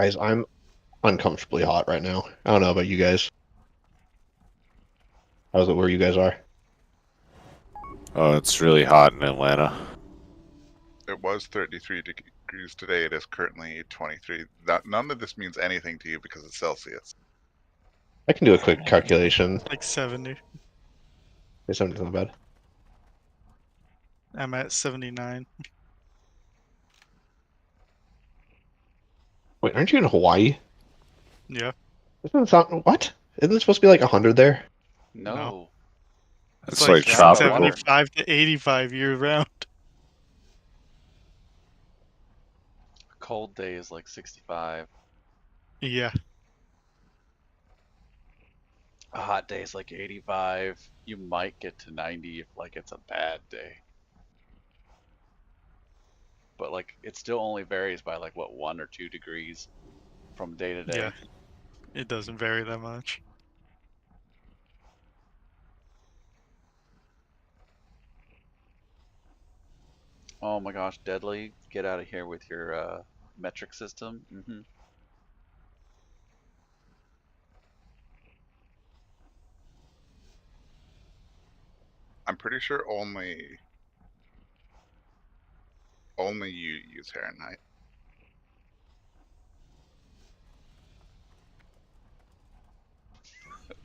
Guys, I'm uncomfortably hot right now. I don't know about you guys. How's it where you guys are? Oh, it's really hot in Atlanta. It was 33 degrees today. It is currently 23. None of this means anything to you because it's Celsius. I can do a quick calculation. Like 70. There's something not bad. I'm at 79. Wait, aren't you in Hawaii? Yeah. Doesn't it sound what? Isn't it supposed to be like 100 there? No. It's like tropical. 75 to 85 year round. A cold day is like 65. Yeah. A hot day is like 85. You might get to 90 if like it's a bad day. But like it still only varies by like what 1 or 2 degrees from day to day. Yeah. It doesn't vary that much. Oh my gosh, Deadly, get out of here with your metric system. I'm pretty sure only you use Fahrenheit.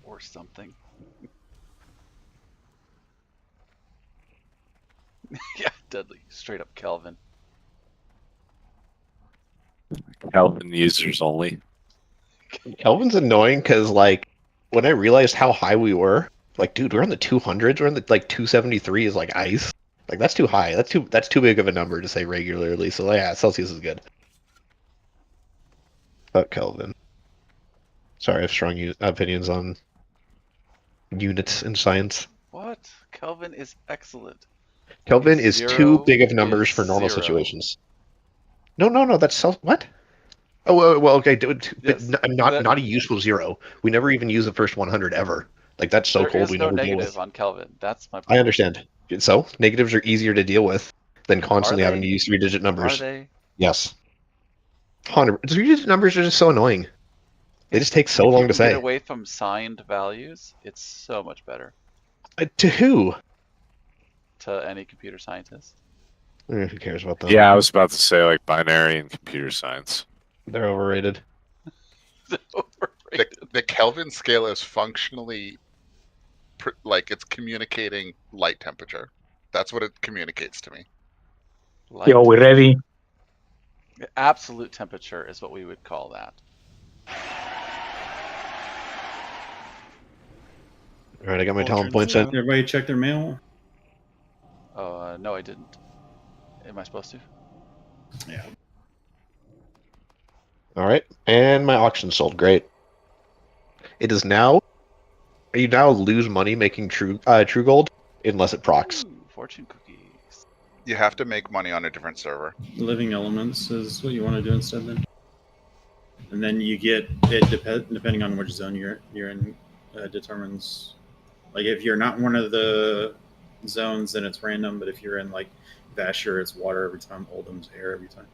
Or something. Yeah, Deadly, straight up Kelvin. Kelvin users only. Kelvin's annoying because like when I realized how high we were, like dude, we're in the 200s. We're in the like 273 is like ice. Like that's too high. That's too big of a number to say regularly. So yeah, Celsius is good. Fuck Kelvin. Sorry, I have strong opinions on units in science. What? Kelvin is excellent. Kelvin is too Zero big of numbers is for normal 0. situations. No, that's what? Oh, well, okay, dude, but Yes, not a useful 0. We never even use the first 100 ever. Like that's so there cold. is We no never deal negative with. on Kelvin. That's my I point. understand. So negatives are easier to deal with than constantly having to they? use 3-digit Are numbers. they? Yes. 3-digit numbers are just so annoying. They just take so If long you to can get say. away from signed values, it's so much better To who? to any computer scientist. Who cares about them? Yeah, I was about to say like binary and computer science. They're overrated. The Kelvin scale is functionally like it's communicating light temperature. That's what it communicates to me. Light Yo, we ready? Absolute temperature is what we would call that. All right, I got my talent Cauldron points in. Zone. Everybody check their mail? Oh, no, I didn't. Am I supposed to? Yeah. All right, and my auction sold. Great. It is now. You now lose money making true gold unless it procs. Ooh, fortune cookies. You have to make money on a different server. Living elements is what you want to do instead then. And then you get it depending on which zone you're in determines, like if you're not in one of the zones then it's random, but if you're in like Vasher it's water every time, Oldham's air every time.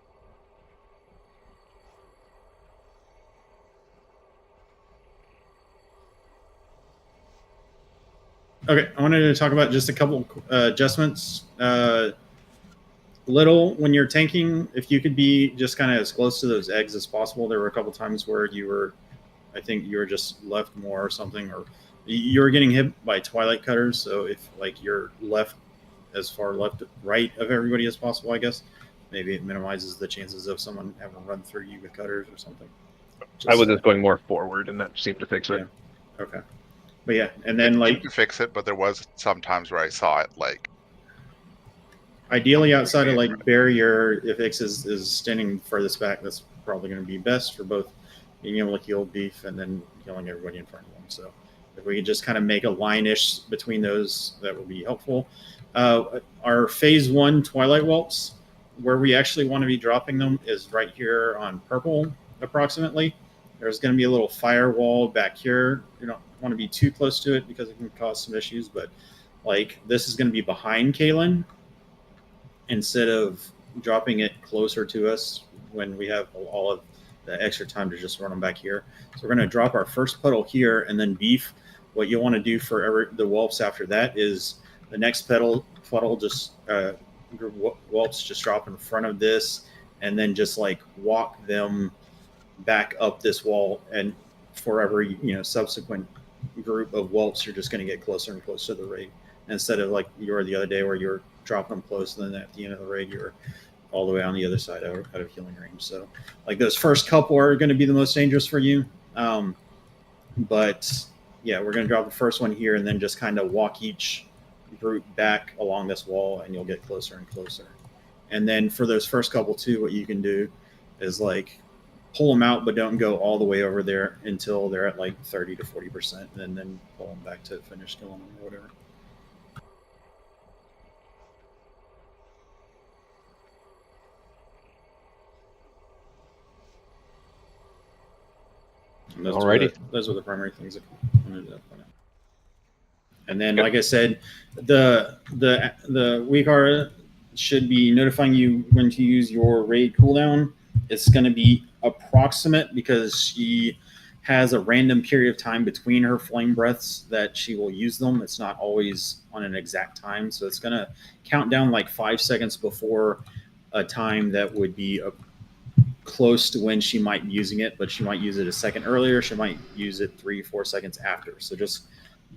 Okay, I wanted to talk about just a couple adjustments. Little, when you're tanking, if you could be just kind of as close to those eggs as possible. There were a couple times where you were, I think you were just left more or something, or you were getting hit by twilight cutters. So if like you're left as far right of everybody as possible, I guess maybe it minimizes the chances of someone having to run through you with cutters or something. I was just going more forward, and that seemed to fix it. Yeah. Okay. But yeah, and then like to fix it, but there was some times where I saw it like ideally outside of like barrier, if X is standing furthest back, that's probably going to be best for both being able to heal beef and then healing everybody in front of them. So if we could just kind of make a line-ish between those, that would be helpful. Our phase 1 Twilight Waltz, where we actually want to be dropping them is right here on purple approximately. There's going to be a little firewall back here. You don't want to be too close to it because it can cause some issues, but like this is going to be behind Kalen instead of dropping it closer to us when we have all of the extra time to just run them back here. So we're going to drop our first puddle here, and then beef. What you'll want to do for the whelps after that is the next puddle just whelps just drop in front of this, and then just like walk them back up this wall, and for every subsequent group of whelps, you're just going to get closer and closer to the raid, instead of like you were the other day where you're dropping them close, and then at the end of the raid you're all the way on the other side out of healing range. So like those first couple are going to be the most dangerous for you, but yeah, we're going to drop the first one here and then just kind of walk each group back along this wall, and you'll get closer and closer. And then for those first couple too, what you can do is like pull them out, but don't go all the way over there until they're at like 30 to 40%, and then pull them back to finish killing them or whatever. And those were the primary things that I wanted to point out. And then, like I said, the Weakara should be notifying you when to use your raid cooldown. It's going to be approximate because she has a random period of time between her flame breaths that she will use them. It's not always on an exact time. So it's going to count down like 5 seconds before a time that would be close to when she might be using it, but she might use it a second earlier. She might use it 3-4 seconds after. So just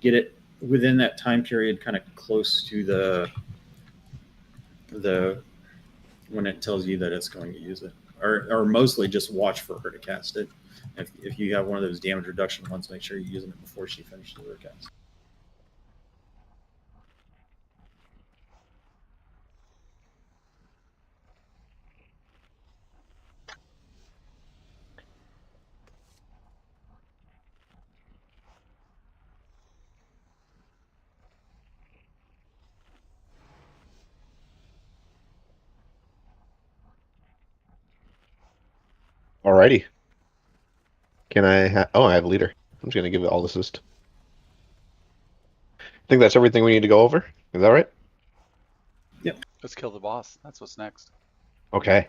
get it within that time period, kind of close to the when it tells you that it's going to use it, or mostly just watch for her to cast it. If you have one of those damage reduction ones, make sure you're using it before she finishes her cast. Alrighty. Can I have... Oh, I have leader. I'm just going to give it all assist. I think that's everything we need to go over. Is that right? Yep. Let's kill the boss. That's what's next. Okay.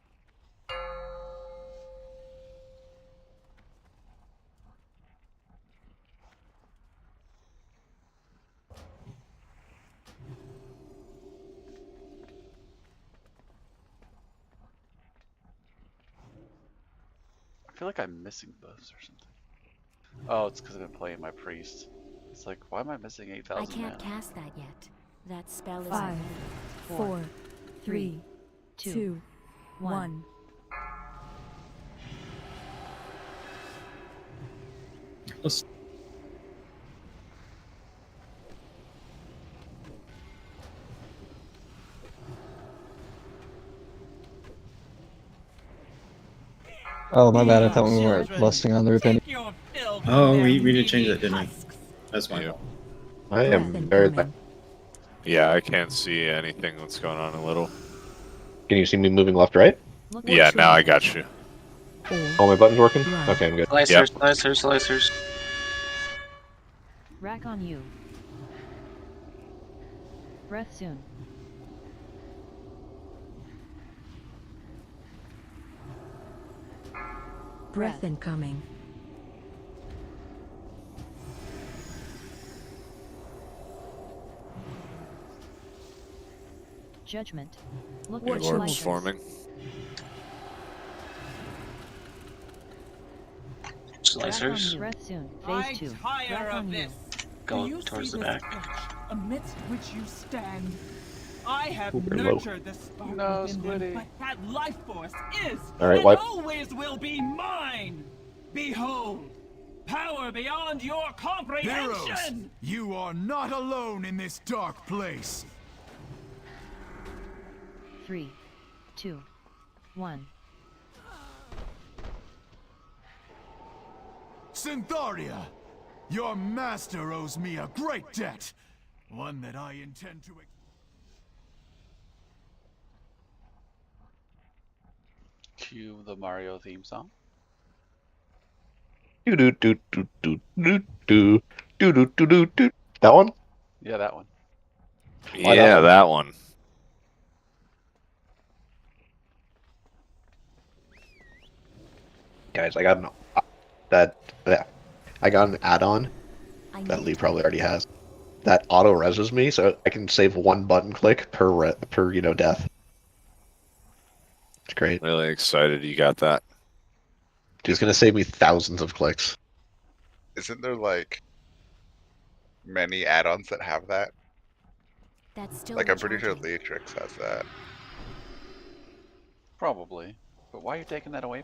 I feel like I'm missing buffs or something. Oh, it's because I've been playing my priest. It's like, why am I missing 8,000 I can't mana? cast that yet. That spell is 5, 4, 3, 2, 1. Oh, my bad. I thought we were lusting on the roof. Oh, we did change that, didn't we? That's my fault. I am very... Yeah, I can't see anything that's going on a little. Can you see me moving left, right? Yeah, now I got you. All my buttons working? Okay, I'm good. Slicers. Rack on you. Breath soon. Breath incoming. Judgment. Look The at orb's forming. Slicers. Breath soon. Phase 2. Rack on you. Go towards the back. Amidst which you stand. I have Ooh, they're low. nurtured the spark within them, but that life force is Alright, and wipe. always will be mine. Behold, power beyond your comprehension. You are not alone in this dark place. 3, 2, 1. Syntharia, your master owes me a great debt. One that I intend to... Cue the Mario theme song. Do do do do do do do do do do do do. That one? Yeah, that one. Yeah, that one. Guys, I got an I got an add-on that Lee probably already has that auto reses me, so I can save one button click per death. It's great. Really excited you got that. Dude, it's gonna save me thousands of clicks. Isn't there like many add-ons that have that? That's still Like I'm pretty sure recharging. Leatrix has that. Probably. But why are you taking that away?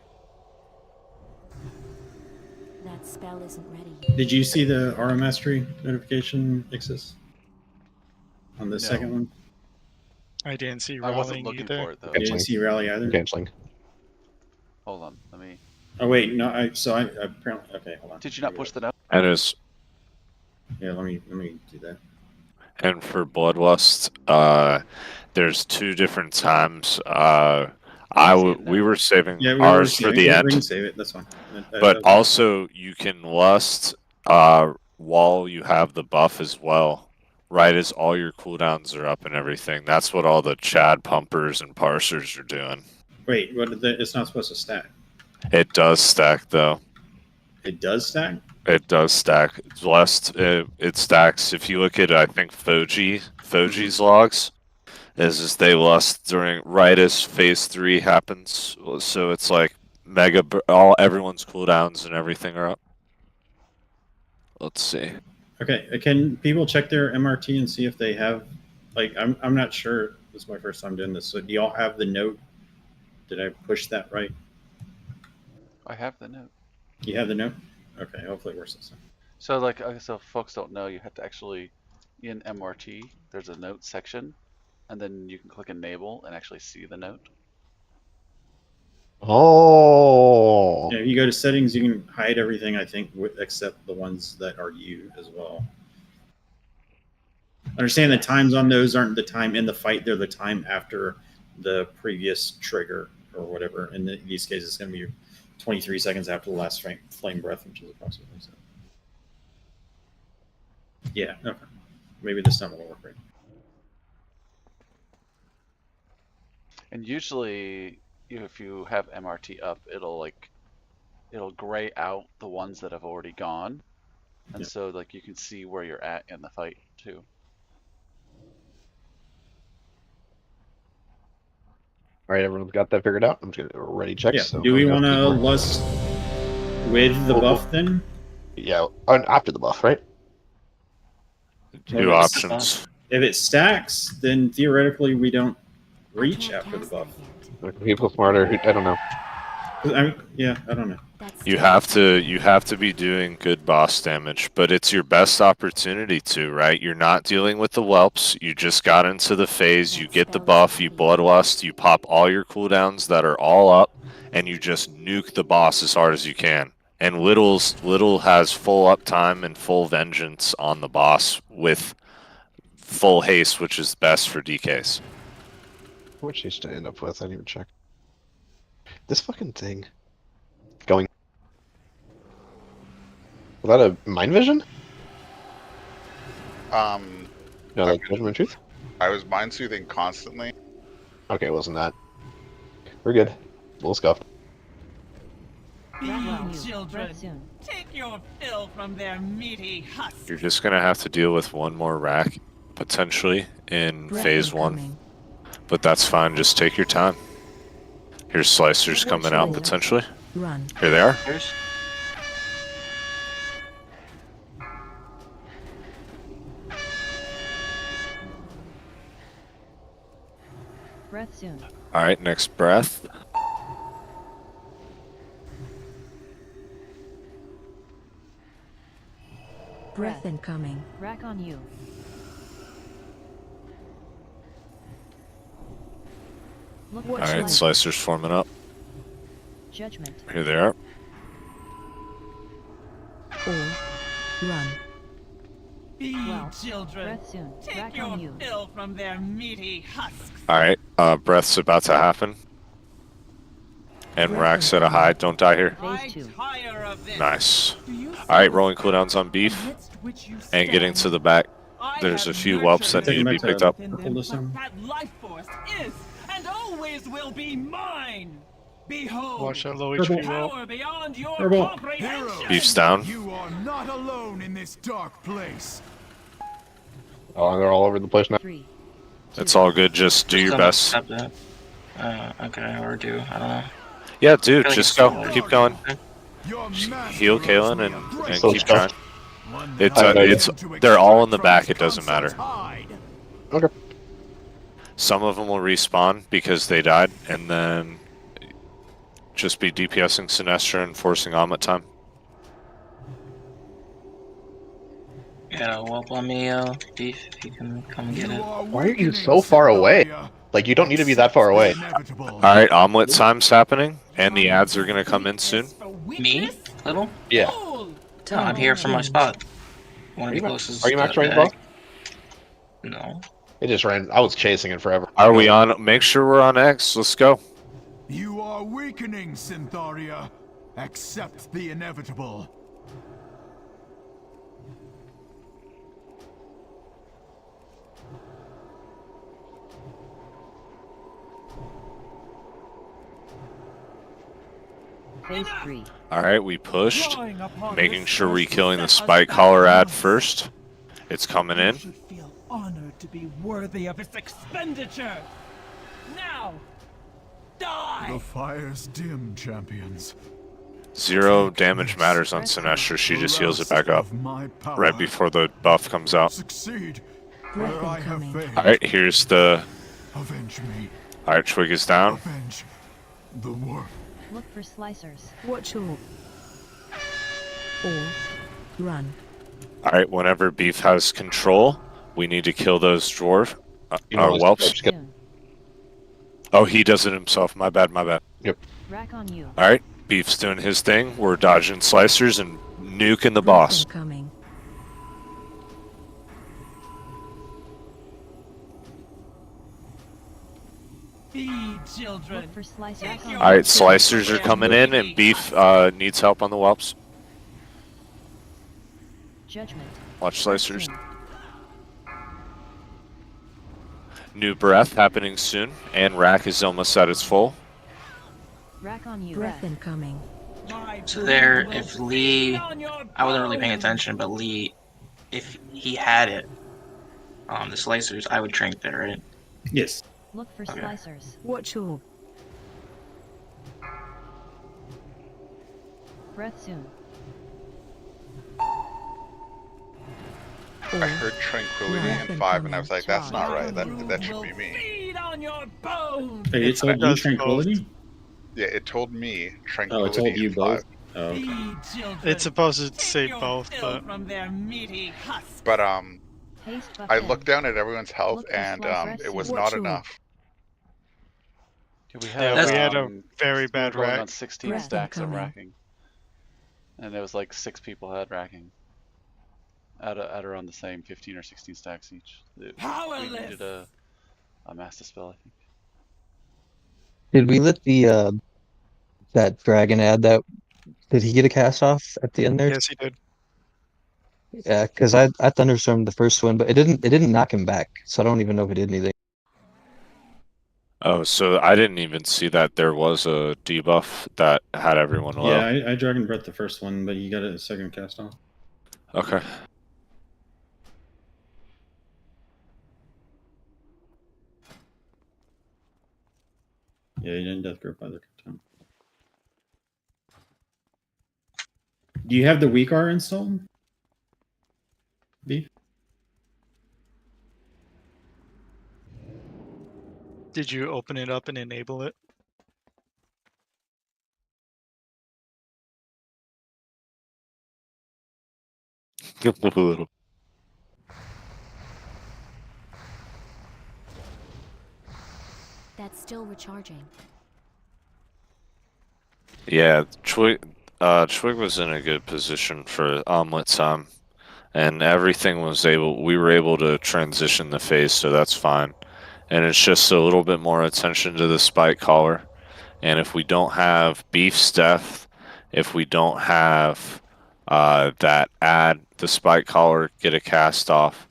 That spell isn't ready. Did you see the RM Mastery notification, Ixis? On the No. second one? I didn't see I wasn't rallying looking either. for it though. You didn't see Rally either? Canceling. Hold on, let me. Oh wait, no. I apparently okay. Hold on. Did you not push the note? And as Yeah, let me do that. and for Bloodlust, there's 2 different times. We were saving Yeah, ours for the end. We can save it. That's fine. But also, you can lust while you have the buff as well, right as all your cooldowns are up and everything. That's what all the Chad pumpers and parsers are doing. wait. It's not supposed to stack. It does stack, though. It does stack. It does stack. Lust, it stacks. If you look at, I think, Foji's logs, is they lust during right as phase 3 happens. So it's like everyone's cooldowns and everything are up. Let's see. Okay. Can people check their MRT and see if they have? Like, I'm not sure. This is my first time doing this. So do y'all have the note? Did I push that right? I have the note. You have the note. Okay. Hopefully it works this time. So like, so folks don't know, you have to actually, in MRT, there's a note section, and then you can click enable and actually see the note. Oh. Yeah, if you go to settings, you can hide everything, I think, except the ones that are you as well. Understand the times on those aren't the time in the fight, they're the time after the previous trigger or whatever. In these cases, it's going to be 23 seconds after the last flame breath, which is approximately so. Yeah, okay. Maybe this time it'll work right. And usually, if you have MRT up, it'll gray out the ones that have already gone, and so like you can see where you're at in the fight too. All right, everyone's got that figured out. I'm just gonna ready check. Yeah. So Do we want to lust with the buff then? Yeah, after the buff, right? 2 options. If it stacks, then theoretically we don't reach after the buff. People smarter. I don't know. Yeah, I don't know. You have to be doing good boss damage, but it's your best opportunity to, right? You're not dealing with the whelps. You just got into the phase. You get the buff. You bloodlust. You pop all your cooldowns that are all up, and you just nuke the boss as hard as you can. And Little has full uptime and full vengeance on the boss with full haste, which is best for DKs. What she used to end up with? I didn't even check. This fucking thing. Going. Was that a mind vision? No, like Judgment Truth? I was mind soothing constantly. Okay, it wasn't that. We're good. A little scuffed. Children, take your fill from their meaty husks. You're just gonna have to deal with one more rack, potentially, in phase 1. But that's fine, just take your time. Here's Slicers coming out, potentially. Run. Here they are. Here's Breath soon. Alright, next breath. Breath incoming. Rack on you. Look for Alright, Slicers forming up. Judgment. Here they are. Or run. Be Well, children, breath soon. take Rack your on you. fill from their meaty husks. Alright, breath's about to happen. And Rack said a hi, don't die here. Phase 2. Tire of this. Nice. Alright, rolling cooldowns on beef. And getting to the back. There's a few whelps that need to be picked up. That life force is and always will be mine. Behold, Watch that low Purple. HP roll. Power beyond your Purple. comprehension. Beef's down. you are not alone in this dark place. Oh, they're all over the place now. 3. It's all good. Just do your best. Okay, or do, I don't know. Yeah, dude, Like just it's go. still- Keep going. Your master Heal owes Kalen me a and great So keep tough. trying. one that I It's intend to they're all in the extract back. from It doesn't matter. Consul's hide. Okay. Some of them will respawn because they died, and then just be DPSing Sinestra and forcing omelet time. Yeah, whelp on me, Beef, if you can come and get it. Why are you so far away? Like, you don't need to be that far away. All right, omelet time's happening, and the ads are gonna come in soon. Me? Little? Yeah. No, I'm here from my spot. One of Are you the ma- closest. Are you max range bag. buff? No. It just ran. I was chasing it forever. Are we on? Make sure we're on X. Let's go. You are weakening, Syntharia. Accept the inevitable. Phase 3. All right, we pushed, Drawing upon making this sure we force killing to the set us spike back collar ad once. first. It's coming You in. should feel honored to be worthy of its expenditure. Now, die. The fire's dim, champions. 0 damage matters on Sinestra. She just heals it back up right before the buff comes out. Succeed. Breath Where I have incoming. failed. All right, here's the. Avenge me. All right, Twig is down. Avenge the work. Look for slicers. Watch all. Or run. All right, whenever Beef has control, we need to kill those dwarf whelps. Soon. Oh, he does it himself. My bad, my bad. Rack on you. All right, Beef's doing his thing. We're dodging slicers and nuking the boss. Coming. Feed children. Look for slicers. Take your All right, slicers are coming in, and Beef needs help on the whelps. Judgment. Watch slicers. Soon. New breath happening soon, and rack is almost at its full. Rack on you. Breath incoming. My So there, blood if will Lee, feed on your I wasn't really paying bones. attention, but Lee, if he had it, the slicers, I would drink there, right? Yes. Look for Okay. slicers. Watch all. Breath soon. I heard Tranquility Yeah. in 5, and I was like, that's not right. That should be me. Feed on your bones. Hey, it told you does Tranquility? Yeah, it told me Oh, Tranquility it told you in both. 5. Oh, okay. Feed children. It's supposed to Take say your both, fill but from their meaty husks. But Haste buff I in. looked down at everyone's health, Look for and slice it was rest not soon. enough. We yeah, had, we had a um, very we were bad going on rack. 16 Breath stacks of incoming. racking. And there was like 6 people had racking. At around the same 15 or 16 stacks each. We needed a master spell, I think. Did we let the that dragon ad that did he get a cast off at the end there? Yes, he did. Yeah, because I thunderstormed the first one, but it didn't knock him back, so I don't even know if it did anything. Oh, so I didn't even see that there was a debuff that had everyone low. Yeah, I Dragon Breath the first one, but you got a second cast off. Okay. Yeah, you didn't death grip either time. Do you have the weak R installed? Beef? Did you open it up and enable it? A little. That's still recharging. Yeah, Twig was in a good position for omelet time, and everything was we were able to transition the phase, so that's fine. And it's just a little bit more attention to the spike collar. And if we don't have Beef's death, if we don't have that the spike collar get a cast off,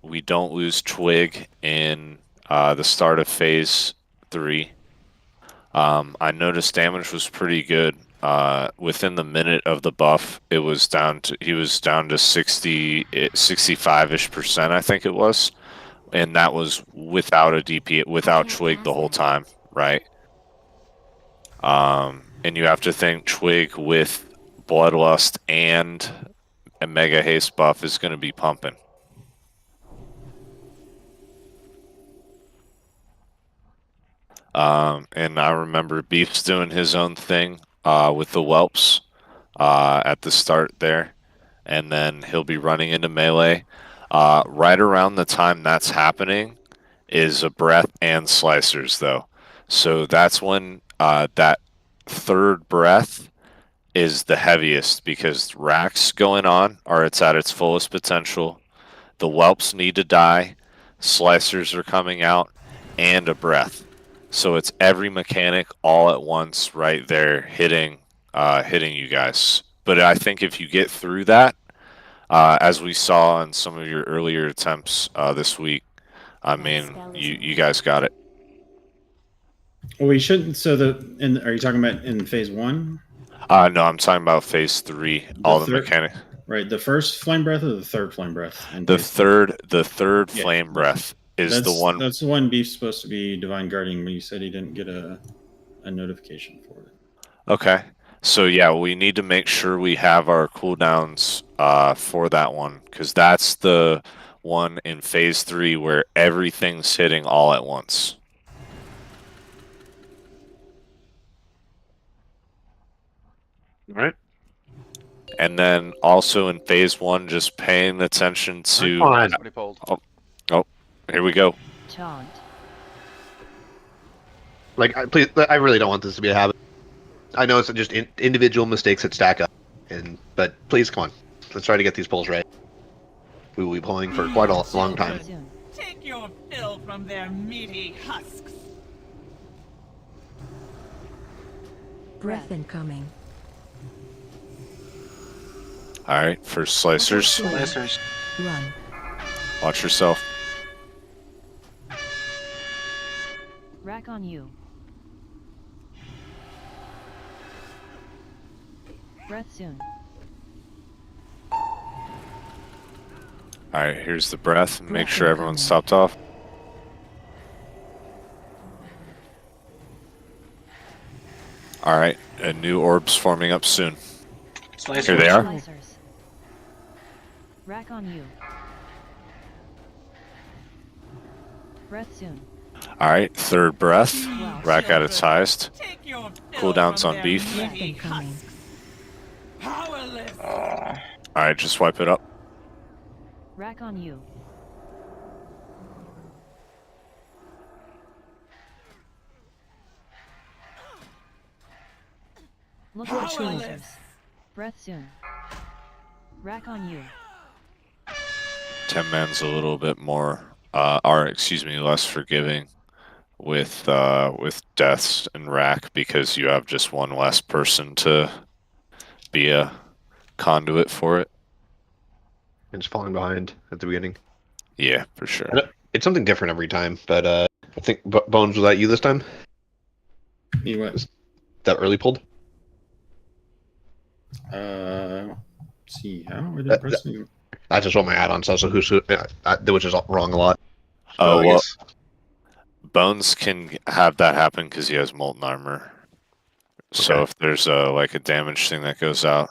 we don't lose Twig in the start of phase 3. I noticed damage was pretty good. Within the minute of the buff, he was down to 65-ish%, I think it was. And that was without a DP, without Twig the whole time, right? And you have to think Twig with Bloodlust and a Mega Haste buff is going to be pumping. And I remember Beef's doing his own thing with the whelps at the start there, and then he'll be running into melee. Right around the time that's happening is a breath and slicers, though. So that's when that third breath is the heaviest because racks going on are it's at its fullest potential. The whelps need to die, slicers are coming out, and a breath. So it's every mechanic all at once right there hitting you guys. But I think if you get through that, as we saw in some of your earlier attempts this week, I mean, you guys got it. Well, we shouldn't. So are you talking about in phase 1? No, I'm talking about phase 3. All the mechanics. Right, the first flame breath or the third flame breath? The third flame breath is the one. That's the one Beef's supposed to be divine guarding, but you said he didn't get a notification for it. Okay. So yeah, we need to make sure we have our cooldowns for that one, because that's the one in phase 3 where everything's hitting all at once. All right. And then also in phase 1, just paying attention to. Oh, here we go. Taunt. Like, please, I really don't want this to be a habit. I know it's just individual mistakes that stack up, but please, come on, let's try to get these polls right. We will be pulling for quite a long time. Take your fill from their meaty husks. Breath incoming. All right, first slicers. Slicers. Run. Watch yourself. Rack on you. Breath soon. All right, here's the breath. Make sure everyone's topped off. All right, a new orb's forming up soon. Slicers. Here they are. Slicers. Rack on you. Breath soon. All right, third breath. Rack at its highest. Cooldowns on beef. Breath incoming. Powerless. All right, just wipe it up. Rack on you. Look at shoulders. Breath soon. Rack on you. 10-man's a little bit more, less forgiving with deaths and rack because you have just one less person to be a conduit for it. And just falling behind at the beginning. Yeah, for sure. It's something different every time, but I think Bones, was that you this time? You what? That early pulled? See how are they pressing? I just want my add-on stuff, so which is wrong a lot. Oh, I well, guess. Bones can have that happen because he has molten armor. So Okay. if there's a damage thing that goes out.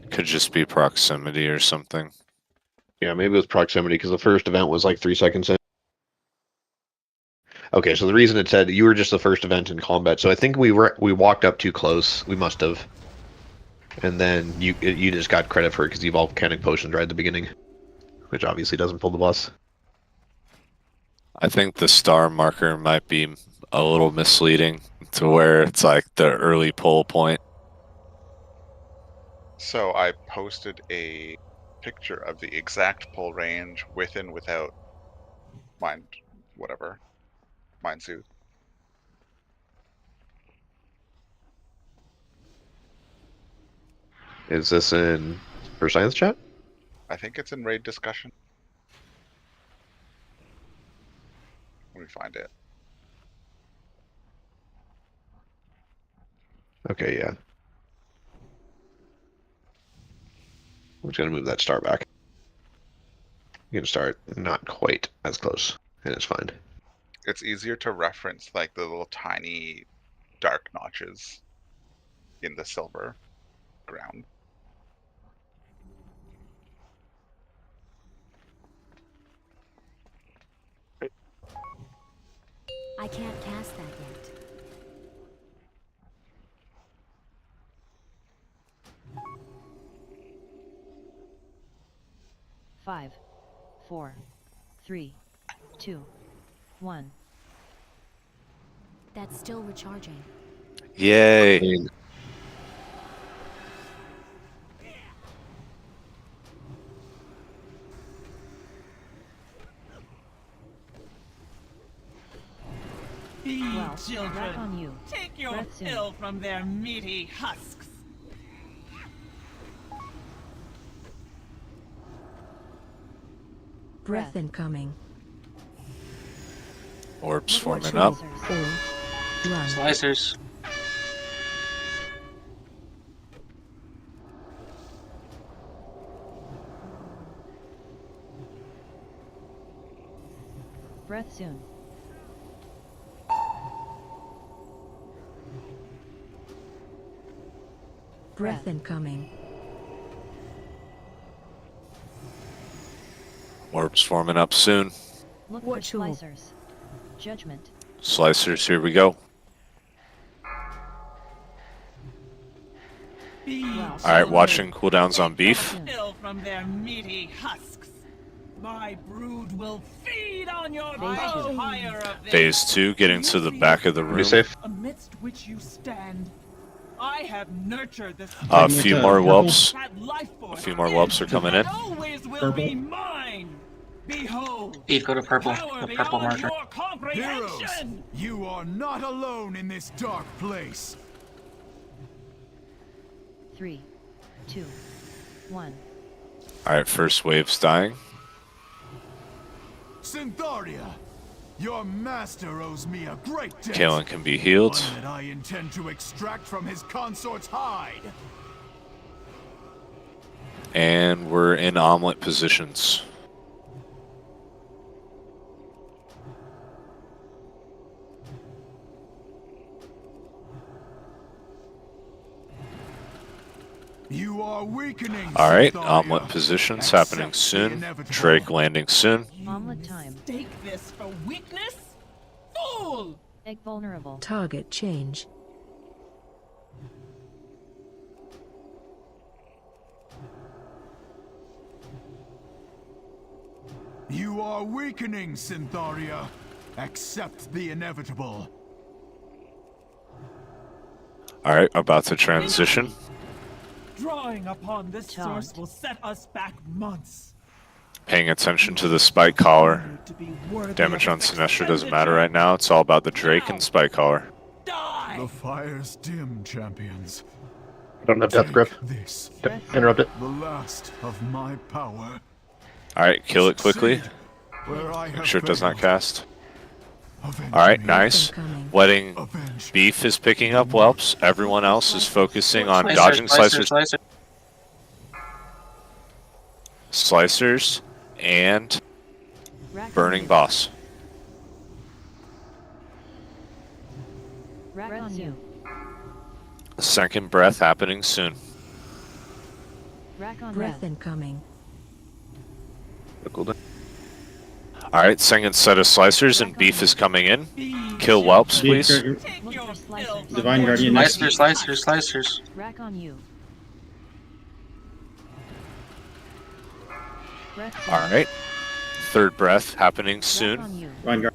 Could just be proximity or something. Yeah, maybe it was proximity because the first event was like 3 seconds in. Okay, so the reason it said you were just the first event in combat, so I think we walked up too close. We must have, and then you just got credit for it because you volcanic potions right at the beginning, which obviously doesn't pull the bus. I think the star marker might be a little misleading to where it's like the early pull point. So I posted a picture of the exact pull range with and without mind suit. Is this in for science chat? I think it's in raid discussion. Let me find it. Okay, yeah. I'm just gonna move that star back. You can start not quite as close, and it's fine. It's easier to reference like the little tiny dark notches in the silver ground. I can't cast that yet. Five, 4, 3, 2, 1. That's still recharging. Yay! Be Well, back children. on you. Take your Breath soon. fill from their meaty husks. Breath incoming. Orbs forming up. Slicers. Breath soon. Breath incoming. Orbs forming up soon. Look for What tool? slicers. Judgment. Slicers, here we go. Be Well, Alright, watching cooldowns on beef. fill from their meaty husks. My brood will feed on your fire of this. Phase 2, getting to the back of the Be room. safe. Amidst which you stand, I have nurtured this A few more whelps. that life force A few more whelps are coming in. that always will be mine. Behold, Beef, go to purple. power The purple beyond marker. your Heroes, comprehension. you are not alone in this dark place. 3, 2, 1. Alright, first wave's dying. Syntharia, your master owes me a great debt. Kalen can be healed. One that I intend to extract from his consort's hide. And we're in omelet positions. You are weakening. Alright, Syntharia. omelet positions Accept happening the soon. inevitable. Drake landing soon. Omelet time. Take this for weakness? Fool! Egg vulnerable. Target change. You are weakening, Syntharia. Accept the inevitable. Alright, about to transition. Drawing upon this Charmed. source will set us back months. Paying attention to the spike collar. To be worthy Damage of on its Sinestra doesn't matter expenditure. right now. It's all about the Drake and spike collar. Die! The fire's dim, champions. I don't have death grip. Take this, Interrupt it. the last of my power. Alright, kill it quickly. Succeed where I Make have sure it does not failed. cast. Avenge Alright, me. nice. Incoming. Wedding Avenge. beef is picking up whelps. Everyone else is focusing on Slicer, dodging slicer, slicers, slicer. slicers, and Rack on burning you. boss. Rack on you. Second breath happening soon. Rack on Breath breath. incoming. Alright, second set of slicers and beef is coming in. Be Kill whelps, Beef, please. Take Look your for slicers. fill from Divine their Guardian next. meaty Slicers, slicers, husks. slicers. Rack on you. Breath soon. Alright. Third breath happening Rack soon. on you. Vanguard.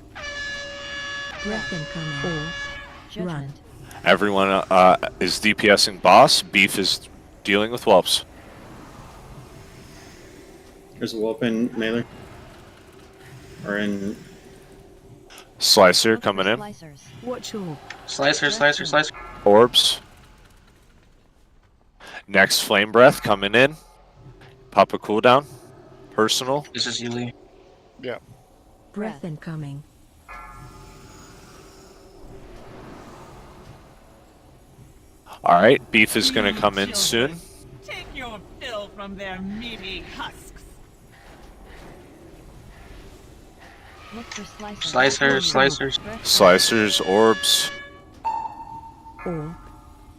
Breath incoming. Judgment. Everyone is DPSing boss. Beef is dealing with whelps. There's a whelp in melee. Or in. Slicer Look for coming in. Slicers. Watch all. Slicer, slicer, slicer. Orbs. Next flame breath coming in. Pop a cooldown. personal. This is Yuli. Yeah. Breath incoming. All right, beef is going to come in soon. Take your fill from their meaty husks. Look for Slicers, slicers. Slicers, orbs. Or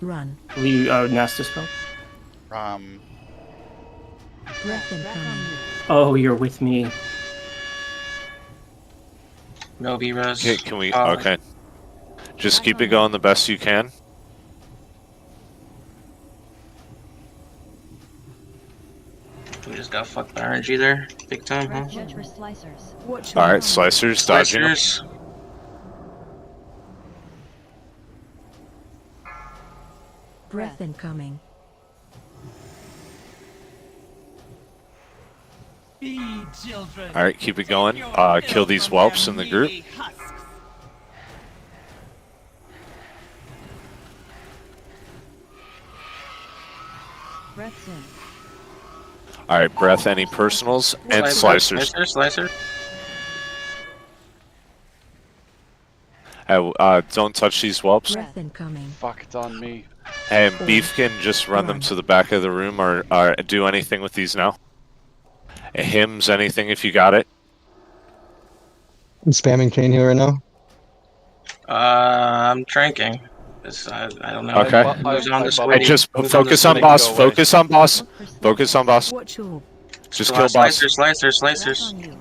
run. Will you Nasta spell? Breath incoming. Oh, you're with me. No V-Res. Okay, can we? Okay. Just keep it going the best you can. We just got fucked by RNG there. Big time, huh? Watch for slicers. All right, slicers dodging. Slicers. Breath incoming. Feed children. All right, keep it going. Kill these whelps in the group. Breath soon. All right, breath. Any personals and slicers. Slicer. Don't touch these whelps. Breath incoming. Fuck, it's on me. And beef can just run them to the back of the room or do anything with these now. Hymns, anything if you got it. I'm spamming chain here right now. I'm tranking. I don't know. Okay. I just focus on boss. Focus on boss. Focus on boss. Just kill boss. Slicers.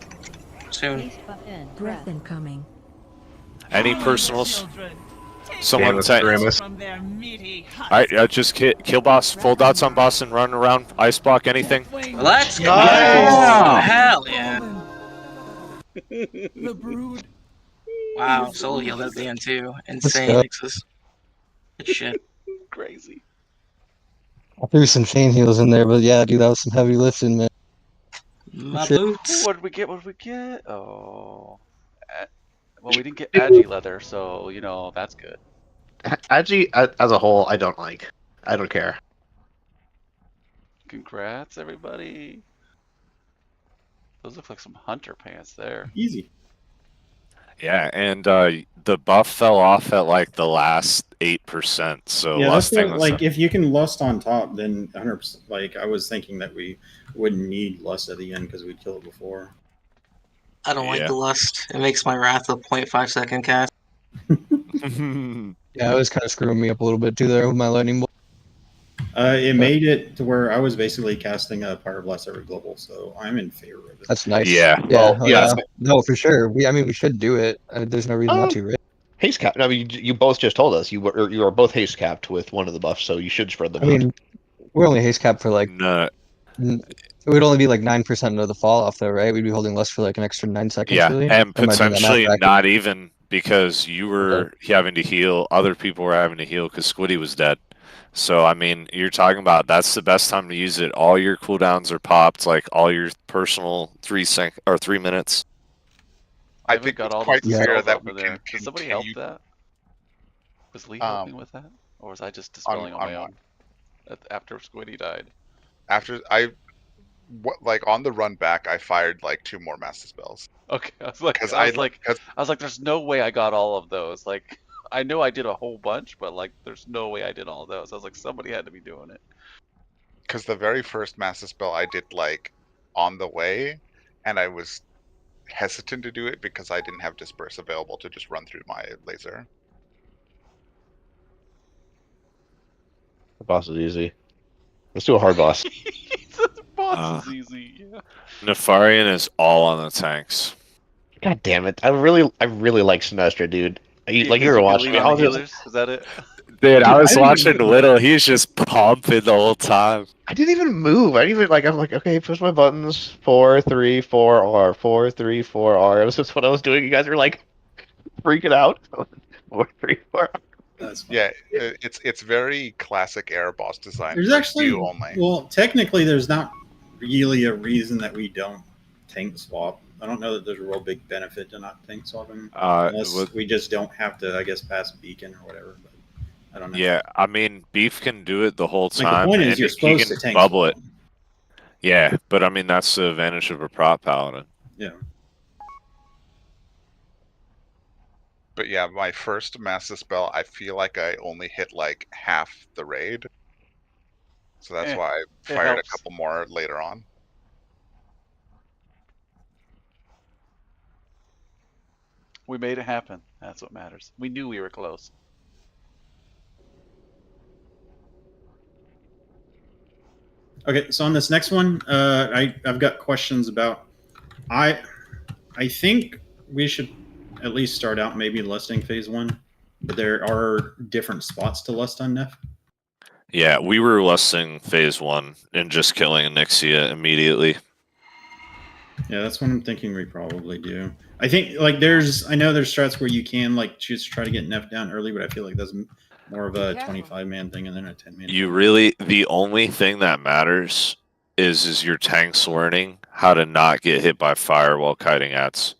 Soon. Breath incoming. Any personals? Someone Damn, say. Ramus. Alright, just kill boss. Full dots on boss and run around. Ice block, anything. Let's go! Nice. Hell yeah! The brood. Wow, solo healed at the end too. go. Insane mixes. Good shit. Crazy. I threw some chain heals in there, but yeah, dude, that was some heavy lifting, man. My Shit. boots. What did we get? What did we get? Oh. Well, we didn't get Agi leather, so, you know, that's good. Agi, as a whole, I don't like. I don't care. Congrats, everybody. Those look like some hunter pants there. Easy. Yeah, and the buff fell off at like the last 8%. So Yeah, that's lusting what, was like if you can lust on top, then 100%. Like I was thinking that we wouldn't need lust at the end because we'd kill it before. I don't like the lust. It makes my wrath a 0.5 second cast. Yeah, it was kind of screwing me up a little bit too there with my lightning bolt. It made it to where I was basically casting a Pyro Blast every global, so I'm in favor of it. That's nice. Yeah. Yeah. Well, yeah. No, for sure. I mean, we should do it. There's no reason not to, right? Haste cap. I mean, you both just told us you are both haste capped with one of the buffs, so you should spread them I mean, we're only haste capped for like. No. It would only be like 9% of the fall off, though, right? We'd be holding lust for like an extra 9 seconds. Yeah, really? and Or am I doing that math potentially backwards? not even because you were having to heal. Other people were having to heal because Squiddy was dead. So I mean, you're talking about that's the best time to use it. All your cooldowns are popped, like all your personal 3 minutes. I Haven't think got it's all quite those fair spells that over we there. can Did somebody help continue- that? Was Lee helping with that? Or was I just dispelling on my own? After Squiddy died. After like on the run back, I fired like 2 more master spells. Okay, I was like, Because I was like, there's no way I got all of those. Like, I know I did a whole bunch, but like, there's no way I did all of those. I was like, somebody had to be doing it. Because the very first master spell I did like on the way, and I was hesitant to do it because I didn't have disperse available to just run through my laser. The boss is easy. Let's do a hard boss. Boss is easy. Yeah. Nefarian is all on the tanks. God damn it! I really like Sinestra, dude. Like you were watching. On the healers? Is that it? Dude, I was didn't watching even- Little. He's just pumping the whole time. I didn't even move. I didn't even like. I'm like, okay, push my buttons. 4, 3, 4, R. 4, 3, 4, R. That was just what I was doing. You guys were like freaking out. 4, 3, 4. R. That's fine. Yeah, it's very classic air boss design. There's for actually you only. well, technically, there's not really a reason that we don't tank swap. I don't know that there's a real big benefit to not tank swapping, unless we just don't have to, I guess, pass beacon or whatever. But I don't know. Yeah, I mean, Beef can do it the whole Like, the time. point is and you're he supposed can to tank bubble it. swap. Yeah, but I mean that's the advantage of a prop paladin. Yeah. But yeah, my first master spell, I feel like I only hit like half the raid. So that's why I fired a helps. couple more later on. We made it happen. That's what matters. We knew we were close. Okay, so on this next one, I've got questions about. I think we should at least start out maybe lusting phase 1, but there are different spots to lust on Nef. Yeah, we were lusting phase 1 and just killing Onyxia immediately. Yeah, that's what I'm thinking we probably do. I think like I know there's strats where you can like choose to try to get Nef down early, but I feel like that's more of a 25-man thing and then a 10-man. You really, the only thing that matters is your tanks learning how to not get hit by fire while kiting ads.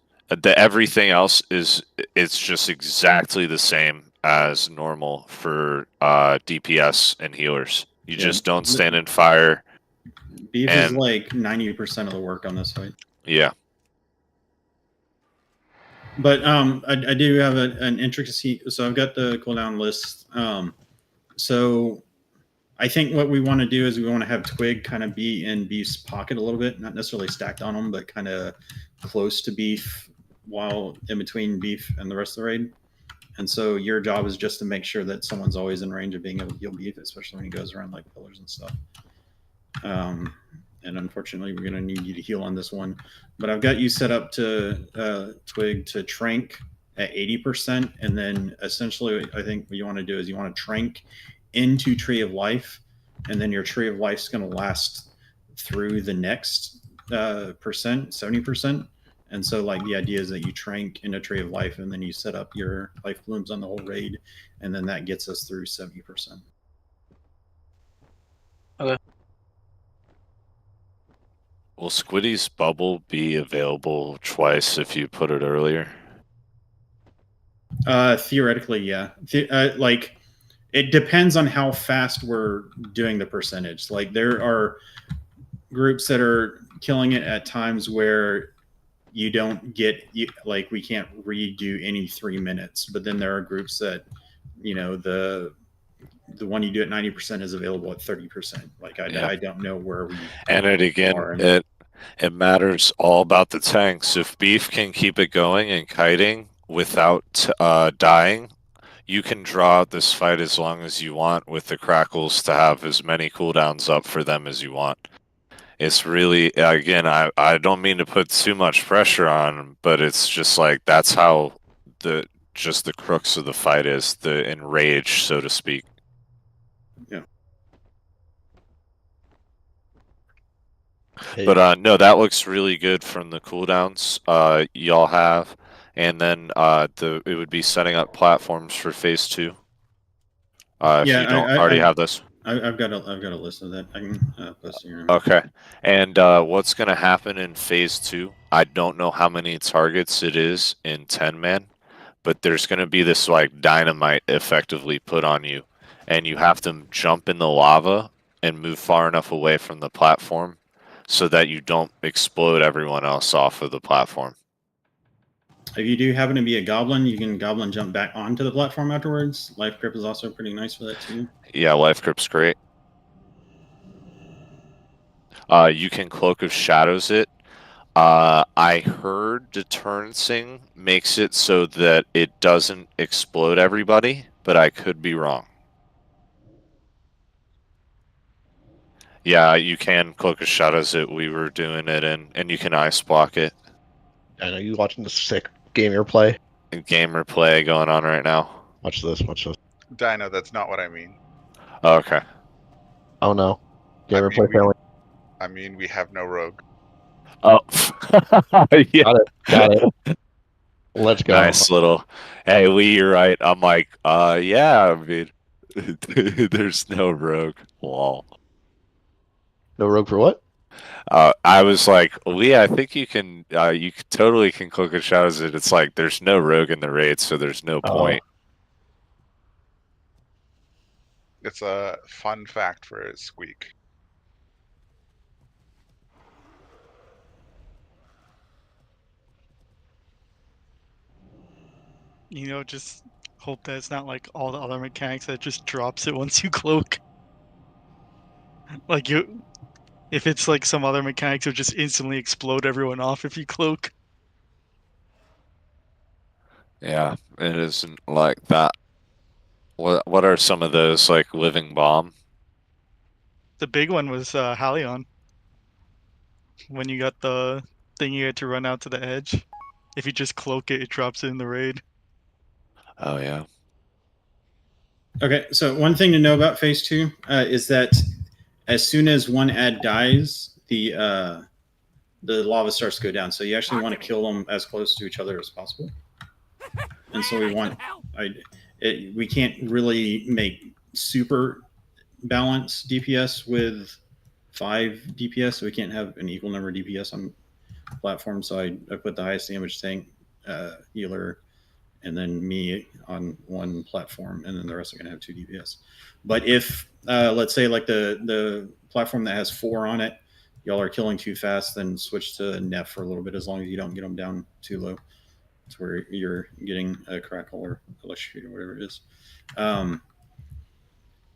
Everything else it's just exactly the same as normal for DPS and healers. You just don't stand in fire. Beef is like 90% of the work on this fight. Yeah. But I do have an intricacy. So I've got the cooldown list. So I think what we want to do is we want to have Twig kind of be in Beef's pocket a little bit, not necessarily stacked on him, but kind of close to Beef while in between Beef and the rest of the raid. And so your job is just to make sure that someone's always in range of being able to heal Beef, especially when he goes around like pillars and stuff. And unfortunately, we're going to need you to heal on this one. But I've got you set up to Twig to trank at 80%. And then essentially, I think what you want to do is you want to trank into Tree of Life. And then your Tree of Life is going to last through the next percent, 70%. And so like the idea is that you trank into Tree of Life and then you set up your life blooms on the whole raid. And then that gets us through 70%. Okay. Will Squiddy's bubble be available twice if you put it earlier? Theoretically, yeah. Like, it depends on how fast we're doing the percentage. Like, there are groups that are killing it at times where you don't get, like, we can't redo any 3 minutes. But then there are groups that, you know, the one you do at 90% is available at 30%. Like, I don't know where we and it again are. it matters all about the tanks. If Beef can keep it going and kiting without dying, you can draw out this fight as long as you want with the crackles to have as many cooldowns up for them as you want. It's really, again, I don't mean to put too much pressure on them, but it's just like that's how the crux of the fight is, the enrage, so to speak. Yeah. Hey. But no, that looks really good from the cooldowns y'all have, and then it would be setting up platforms for phase 2. If you don't already have this. I've got a list of that. I can post here. Okay, and what's going to happen in phase 2? I don't know how many targets it is in 10-man, but there's going to be this like dynamite effectively put on you, and you have to jump in the lava and move far enough away from the platform so that you don't explode everyone else off of the platform. If you do happen to be a goblin, you can goblin jump back onto the platform afterwards. Life grip is also pretty nice for that too. Yeah, life grip's great. You can Cloak of Shadows it. I heard deterrencing makes it so that it doesn't explode everybody, but I could be wrong. Yeah, you can Cloak of Shadows it. We were doing it, and you can ice block it. I know you watching the sick gamer play. Gamer play going on right now. Watch this. Watch this. Dino, that's not what I mean. Oh, okay. Oh no. Gamer play failing. I mean, we have no rogue. Oh, yeah. Got it. Let's go. Nice little. Hey, Lee, you're right. I'm like, yeah. I mean, there's no rogue. Lol. No rogue for what? I was like, Lee, I think you can. You totally can Cloak of Shadows it. It's like there's no rogue in the raid, so there's no point. It's a fun fact for Squeak. You know, just hope that it's not like all the other mechanics that just drops it once you cloak. Like if it's like some other mechanics will just instantly explode everyone off if you cloak. Yeah, it isn't like that. What are some of those, like living bomb? The big one was Halion. When you got the thing you had to run out to the edge. If you just cloak it, it drops it in the raid. Oh yeah. Okay, so one thing to know about phase 2 is that as soon as one ad dies, the lava starts to go down. So you actually want to kill them as close to each other as possible. And so we want, we can't really make super balanced DPS with 5 DPS. So we can't have an equal number of DPS on platform. So I put the highest damage tank, healer, and then me on one platform, and then the rest are going to have 2 DPS. But if, let's say, like the platform that has 4 on it, y'all are killing too fast, then switch to Nef for a little bit, as long as you don't get them down too low to where you're getting a crackle or electrocute or whatever it is.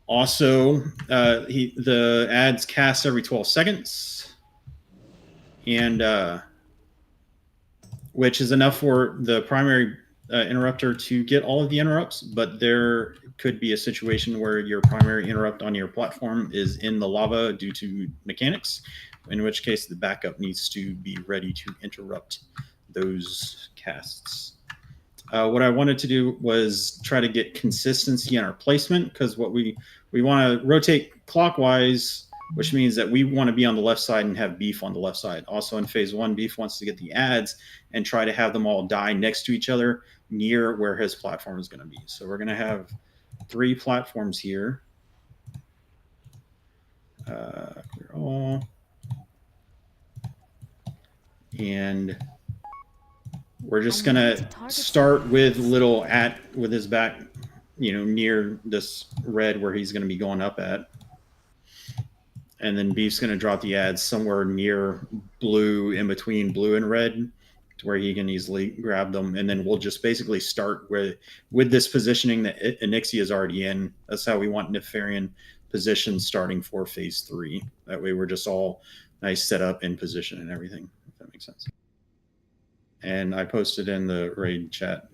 Also, the ads cast every 12 seconds, and which is enough for the primary interrupter to get all of the interrupts, but there could be a situation where your primary interrupt on your platform is in the lava due to mechanics, in which case the backup needs to be ready to interrupt those casts. What I wanted to do was try to get consistency in our placement, because what we want to rotate clockwise, which means that we want to be on the left side and have Beef on the left side. Also in phase 1, Beef wants to get the ads and try to have them all die next to each other near where his platform is going to be. So we're going to have 3 platforms here. Clear all. And we're just going to start with little with his back, near this red where he's going to be going up at. And then Beef's going to drop the ads somewhere near blue, in between blue and red, to where he can easily grab them. And then we'll just basically start with this positioning that Anixia is already in. That's how we want Nefarian position starting for phase 3. That way we're just all nice set up in position and everything, if that makes sense. And I posted in the raid chat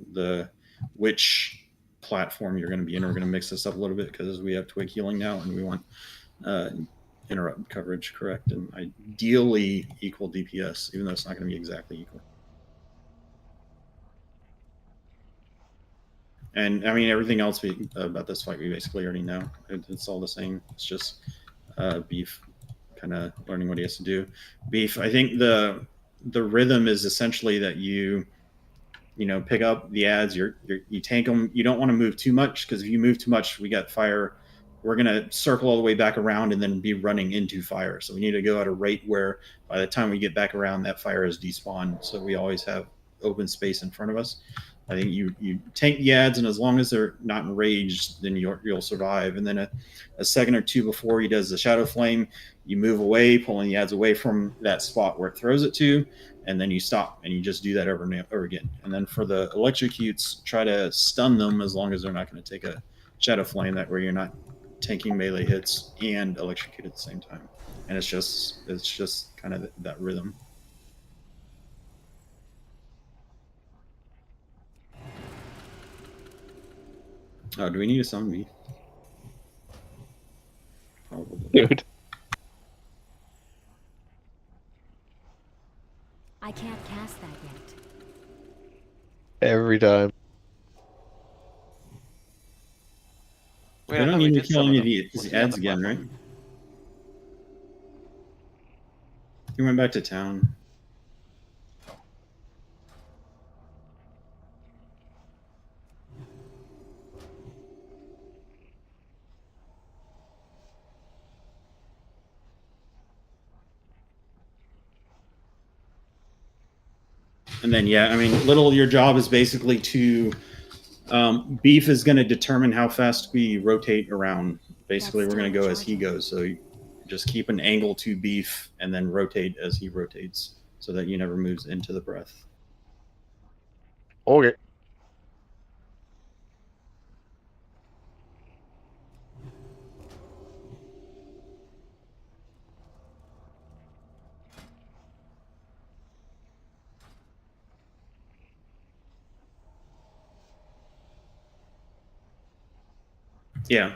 which platform you're going to be in. We're going to mix this up a little bit because we have twig healing now, and we want interrupt coverage correct, and ideally equal DPS, even though it's not going to be exactly equal. And I mean, everything else about this fight we basically already know. It's all the same. It's just Beef kind of learning what he has to do. Beef, I think the rhythm is essentially that you pick up the ads, you tank them. You don't want to move too much, because if you move too much, we got fire. We're going to circle all the way back around and then be running into fire. So we need to go at a rate where by the time we get back around, that fire is despawned. So we always have open space in front of us. I think you tank the ads, and as long as they're not enraged, then you'll survive. And then a second or two before he does the Shadow Flame, you move away, pulling the ads away from that spot where it throws it to, and then you stop, and you just do that over and over again. And then for the electrocutes, try to stun them as long as they're not going to take a Shadow Flame. That way you're not tanking melee hits and electrocute at the same time. And it's just kind of that rhythm. Oh, do we need to summon me? Probably. Dude. I can't cast that yet. Every time. We don't need to kill any of the ads again, right? He went back to town. And then, yeah, I mean, your job is basically to, Beef is going to determine how fast we rotate around. Basically, we're going to go as he goes. So you just keep an angle to Beef and then rotate as he rotates so that he never moves into the breath. Okay. Yeah.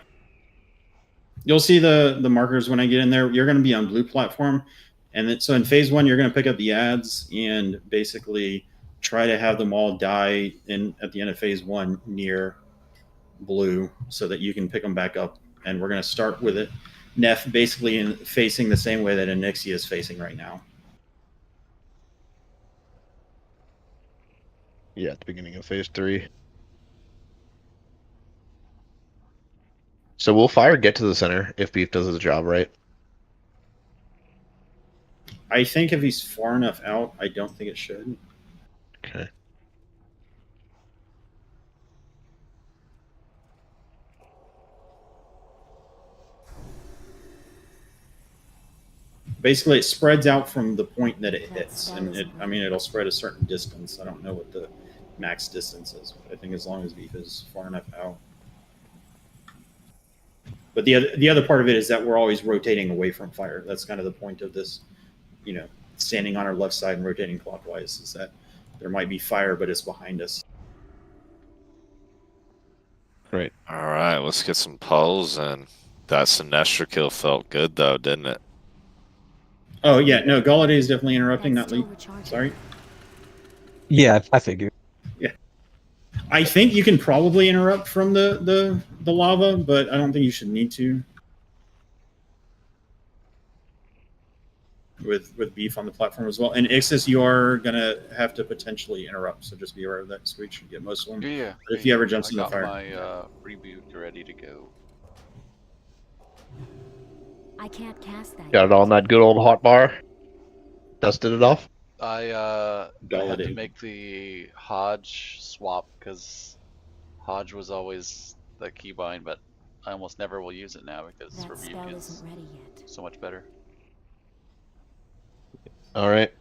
You'll see the markers when I get in there. You're going to be on blue platform. And then, so in phase 1, you're going to pick up the ads and basically try to have them all die at the end of phase 1 near blue so that you can pick them back up. And we're going to start with it. Nef basically facing the same way that Anixia is facing right now. Yeah, at the beginning of phase 3. So will fire get to the center if Beef does his job right? I think if he's far enough out, I don't think it should. Okay. Basically, it spreads out from the point that it hits, and it'll spread a certain distance. I don't know what the max distance is, but I think as long as Beef is far enough out. But the other part of it is that we're always rotating away from fire. That's kind of the point of this, standing on our left side and rotating clockwise, is that there might be fire, but it's behind us. Right. All right, let's get some pulls, and that Sinestra kill felt good though, didn't it? Oh yeah, no, Galladay is definitely interrupting, not Lee. Sorry. Yeah, I figured. Yeah. I think you can probably interrupt from the lava, but I don't think you should need to. With Beef on the platform as well. And Ixis, you are going to have to potentially interrupt, so just be aware of that. Squeak should get most of them. Yeah. But if he ever jumps in the fire. I got my reboot ready to go. I can't cast that. Got it on that good old hot bar. Dusted it off. I had to make the Hodge swap because Hodge was always the keybind, but I almost never will use it now because That Rebuke spell is isn't ready yet. so much better. All right.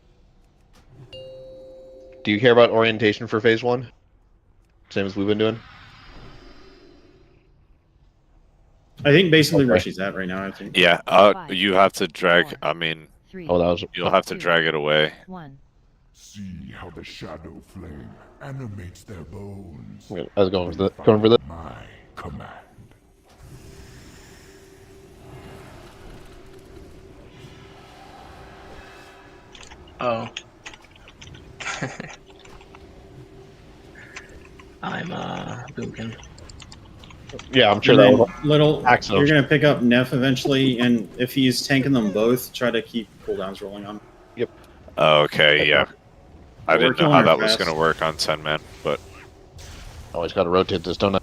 Do you care about orientation for phase 1? Same as we've been doing. I think basically where she's at right now, I think. Yeah, you have to drag. I mean, you'll have to drag it away. See how the shadow flame animates their bones. I was going for the My command. Oh. I'm Boomkin. Yeah, I'm sure And that then will. you're going to pick up Neff eventually, and if he's tanking them both, try to keep cooldowns rolling on. Yep. Okay, yeah. I didn't know how that was going to work on 10 man, but always got to rotate this, don't I?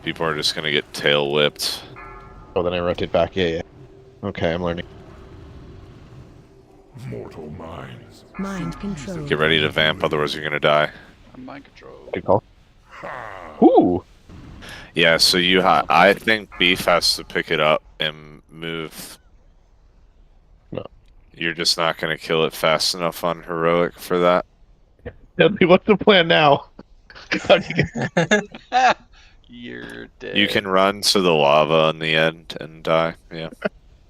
people are just going to get tail whipped. Oh, then I rotate back. Yeah. Okay, I'm learning. Mortal minds. Mind control. Get ready to vamp, otherwise you're going to die. Mind control. Good call. Ooh. Yeah, so I think Beef has to pick it up and move. No. You're just not going to kill it fast enough on heroic for that. What's the plan now? You're dead. You can run to the lava in the end and die. Yeah.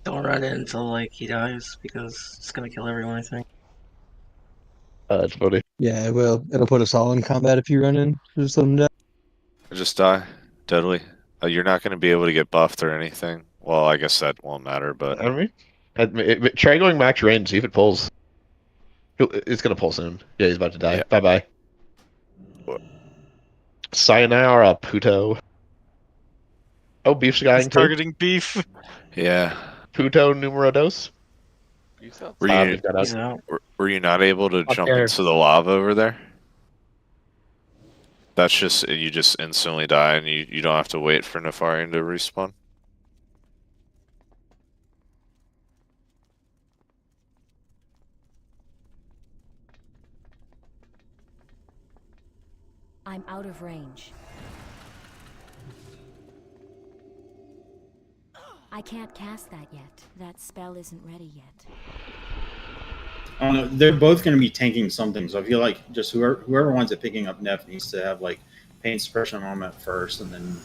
Don't run in until like he dies because it's gonna kill everyone. I think. It's funny. Yeah, it will. It'll put us all in combat if you run in. Just let them die. Just die. Deadly. You're not going to be able to get buffed or anything. Well, I guess that won't matter, but... I mean, try going max range, see if it pulls. It's going to pull soon. Yeah, he's about to die. Yeah. Bye-bye. Sayonara, Puto. Oh, Beef's dying too. Targeting Beef. Yeah. Puto numero dos. Were you not able to jump into the lava over there? That's just, you just instantly die and you don't have to wait for Nefarian to respawn. I'm out of range. I can't cast that yet. That spell isn't ready yet. I don't know. They're both going to be tanking something, so I feel like just whoever winds up picking up Neff needs to have like pain suppression on at first, and then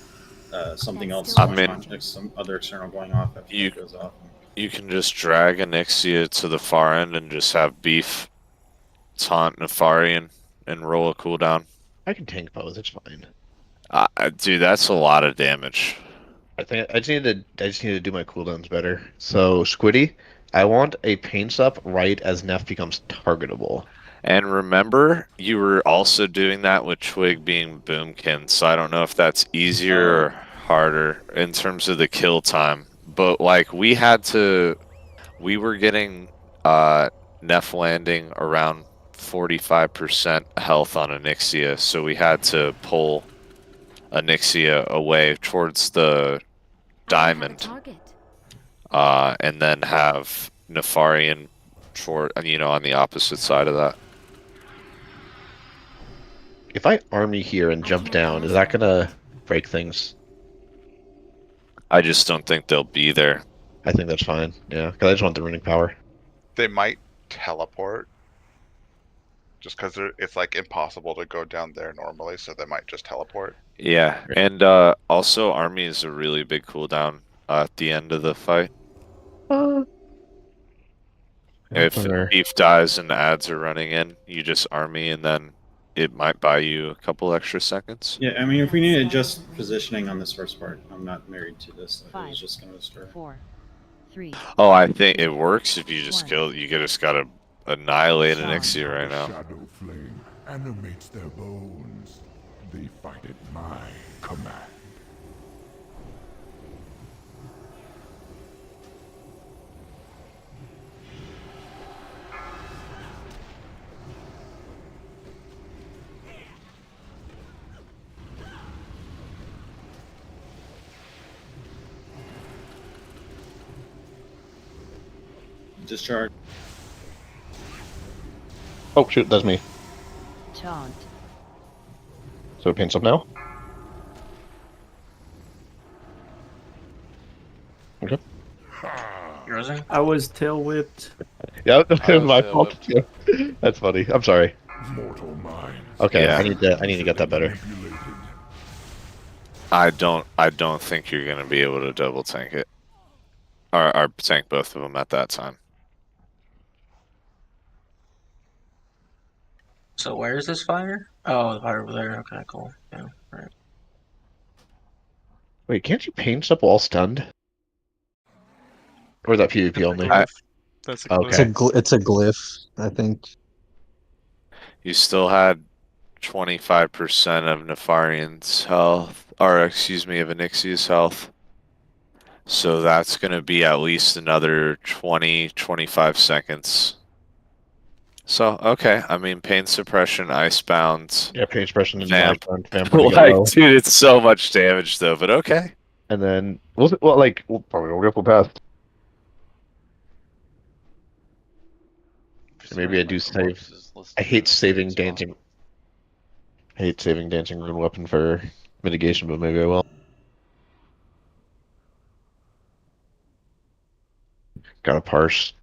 something else. Some other external going off after it goes off. You can just drag Anixia to the far end and just have Beef taunt Nefarian and roll a cooldown. I can tank both. It's fine. Dude, that's a lot of damage. I think I just need to do my cooldowns better. So Squiddy, I want a pain sup right as Neff becomes targetable. And remember, you were also doing that with Twig being Boomkin, so I don't know if that's easier or harder in terms of the kill time. But like we were getting Neff landing around 45% health on Onyxia, so we had to pull Onyxia away towards the diamond, and then have Nefarian on the opposite side of that. If I army here and jump down, is that gonna break things? I just don't think they'll be there. I think that's fine. Yeah, because I just want the runic power. They might teleport. Just because it's like impossible to go down there normally, so they might just teleport. Yeah, and also army is a really big cooldown at the end of the fight. If Beef dies and ads are running in, you just army and then it might buy you a couple extra seconds. Yeah, I mean, if we need to adjust positioning on this first part, I'm not married to this. I was just going to start. 4, 3. Oh, I think it works if you just kill. You just gotta annihilate an Onyxia right now. Shadow flame animates their bones. They fight at my command. Discharge. Oh shoot, that's me. Taunt. So it paints up now? Okay. I was tail whipped. Yeah, that was my fault too. That's funny. I'm sorry. Mortal mind. Okay, Yeah. I need to get that better. I don't think you're gonna be able to double tank it, or tank both of them at that time. So where is this fire? Oh, the fire over there. Okay, cool. Yeah, right. Wait, can't you paint up while stunned? Or is that PvP only? That's Okay. It's a glyph, I think. You still had 25% of Nefarian's health, or excuse me, of Onyxia's health. So that's going to be at least another 20-25 seconds. So, okay, I mean, pain suppression, icebound. Yeah, pain suppression and vamp. vamp Like, dude, it's so much damage though, but okay. And then we'll probably ripple past. Maybe I do save. I hate saving dancing. I hate saving dancing rune weapon for mitigation, but maybe I will. Gotta parse.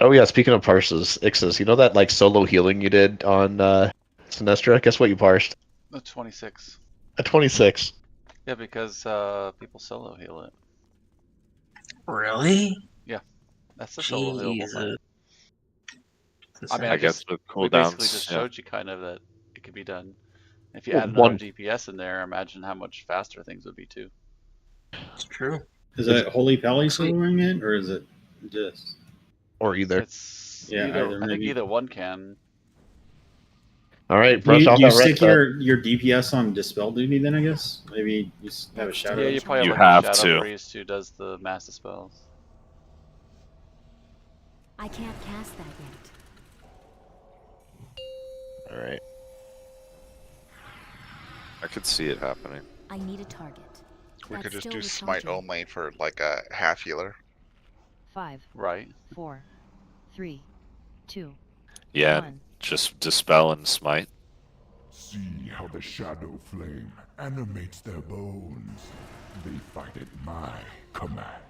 Oh yeah, speaking of parses, Ixis, you know that like solo healing you did on Sinestra? Guess what you parsed? A 26. A 26. Yeah, because people solo heal it. Really? Yeah, that's the solo healable Jesus. thing. I mean, I guess with we basically cooldowns, just yeah. showed you kind of that it could be done. If you Well, add another one- DPS in there, imagine how much faster things would be too. It's true. Is that Holy Pally soloing it, or is it just? Or either. It's Yeah, either, either I think maybe. either one can. All right, Do brush you, off do you that red stick stuff. your DPS on dispel duty then? I guess maybe you have a shadow. Yeah, you probably You have, like, have a shadow to. priest who does the mass dispels. I can't cast that yet. All right. I could see it happening. I need a target. We That's could just still do smite recharging. only for like a half healer. 5, Right. 4, 3, 2, Yeah, 1. just dispel and smite. See how the shadow flame animates their bones. They fight at my command.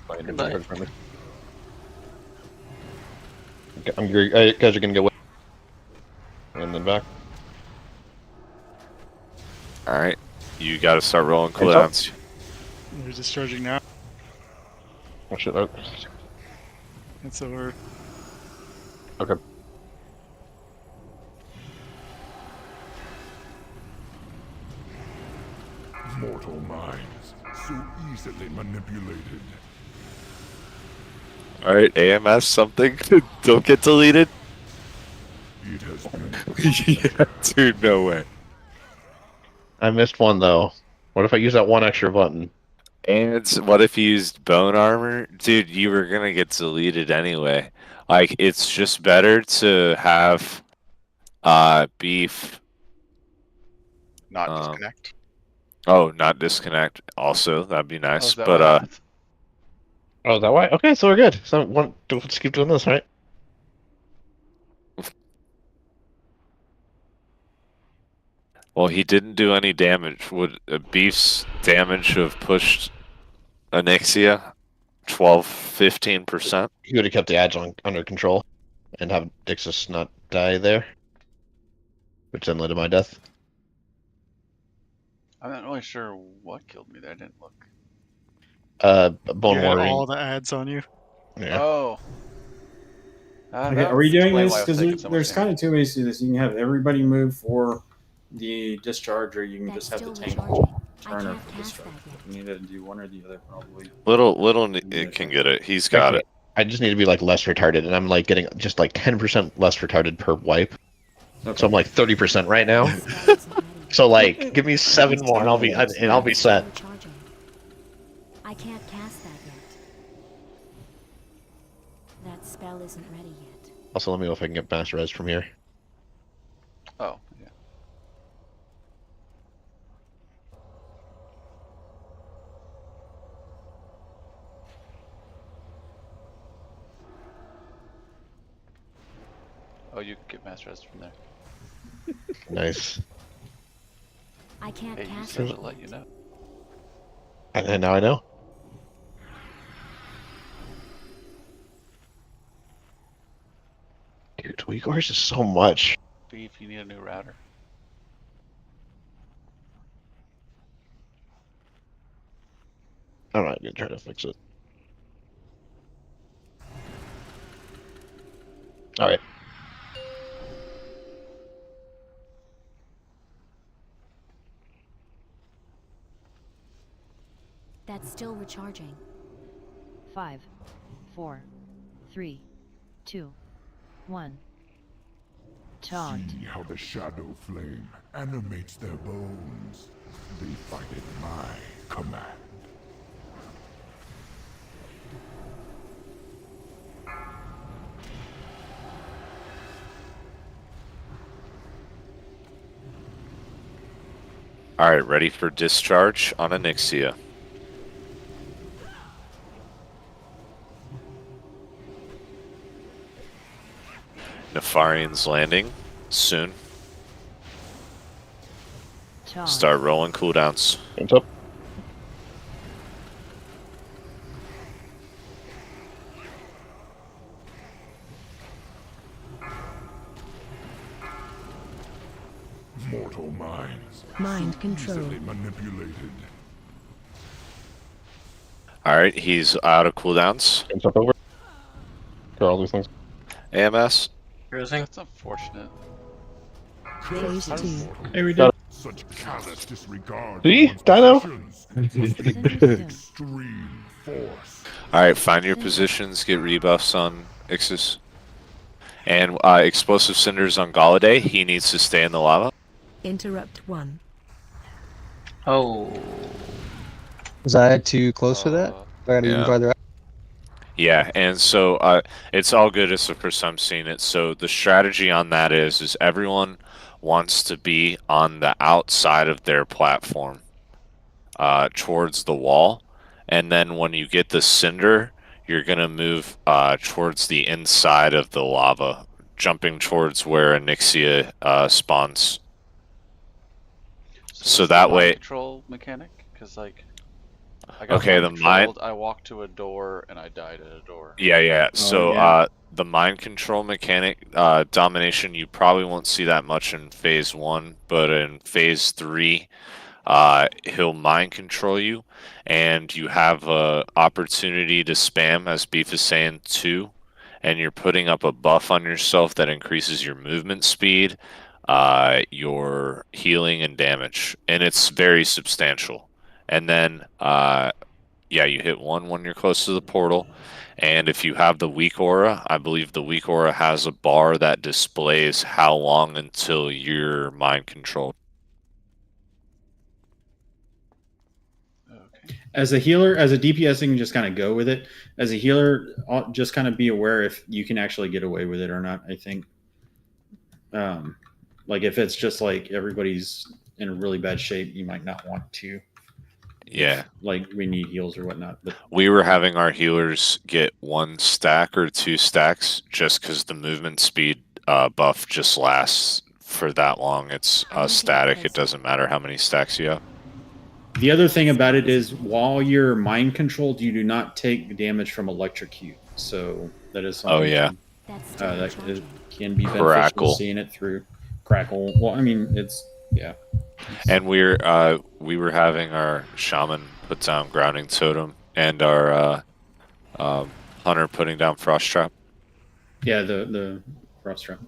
Fine, Goodbye. hard for me. Okay, guys are gonna get away. And then back. Alright, you gotta start rolling Heads up. cooldowns. We're discharging now. Oh, shit. It's over. Okay. Mortal minds, so easily manipulated. Alright, AMS something. Don't get deleted. It has been. Yeah, dude, no way. I missed one though. What if I use that one extra button? And what if you used bone armor? Dude, you were gonna get deleted anyway. Like, it's just better to have beef. Not disconnect. Oh, not disconnect. Also, that'd be nice. is that But what happens? Oh, is that why? Okay, so we're good. So let's keep doing this, right? well, he didn't do any damage. Would beef's damage have pushed Anixia 12-15%? He would have kept the Agile under control and have Dixis not die there, which then led to my death. I'm not really sure what killed me there. I didn't look. Bone You had Warrior. all the ads on you. Yeah. Oh. Okay, are we doing this? Because so there's kind of two ways to do this. You can have everybody move for the discharge, or you can just have the tank turner for discharge. You need to do one or the other, probably. Little it can get it. He's got it. I just need to be like less retarded, and I'm like getting just like 10% less retarded per wipe. Okay. So I'm like 30% right now. So like, give me 7 more, and I'll be set. I can't cast that yet. That spell isn't ready yet. Also, let me know if I can get mass res from here. Oh, yeah. Oh, you can get mass res from there. Nice. I can't Hey, cast users it. will let you know. And now I know. Dude, Tweakors is so much. Beef, you need a new router. I'm not gonna try to fix it. Alright. That's still recharging. 5, 4, 3, 2, 1. Taunt. See how the shadow flame animates their bones. They fight at my command. Alright, ready for discharge on Anixia. Nefarian's landing soon. Taunt. Start rolling cooldowns. Hands up. Mortal minds. Mind so control. Easily manipulated. Alright, he's out of cooldowns. Hands up over. For all these things. AMS. That's unfortunate. Phase 2. Hey, we did. Such callous disregard. See? for Dino? one's possessions. Extreme force. Alright, find your positions, get rebuffs on Ixis. And explosive cinders on Galladay. He needs to stay in the lava. Interrupt 1. Oh. Was I too close for that? I gotta even yeah. farther out. Yeah, and so it's all good. It's the first time seeing it. So the strategy on that is everyone wants to be on the outside of their platform, towards the wall, and then when you get the cinder, you're gonna move towards the inside of the lava, jumping towards where Anixia spawns. So what's that the mind way, control mechanic, because like, I got okay, mind the mind. controlled, I walked to a door and I died at a door. Yeah, yeah. So yeah. the mind control mechanic domination, you probably won't see that much in phase 1, but in phase 3, he'll mind control you, and you have a opportunity to spam, as Beef is saying, 2, and you're putting up a buff on yourself that increases your movement speed, your healing and damage, and it's very substantial. And then yeah, you hit 1 when you're close to the portal. And if you have the weak aura, I believe the weak aura has a bar that displays how long until you're mind controlled. As a healer, as a DPS, you can just kind of go with it. As a healer, just kind of be aware if you can actually get away with it or not. I think, like if it's just like everybody's in a really bad shape, you might not want to. Yeah. Like we need heals or whatnot. But we were having our healers get 1 stack or 2 stacks just because the movement speed buff just lasts for that long. It's static. It doesn't matter how many stacks you have. the other thing about it is while you're mind controlled, you do not take damage from electrocute. So that is something. Oh yeah. That can be beneficial. Crackle. Seeing it through crackle. Well, I mean, it's yeah. And we were having our shaman put down grounding totem and our hunter putting down frost trap. Yeah, the frost trap.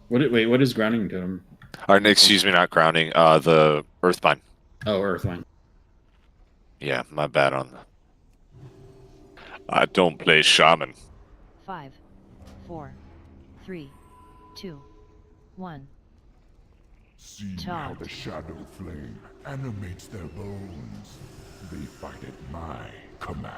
What is grounding totem? Or excuse me, not grounding. The earthbind. Oh, earthbind. Yeah, my bad on the. I don't play shaman. 5, 4, 3, 2, 1. See how the shadow flame animates their bones. They fight at my command.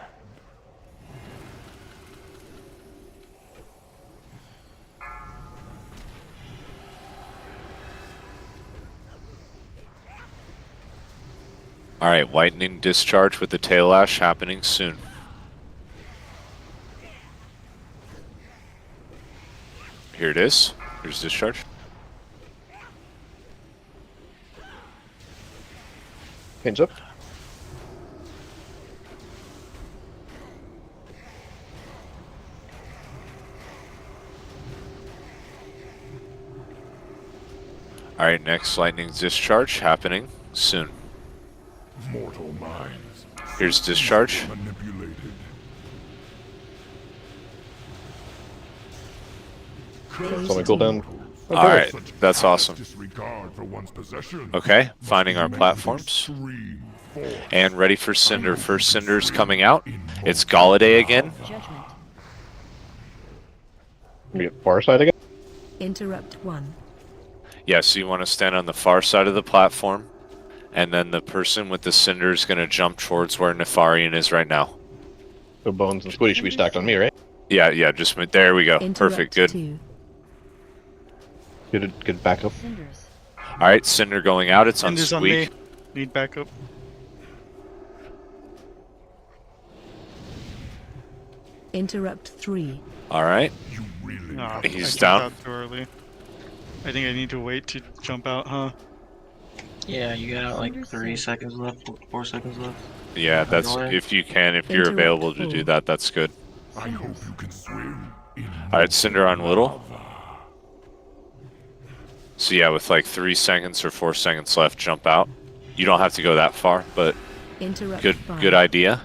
Alright, whitening discharge with the tail ash happening soon. Here it is. Here's discharge. Hands up. Alright, next lightning discharge happening soon. Mortal minds. Here's discharge. Manipulated. So my cooldown. Alright, that's awesome. Disregard for one's possession. Okay, finding our platforms. And ready for Cinder. First Cinder's coming out. It's Galladay again. Far side again? Interrupt 1. Yeah, so you want to stand on the far side of the platform. And then the person with the Cinder is going to jump towards where Nefarian is right now. So Bones and Squiddy should be stacked on me, right? Yeah, just there we go. Perfect, good. 2. Good backup. Alright, Cinder going out. It's on Cinder's on Squeak. me. Need backup. Interrupt 3. Alright. Nah, He's I down. jumped out too early. I think I need to wait to jump out, huh? Yeah, you got like 3 seconds left, 4 seconds left. Yeah, that's if you can, if you're available to do that, that's good. I hope you can swim. Alright, Cinder on Little. So yeah, with like 3 seconds or 4 seconds left, jump out. You don't have to go that far, but Interrupt good 5. idea.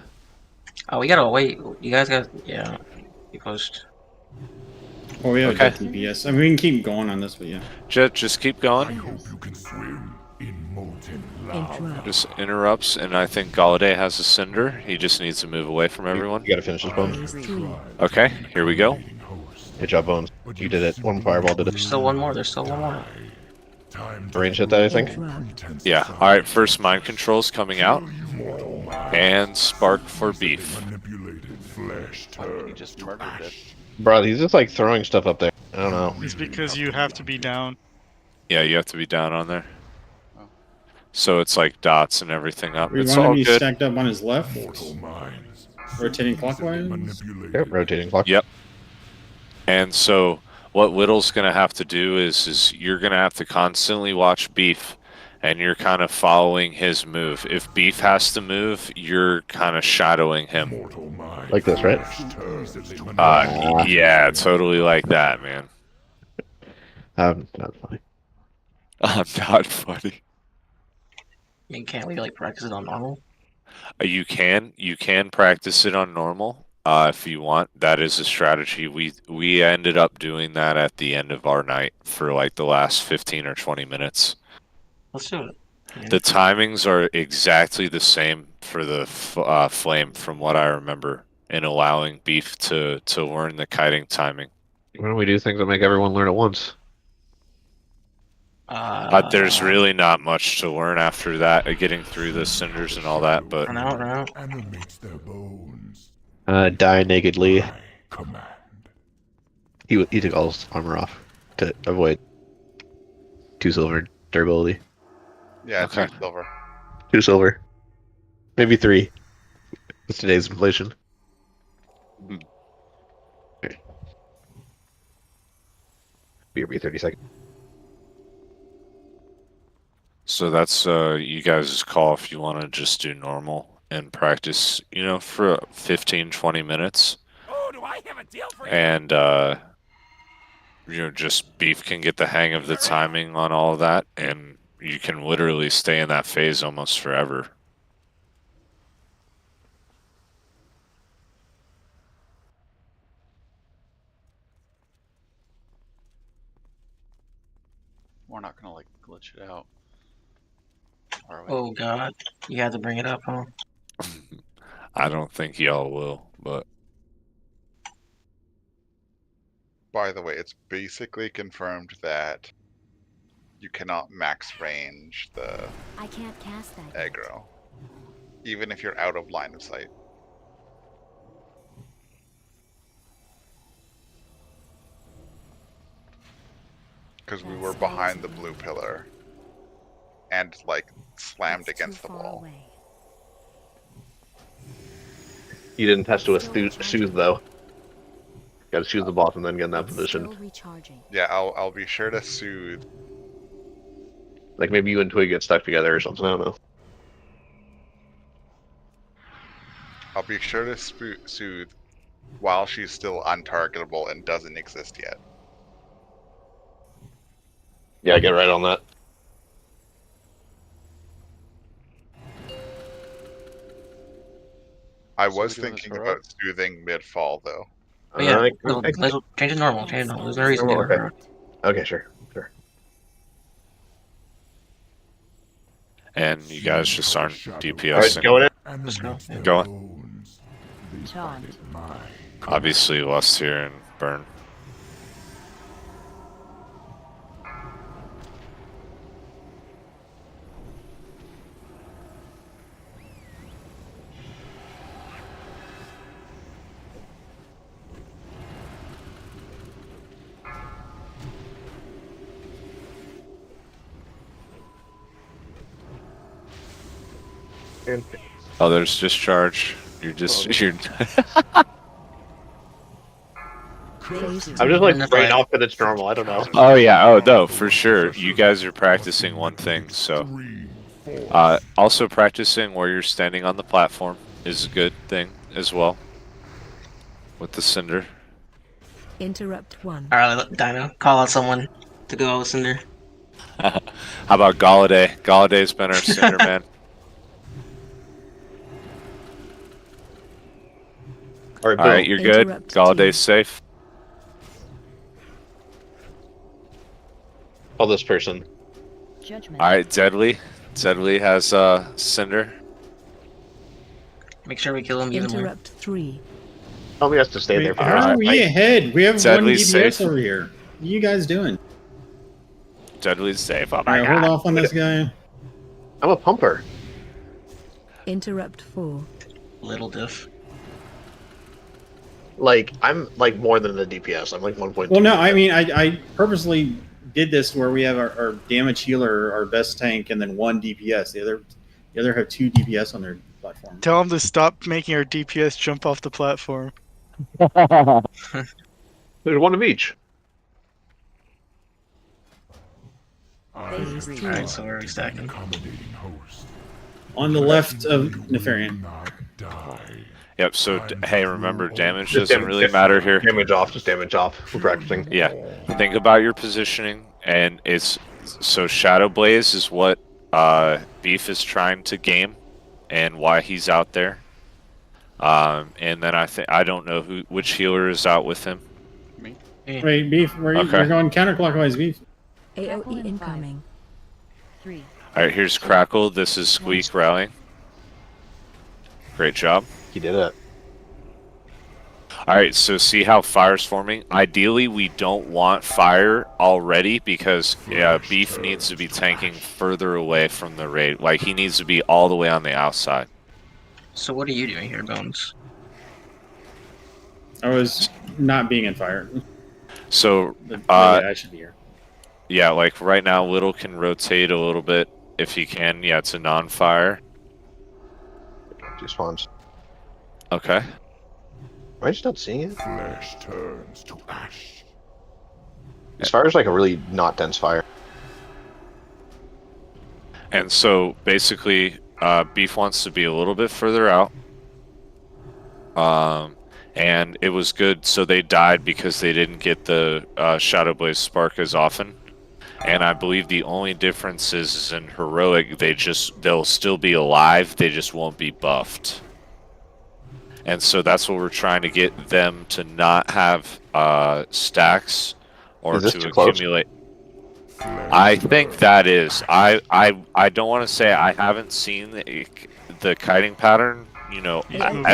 Oh, we gotta wait. You guys got be post. Oh, we have Okay. DPS. I mean, we can keep going on this, but yeah. Just keep I going. hope you can swim in molten lava. Interrupt. Just interrupts, and I think Galladay has a Cinder. He just needs to move away from everyone. You gotta finish this, Bones. Phase 3. Okay, here we go. Good job, Bones. You did it. One fireball did There's it. still one more. There's still one more. Time Range hit that, I think. Interrupt. Yeah, alright, first mind control's coming out. And Spark for Beef. manipulated flesh He turns just to murdered it. ash. Bro, he's just like throwing stuff up there. I don't know. It's because you have to be down. Yeah, you have to be down on there. Oh. So it's like dots and everything up. We It's want all to be good. stacked up on his left, Mortal minds. rotating clockwise. Manipulated. Yep, rotating clock. Yep. And so what Whittle's going to have to do is you're going to have to constantly watch Beef and you're kind of following his move. If Beef has to move, you're kind of shadowing him. Like this, right? Yeah, totally like that, man. Not funny. I'm not funny. I mean, can't we like practice it on normal? You can practice it on normal if you want. That is a strategy. We ended up doing that at the end of our night for like the last 15 or 20 minutes. Let's do it. The timings are exactly the same for the flame, from what I remember, in allowing Beef to learn the kiting timing. Why don't we do things that make everyone learn at once? But there's really not much to learn after that, getting through the cinders and all that. But Run out. Animates their bones. Die nakedly. Command. He took all his armor off to avoid 2 silver durability. Yeah, Okay. 2 silver. 2 silver. Maybe 3. With today's inflation. Okay. BRB 30 seconds. so that's you guys' call if you want to just do normal and practice, for 15-20 minutes. Oh, do I have a deal for you? And just Beef can get the hang of the timing on all of that, and you can literally stay in that phase almost forever. We're not gonna like glitch it out. Are we? Oh god, you had to bring it up, huh? I don't think y'all will, but By the way, it's basically confirmed that you cannot max range the I can't cast that yet. aggro, even if you're out of line of sight. Because we were behind the blue pillar and like slammed It's too against the far wall. away. You didn't test with shoes though. Gotta choose the boss and then get in that It's position. still recharging. Yeah, I'll be sure to soothe. Like maybe you and Twig get stuck together or something, I don't know. I'll be sure to soothe while she's still untargetable and doesn't exist yet. Yeah, get right on that. I So was we doing this thinking heroic? about soothing mid-fall though. But yeah, I- let's change it normal. Change it normal. There's no reason to do Okay. it. Okay, sure. and you guys just aren't Alright, DPSing. going in. Let's go. Going. Taunt. Obviously, Lust here and Burn. Oh, there's discharge. You're you're. I'm just like right off that it's normal, I don't know. Oh yeah. Oh no, for sure. You guys are practicing one thing, so. Also practicing where you're standing on the platform is a good thing as well. With the cinder. Interrupt 1. Alright, Dino, call out someone to go with Cinder. How about Galladay? Galladay's been our cinder man. Alright, you're good. Galladay's safe. Call this person. Judgment. Alright, Deadly. Deadly has cinder. Make sure we kill him even more. Interrupt 3. Tell me has to stay there for How are we ahead? We have one Deadly's DPS safe. over here. What are you guys doing? Deadly's safe. Oh my Alright, god. hold off on this guy. I'm a pumper. Interrupt 4. Little diff. Like, I'm like more than the DPS. I'm like 1.2. Well, no, I mean, I purposely did this where we have our damage healer, our best tank, and then 1 DPS. The other have 2 DPS on their platform. Tell him to stop making our DPS jump off the platform. There's one of each. Phase 2. Alright, so where are we stacking? On the left of Nefarian. Yep. So hey, remember, damage Just doesn't really matter here. Damage off, just damage off. We're practicing. Yeah. Think about your positioning, and it's so Shadow Blaze is what Beef is trying to game, and why he's out there. And then I don't know which healer is out with him. Me. Wait, Beef, where Okay. you're going counterclockwise, Beef. AOE incoming. 3. All right, here's Crackle. This is Squeak rallying. Great job. He did it. All right, so see how fire's forming? Ideally, we don't want fire already because Beef needs to be tanking further away from the raid. Like, he needs to be all the way on the outside. So what are you doing here, Bones? I was not being in fire. So, I should be here. yeah, like right now, Little can rotate a little bit if he can. Yeah, it's a non-fire. Two spawns. Okay. Am I just not seeing it? Flesh turns to ash. This fire is like a really not dense fire. And so, basically, Beef wants to be a little bit further out. And it was good, so they died because they didn't get the Shadow Blaze Spark as often. And I believe the only difference is in Heroic, they'll still be alive, they just won't be buffed. And so that's what we're trying to get them to not have stacks or to accumulate. I think that is. I don't want to say I haven't seen the kiting pattern, you know,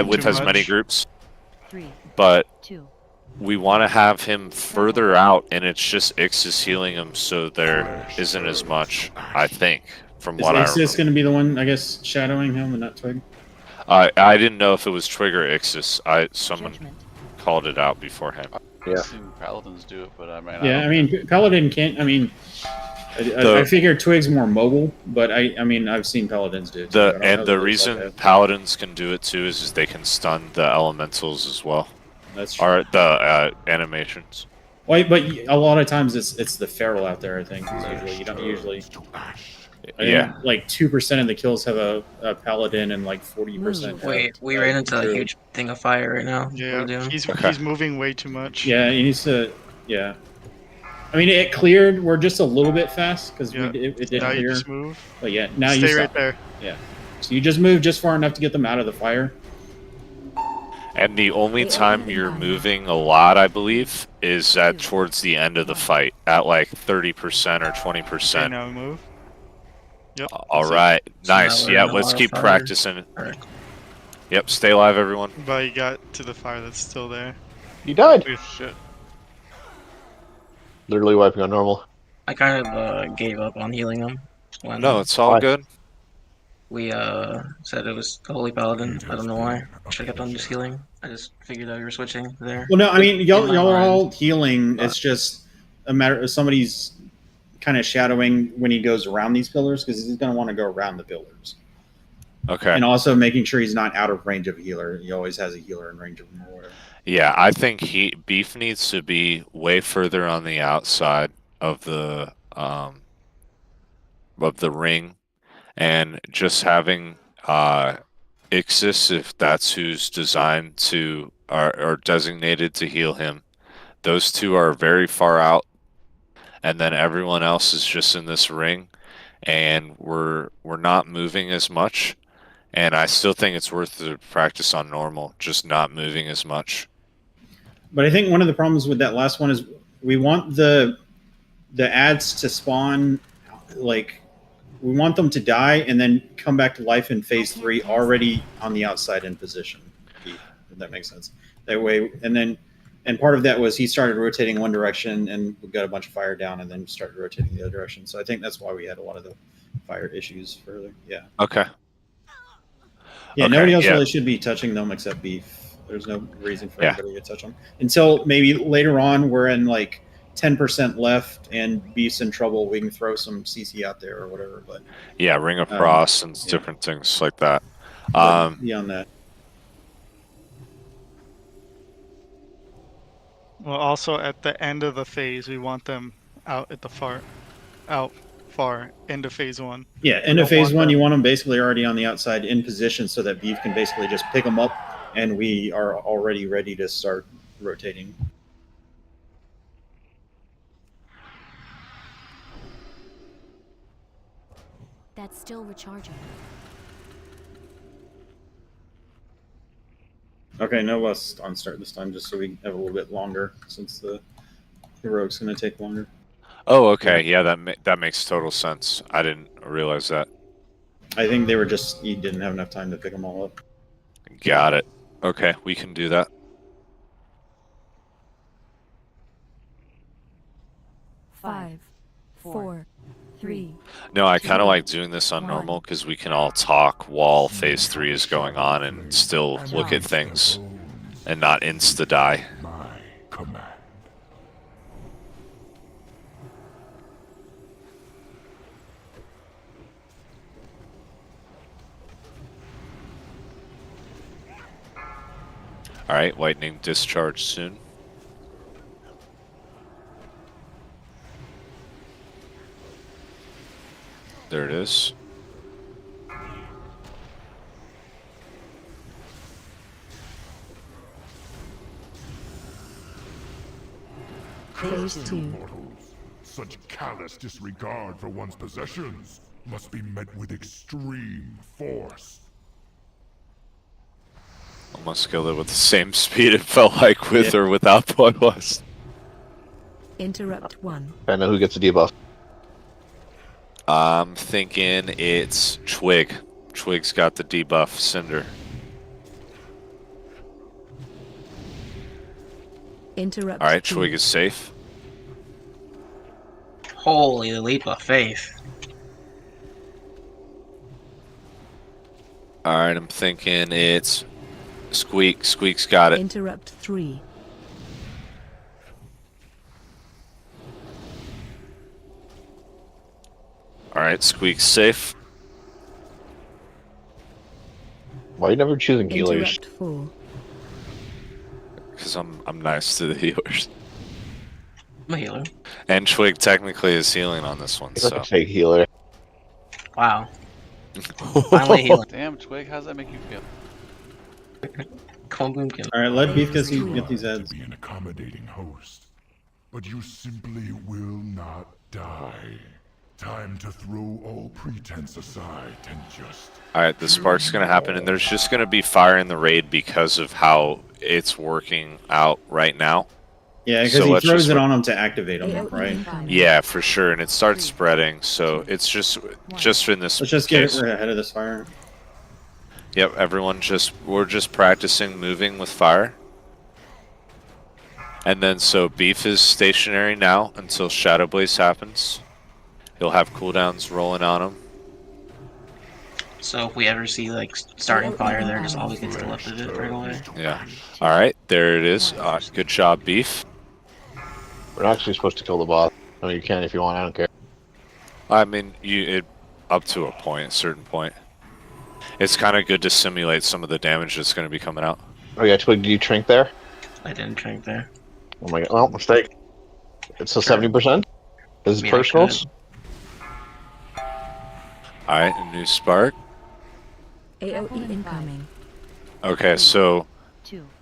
with as many groups. 3. But 2. we want to have him further out, and it's just Ixis healing him, so there isn't as much, I think, from what I remember. Is Ixis going to be the one, I guess, shadowing him and not Twig? I didn't know if it was Twig or Ixis. Someone called it out beforehand. I've seen Paladins do it, but I mean, Yeah, I mean, Paladin can't. I mean, I figure Twig's more mobile, but I mean, I've seen Paladins do it. The reason Paladins can do it too is they can stun the elementals as well. That's true. Or the animations. Well, but a lot of times it's the feral out there. I think usually you don't usually. Yeah. Like 2% of the kills have a paladin, and like 40%. Wait, we ran into a huge thing of fire right now. Yeah, he's moving way too much. Yeah, he needs to. Yeah. I mean, it cleared. We're just a little bit fast because it didn't now clear. you just move. But yeah, now Stay you right stop. there. Yeah. So you just move just far enough to get them out of the fire. And the only time you're moving a lot, I believe, is towards the end of the fight, at like 30% or 20%. Okay, now we move. Yep. All right, nice. So Yeah, now we're let's in a keep fire. practicing. Alright. Yep, stay alive, everyone. But you got to the fire that's still there. He died. Shit. Literally wiping on normal. I kind of gave up on healing him. When No, it's all good. we said it was the Holy Paladin. I don't know why. I should have kept on just healing. I just figured out you were switching there. Well, no, I mean, y'all In my are mind. all healing. It's just a matter of somebody's kind of shadowing when he goes around these pillars because he's going to want to go around the pillars. Okay. And also making sure he's not out of range of a healer. He always has a healer in range of him or whatever. Yeah, I think Beef needs to be way further on the outside of the ring, and just having Ixis, if that's who's designed to or designated to heal him. Those two are very far out, and then everyone else is just in this ring, and we're not moving as much. And I still think it's worth the practice on normal, just not moving as much. But I think one of the problems with that last one is we want the ads to spawn, like, we want them to die and then come back to life in phase 3 already on the outside in position, if that makes sense. That way, and part of that was he started rotating one direction and we got a bunch of fire down and then started rotating the other direction. So I think that's why we had a lot of the fire issues further. Yeah. Okay. Yeah, Okay, nobody else yeah. really should be touching them except Beef. There's no reason for anybody to touch them. Until maybe later on we're in like 10% left and Beef's in trouble, we can throw some CC out there or whatever. But Yeah, Ring of Frost and different things like that. Beyond that. Well, also at the end of the phase, we want them out at the out far into phase 1. Yeah, We into don't phase want 1, them- you want them basically already on the outside in position so that Beef can basically just pick them up, and we are already ready to start rotating. That's still recharging. Okay, no less on start this time, just so we have a little bit longer, since the heroic's going to take longer. Oh, okay. Yeah, that makes total sense. I didn't realize that. I think they were just, you didn't have enough time to pick them all up. Got it. Okay, we can do that. 5, 4, 3. No, I kind of like doing this on normal because we can all talk while phase 3 is going on and still look at things and not insta-die. My command. Alright, lightning discharge soon. There it is. Phase 2. Mortals, such callous disregard for one's possessions must be met with extreme force. Almost killed it with the same speed it felt like with or without Bloodlust. Interrupt 1. I know who gets a debuff. I'm thinking it's Twig. Twig's got the debuff Cinder. Interrupt. Alright, 2. Twig is safe. Holy leap of faith. Alright, I'm thinking it's Squeak. Squeak's got it. Interrupt 3. Alright, Squeak's safe. Why are you never choosing healers? Interrupt 4. Because I'm nice to the healers. I'm a healer. And Twig technically is healing on this one, He's like so. a fake healer. Wow. Finally healing. Damn, Twig, how does that make you feel? Come on, Boomkin. Alright, let Beef get these heads. Be an accommodating host, but you simply will not die. Time to throw all pretense aside and just... Alright, the spark's gonna happen, and there's just gonna be fire in the raid because of how it's working out right now. Yeah, because So he let's throws just it wait. on them to activate them, right? Yeah, for sure, and it starts spreading, so it's just in this Let's just get case. ahead of this fire. Yep, we're just practicing moving with fire. And then so Beef is stationary now until Shadow Blaze happens. He'll have cooldowns rolling on him. So if we ever see like starting fire there, just always get to the left of it right away. Yeah. Alright, there it is. Good job, Beef. We're not actually supposed to kill the boss. I mean, you can if you want, I don't care. I mean, up to a point, a certain point. It's kind of good to simulate some of the damage that's going to be coming out. Oh yeah, Twig, do you trink there? I didn't drink there. Oh my god, well, mistake. It's still 70%? This is I mean, I personals? Alright, a new spark. AOE incoming. Okay, so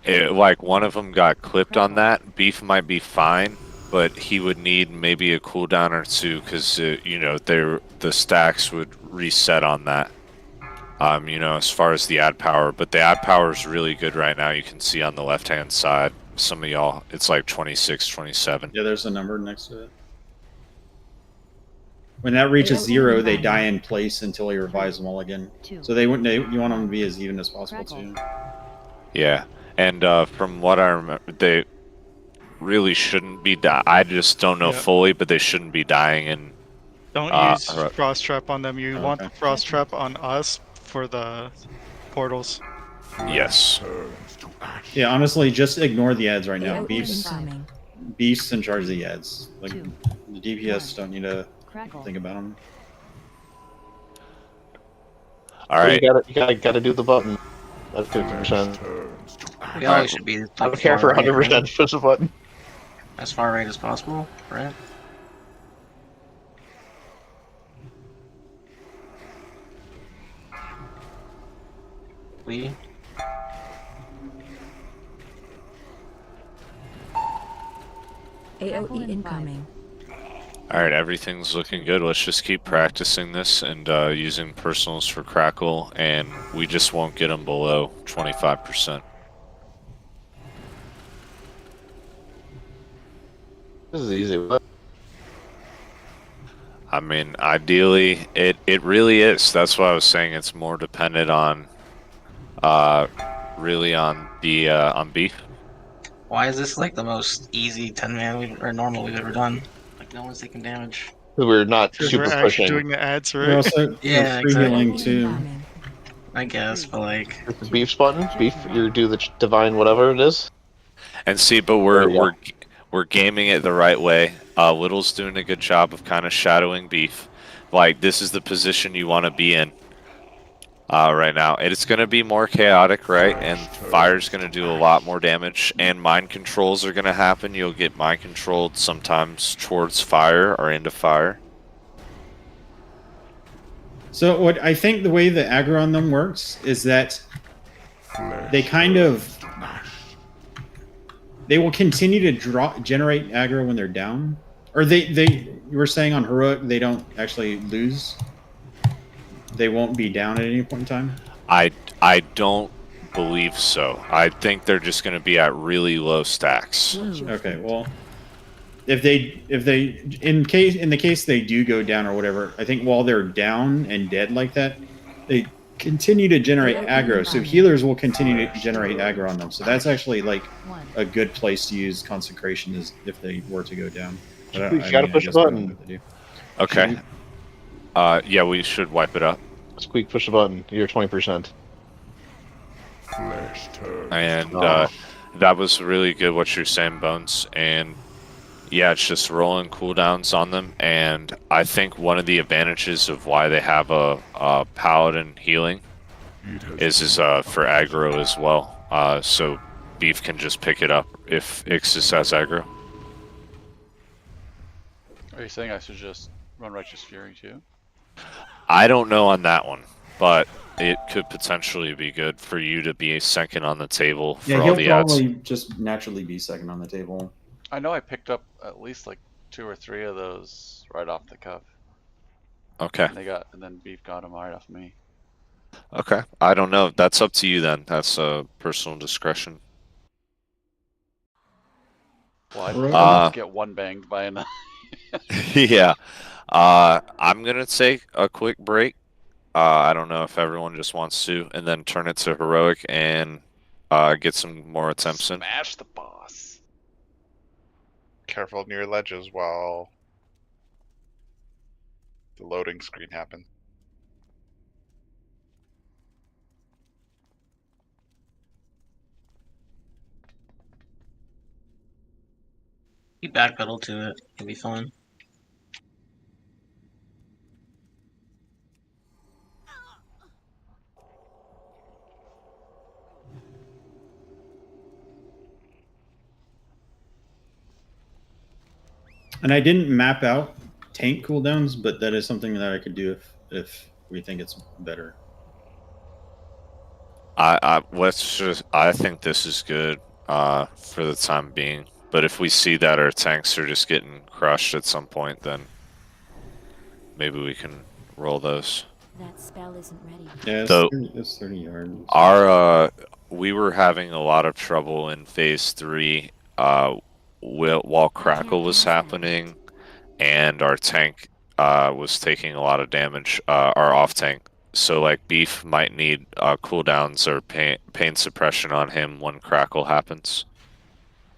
like one of them got clipped on that. Beef might be fine, but he would need maybe a cooldown or two because you know the stacks would reset on that. You know, as far as the ad power, but the ad power is really good right now. You can see on the left hand side. Some of y'all, it's like 26, 27. Yeah, there's a number next to it. When that reaches 0, they die in place until he revives them all again. So you want them to be as even as possible too. Yeah, and from what I remember, they really shouldn't be I just don't know fully, but they shouldn't be dying in. Don't use Frost Trap on them. You want the Frost Trap on us for the portals. Yes. Yeah, honestly, just ignore the ads right now. AOE Beef's in charge of the ads. Like the DPS don't need to think about them. All right. You gotta do the button. That's 50%. We always should be. I don't care for 100%. Push the button. As far right as possible, right? We. AOE incoming. All right, everything's looking good. Let's just keep practicing this and using personals for Crackle, and we just won't get them below 25%. This is easy. I mean, ideally, it really is. That's why I was saying it's more dependent on, really on the on beef. Why is this like the most easy 10-man or normal we've ever done? Like no one's taking damage. We're not Because super we're actually pushing. doing the ads, We're right? also Yeah, free healing exactly. too. I guess, but like With the beef's button, beef, you do the divine whatever it is. And see, but There we go. we're gaming it the right way. Little's doing a good job of kind of shadowing beef. Like this is the position you want to be in right now. It's going to be more chaotic, right? And fire's going to do a lot more damage, and mind controls are going to happen. You'll get mind controlled sometimes towards fire or into fire. So what I think the way the aggro on them works is that they kind of they will continue to generate aggro when they're down, or you were saying on heroic they don't actually lose. They won't be down at any point in time. I don't believe so. I think they're just going to be at really low stacks. Okay, well, if they in the case they do go down or whatever, I think while they're down and dead like that, they continue to generate aggro. So healers will continue to generate aggro on them. So that's actually like a good place to use consecration is if they were to go down. You gotta push the button. Okay. Yeah, we should wipe it up. Squeak, push the button. You're 20%. And that was really good what you're saying, Bones. And yeah, it's just rolling cooldowns on them. And I think one of the advantages of why they have a paladin healing is for aggro as well. So beef can just pick it up if Ixis has aggro. Are you saying I should just run Righteous Fury too? I don't know on that one, but it could potentially be good for you to be second on the table for Yeah, all he'll the ads. probably just naturally be second on the table. I know I picked up at least like 2 or 3 of those right off the cuff. Okay. And then Beef got them right off me. Okay. I don't know. That's up to you then. That's personal discretion. Well, I didn't get one banged by another. Yeah. I'm going to take a quick break. I don't know if everyone just wants to, and then turn it to heroic and get some more attempts in. Smash the boss. Careful near ledges while the loading screen happens. you backpedal to it, it'll be fine. And I didn't map out tank cooldowns, but that is something that I could do if we think it's better. I think this is good for the time being. But if we see that our tanks are just getting crushed at some point, then maybe we can roll those. That spell isn't ready. Yeah, it's 30 yards. We were having a lot of trouble in phase 3 while Crackle was happening, and our tank was taking a lot of damage, our off tank. So like Beef might need cooldowns or pain suppression on him when Crackle happens.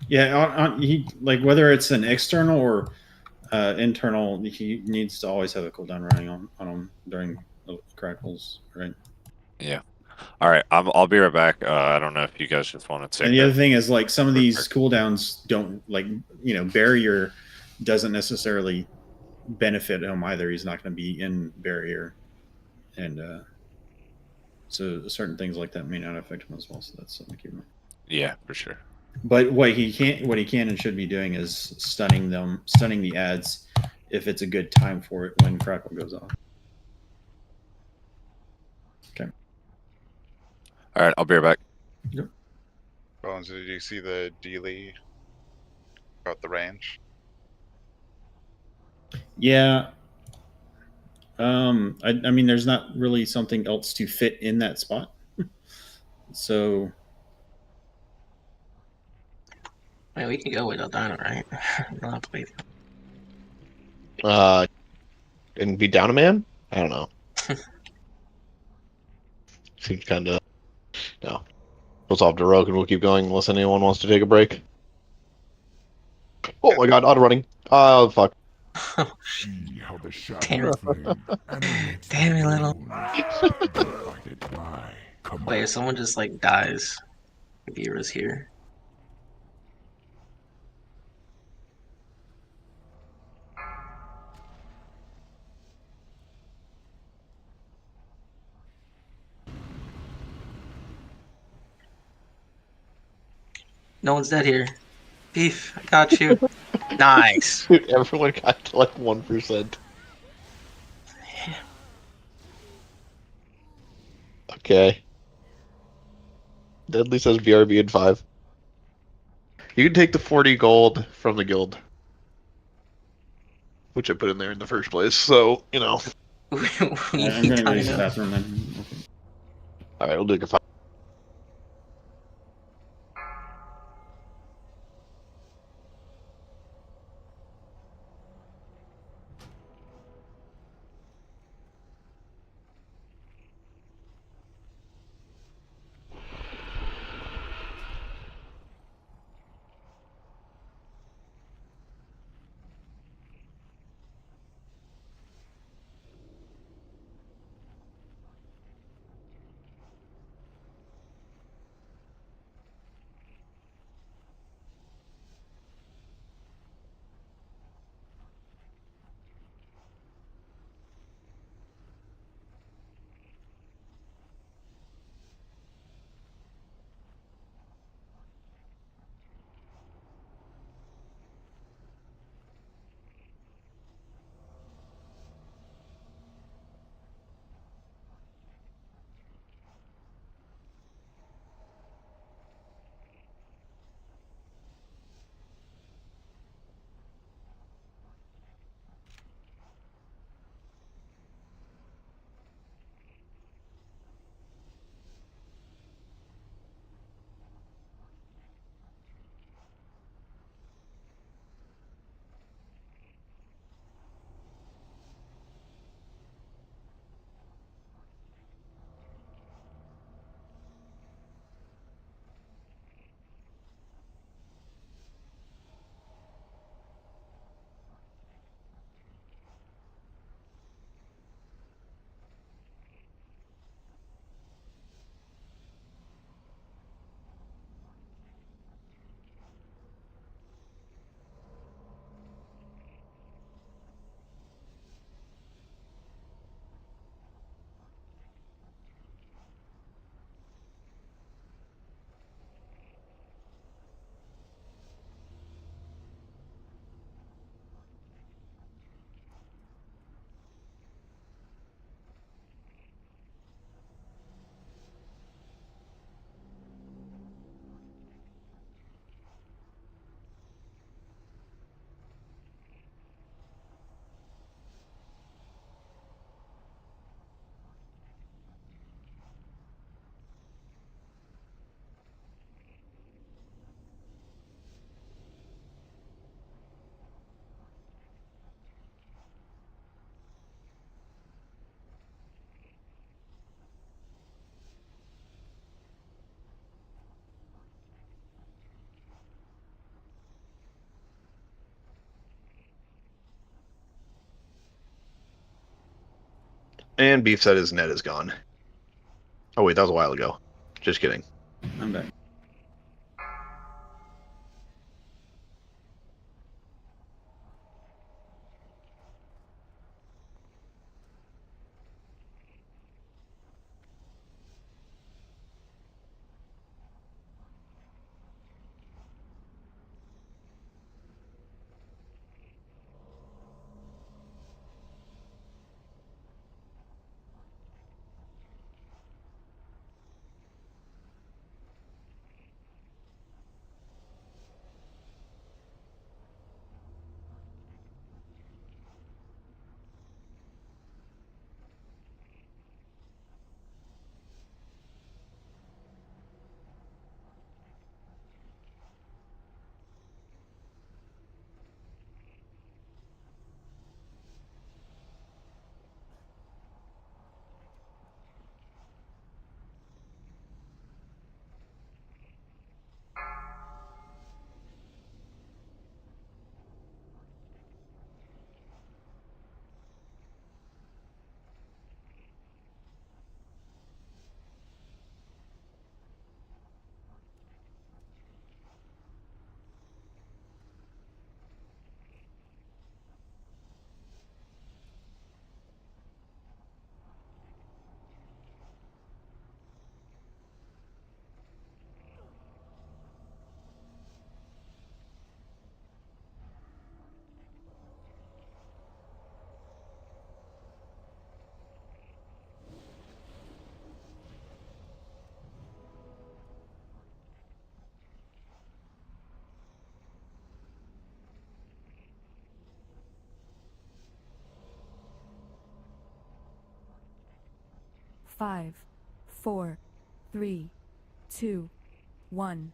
Yeah, he like whether it's an external or internal, he needs to always have a cooldown running on him during Crackles, right? Yeah. All right, I'll be right back. I don't know if you guys just want to take. And the other thing is like some of these cooldowns don't barrier doesn't necessarily benefit him either. He's not going to be in barrier, and so certain things like that may not affect him as well. So that's something to keep in mind. Yeah, for sure. But what he can and should be doing is stunning the ads if it's a good time for it when Crackle goes off. Okay. All right, I'll be right back. Bones, did you see the dealie about the range? Yeah. I mean, there's not really something else to fit in that spot. So. Man, we can go without Dino, right? Don't have to wait. And be down a man? I don't know. Seems kind of. No. We'll solve the rogue and we'll keep going unless anyone wants to take a break. Oh my god, auto running. Oh, fuck. See how the shadow Damn it. flame animates Damn it, the little. bones. Don't fight it, why? Come Wait, on. if someone just like dies, Vera's here. No one's dead here. Beef, I got you. Nice. Dude, everyone got to like 1%. Okay. Deadly says BRB in 5. You can take the 40 gold from the guild. Which I put in there in the first place, so, you know. I'm gonna go use the bathroom then. Okay. Alright, we'll do a 5. And Beef said his net is gone. Oh wait, that was a while ago. Just kidding. I'm back. 5, 4, 3, 2, 1.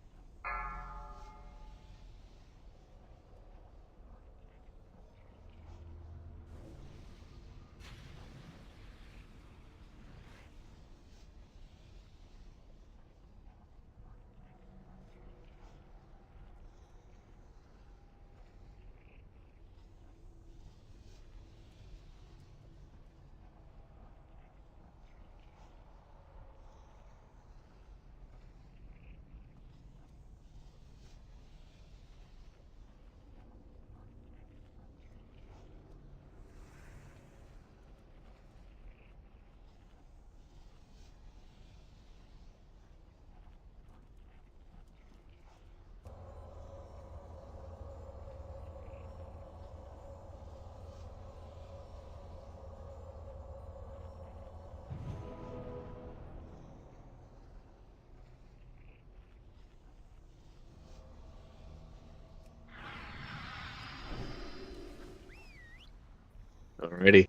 Alrighty.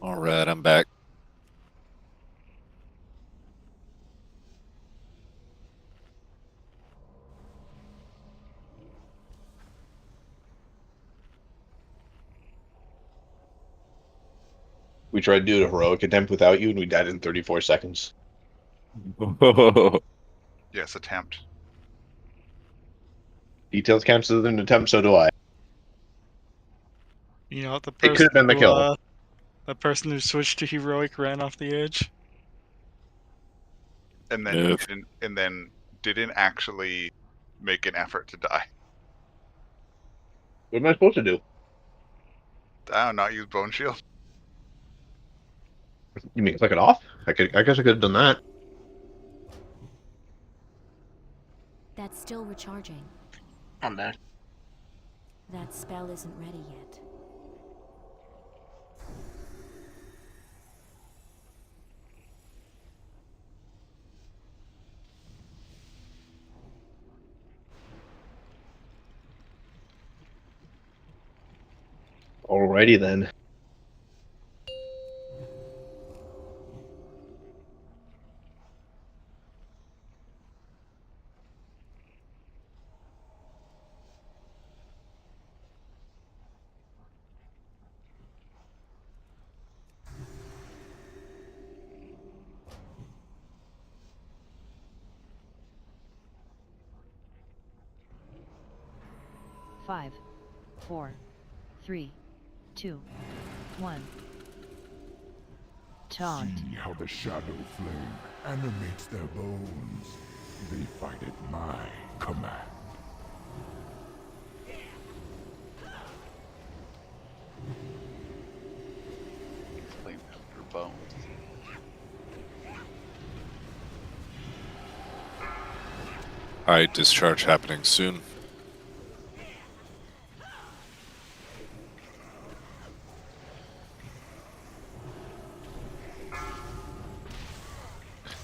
Alright, I'm back. We tried to do a heroic attempt without you, and we died in 34 seconds. Yes, attempt. Details counts as an attempt, so do I. You know, the It person could have been the kill. the person who switched to heroic ran off the edge. And then didn't actually make an effort to die. What am I supposed to do? I don't know, not use bone shield. You mean click it off? I guess I could have done that. That's still recharging. I'm back. That spell isn't ready yet. Alrighty then. Five, 4, 3, 2, 1. Taunt. See how the shadow flame animates their bones. They fight at my command. Flame your bones. Alright, discharge happening soon.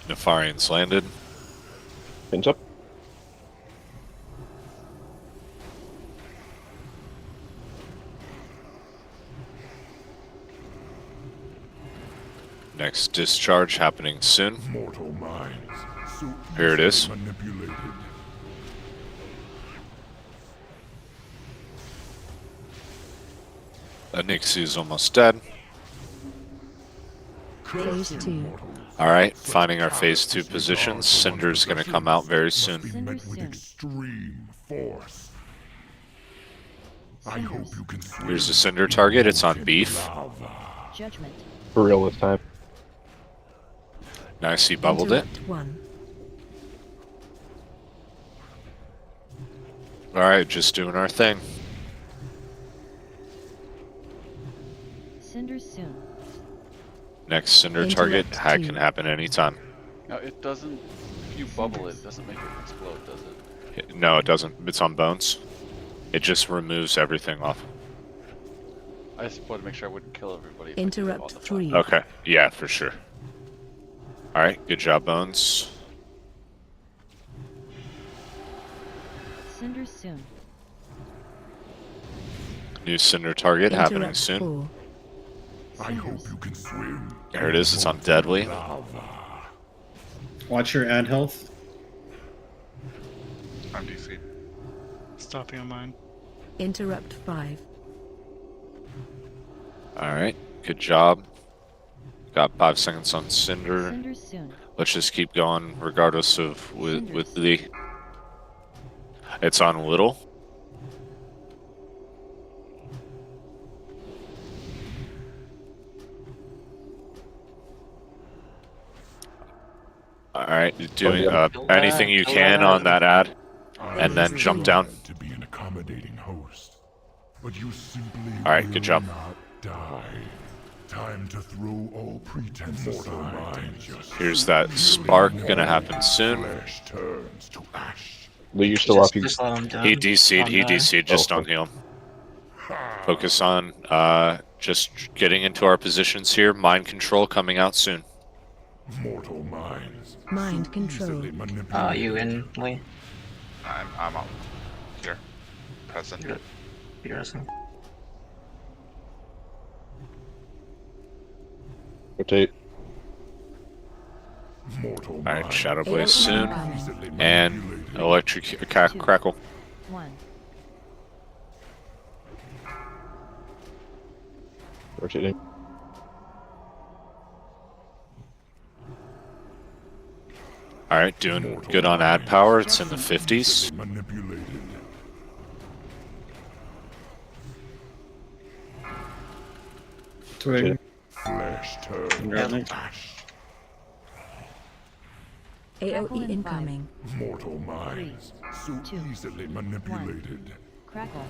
Nefarian's landed. Pins up. Next discharge happening soon. Mortal minds, so Here it is. manipulated. Anixi's almost dead. Phase 2. Alright, finding our phase 2 positions. Cinder's gonna come out very soon. Met with extreme force. I hope you can swim. Here's the Cinder target, it's on beef. Judgment. For real this time. Nice, he bubbled it. Interrupt 1. Alright, just doing our thing. Cinder soon. Next Cinder target can happen anytime. No, it doesn't. If you bubble it, it doesn't make it explode, does it? No, it doesn't. It's on bones. It just removes everything off. I just wanted to make sure I wouldn't kill everybody. If I did it Interrupt on the fly. 3. Okay, yeah, for sure. Alright, good job, Bones. Cinder soon. New Cinder target happening Interrupt soon. 4. I hope you can swim. There it is. It's on Deadly. Watch your ad health. I'm DC. Stopping on mine. Interrupt 5. Alright, good job. Got 5 seconds on Cinder. Cinder soon. Let's just keep going regardless of with the... It's on Little. Alright, doing anything you can on that ad. And then jump down. To be an accommodating host, but you simply Alright, good job. not die. Time to throw all pretense aside. Here's that spark, gonna happen soon. Flesh turns to ash. Lee, you're still up. Just let him down. He DC'd, On he the- DC'd, just don't heal him. Focus on just getting into our positions here. Mind control coming out soon. Mortal minds. Mind control. You in, Lee? I'm up here. Present. You're resting. Rotate. Mortal Alright, Shadow Blaze AOE soon. incoming. And Electric Crackle. 1. Rotating. Alright, doing good on ad power. It's in the 50s. Manipulated. Twig. Flesh turns Congrats. to ash. AOE incoming. Mortal minds. So two, easily manipulated. Crackle.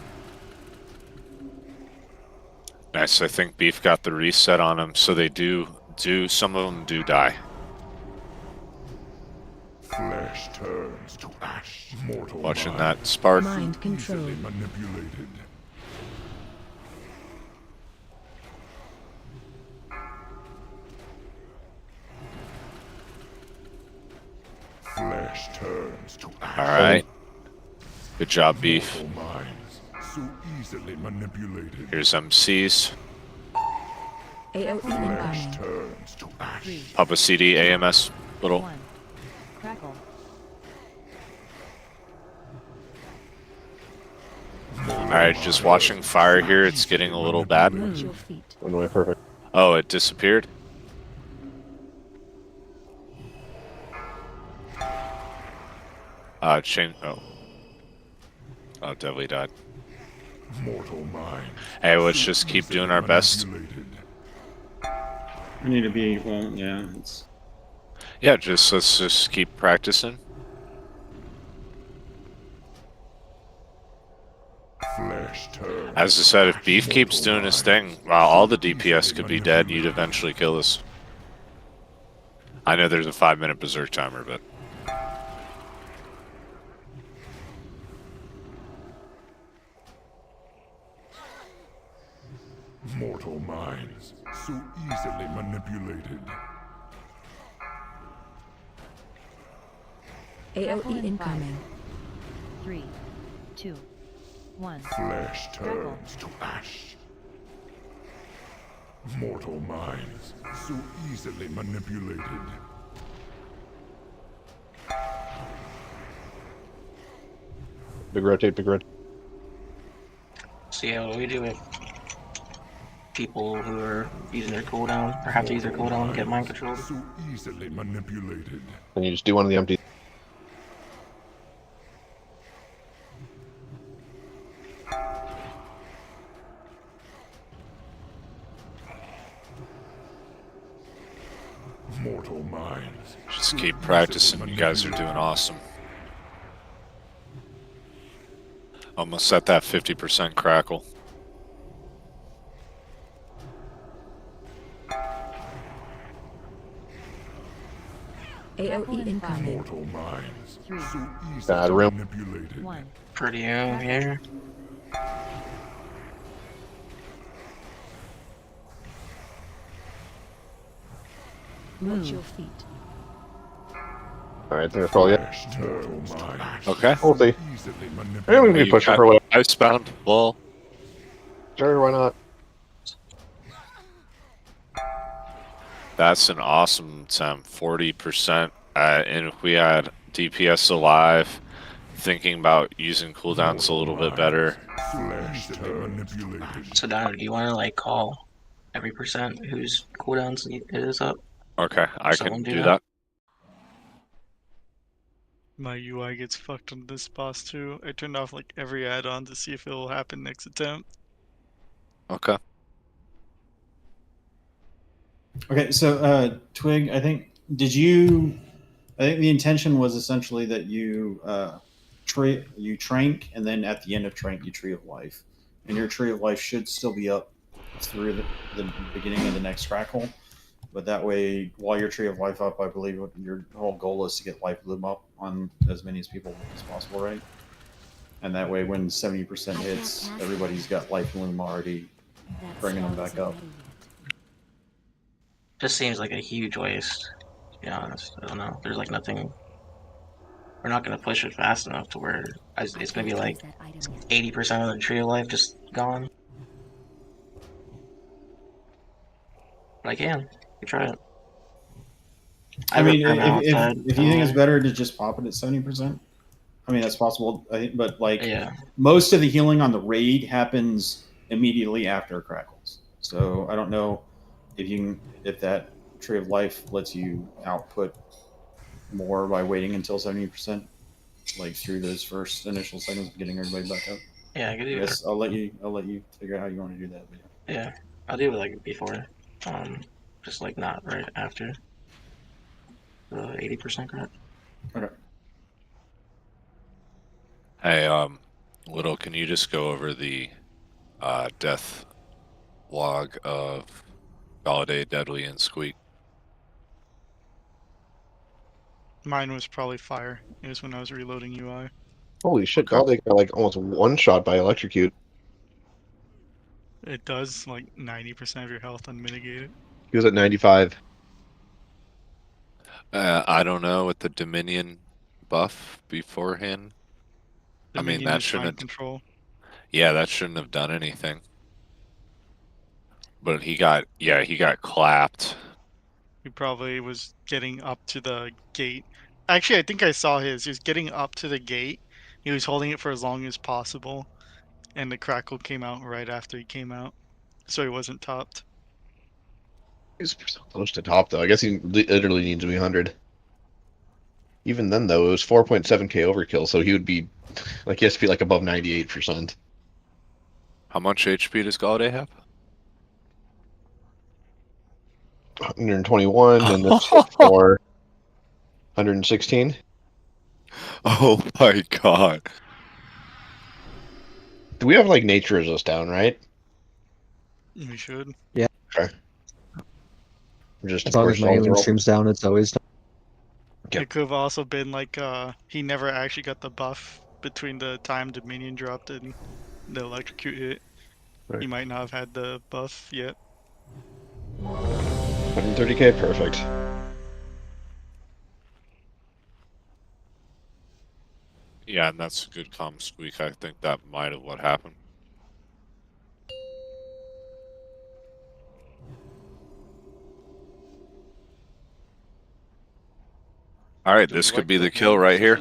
Nice, I think Beef got the reset on them, so they do some of them do die. Flesh turns to ash. Mortal Watching minds. that spark. Mind control. Easily manipulated. Flesh turns to ash. Alright. Good job, Beef. Mortal minds. So easily manipulated. Here's MCs. AOE Flesh incoming. turns to ash. Papa CD, AMS, little. 1. Crackle. Alright, just watching fire here. It's getting a little bad. Watch your feet. One way, perfect. Oh, it disappeared? Chain. Oh, Deadly died. Mortal minds. Hey, let's just keep doing our best. Manipulated. We need to be, well, yeah, it's... Yeah, let's just keep practicing. Flesh turns. As I said, if Beef keeps doing his thing, while all the DPS could be dead, you'd eventually kill us. I know there's a 5-minute berserk timer, but Mortal minds. So easily manipulated. AOE incoming. 3, 2, 1. Flesh turns to ash. Mortal minds. So easily manipulated. Big rotate, big rotate. So yeah, what we do with people who are using their cooldown, or have to use their cooldown, get mind controlled. So easily manipulated. And you just do one of the empty. Mortal minds. just keep practicing. You guys are doing awesome. Almost at that 50% crackle. AOE incoming. Mortal minds. 3, So easily Bad rim. manipulated. 1. Pretty here. Watch your feet. Alright, there's all yet. Flesh turns to ash. Okay. We'll see. Easily Maybe we can be manipulated. pushing for a while. Icebound. Lol. Sure, why not? That's an awesome temp, 40%. And if we had DPS alive, thinking about using cooldowns a little bit better. So Donna, do you want to like call every percent whose cooldowns is up? Okay, I can Someone do that. My UI gets fucked on this boss too. I turned off like every add-on to see if it will happen next attempt. Okay. Okay, so Twig, I think the intention was essentially that you trank, and then at the end of trank you Tree of Life, and your Tree of Life should still be up through the beginning of the next crackle. But that way, while your Tree of Life up, I believe your whole goal is to get Life Bloom up on as many people as possible, right? And that way, when 70% hits, everybody's got Life Bloom already, bringing them back up. Just seems like a huge waste, to be honest. I don't know. There's like nothing. We're not gonna push it fast enough to where it's gonna be like 80% of the Tree of Life just gone. But I can. You try it. I mean, if you think it's better to just pop it at 70%, I mean that's possible. I think, but like most of the healing on the raid happens immediately after crackles. So I don't know if that Tree of Life lets you output more by waiting until 70%, like through those first initial seconds of getting everybody back up. Yeah, I could do it. I'll let you figure out how you want to do that. But yeah, I'll do it like before, just like not right after the 80% crack. Okay. Hey, Little, can you just go over the death log of Validate, Deadly, and Squeak? Mine was probably fire. It was when I was reloading UI. Holy shit, Galde got like almost one shot by electrocute. It does like 90% of your health unmitigated. He was at 95. I don't know, with the Dominion buff beforehand. Dominion I mean, that is shouldn't mind have... control. Yeah, that shouldn't have done anything. But he got clapped. He probably was getting up to the gate. Actually, I think I saw his. He was getting up to the gate. He was holding it for as long as possible. And the crackle came out right after he came out. So he wasn't topped. He's so close to top, though. I guess he literally needs to be 100. Even then, though, it was 4.7k overkill, so he would be... Like, he has to be, like, above 98%. How much HP does Galde have? 121, and this is for 116. Oh my god. Do we have, like, nature resist down, right? We should. Yeah. Okay. Just, as long as my alien stream's down, it's always down. It could have also been like he never actually got the buff between the time Dominion dropped and the electrocute hit. Right. He might not have had the buff yet. 130k, perfect. Yeah, and that's a good comm squeak. I think that might have what happened. All right, this could be the kill right here.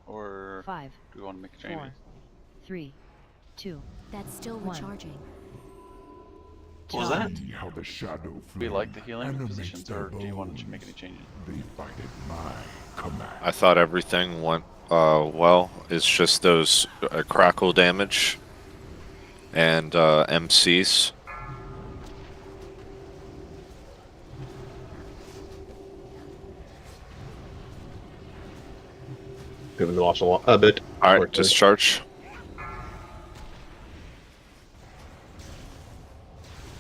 Or 5, do we want to make a change? 4, 3, 2. That's still recharging. What was that? How the shadow Do we like the healing positions, or do you want to make any changes? They fight at my command. I thought everything went well. It's just those crackle damage and MCs. We haven't lost a bit. All right, discharge.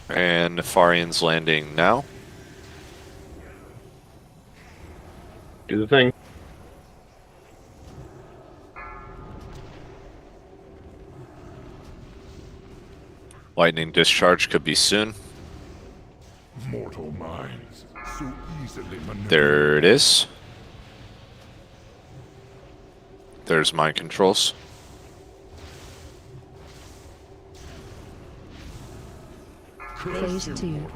And Nefarian's landing now. Do the thing. Lightning discharge could be soon. Mortal minds, so easily manipulated. There it is. There's mind controls. Phase 2.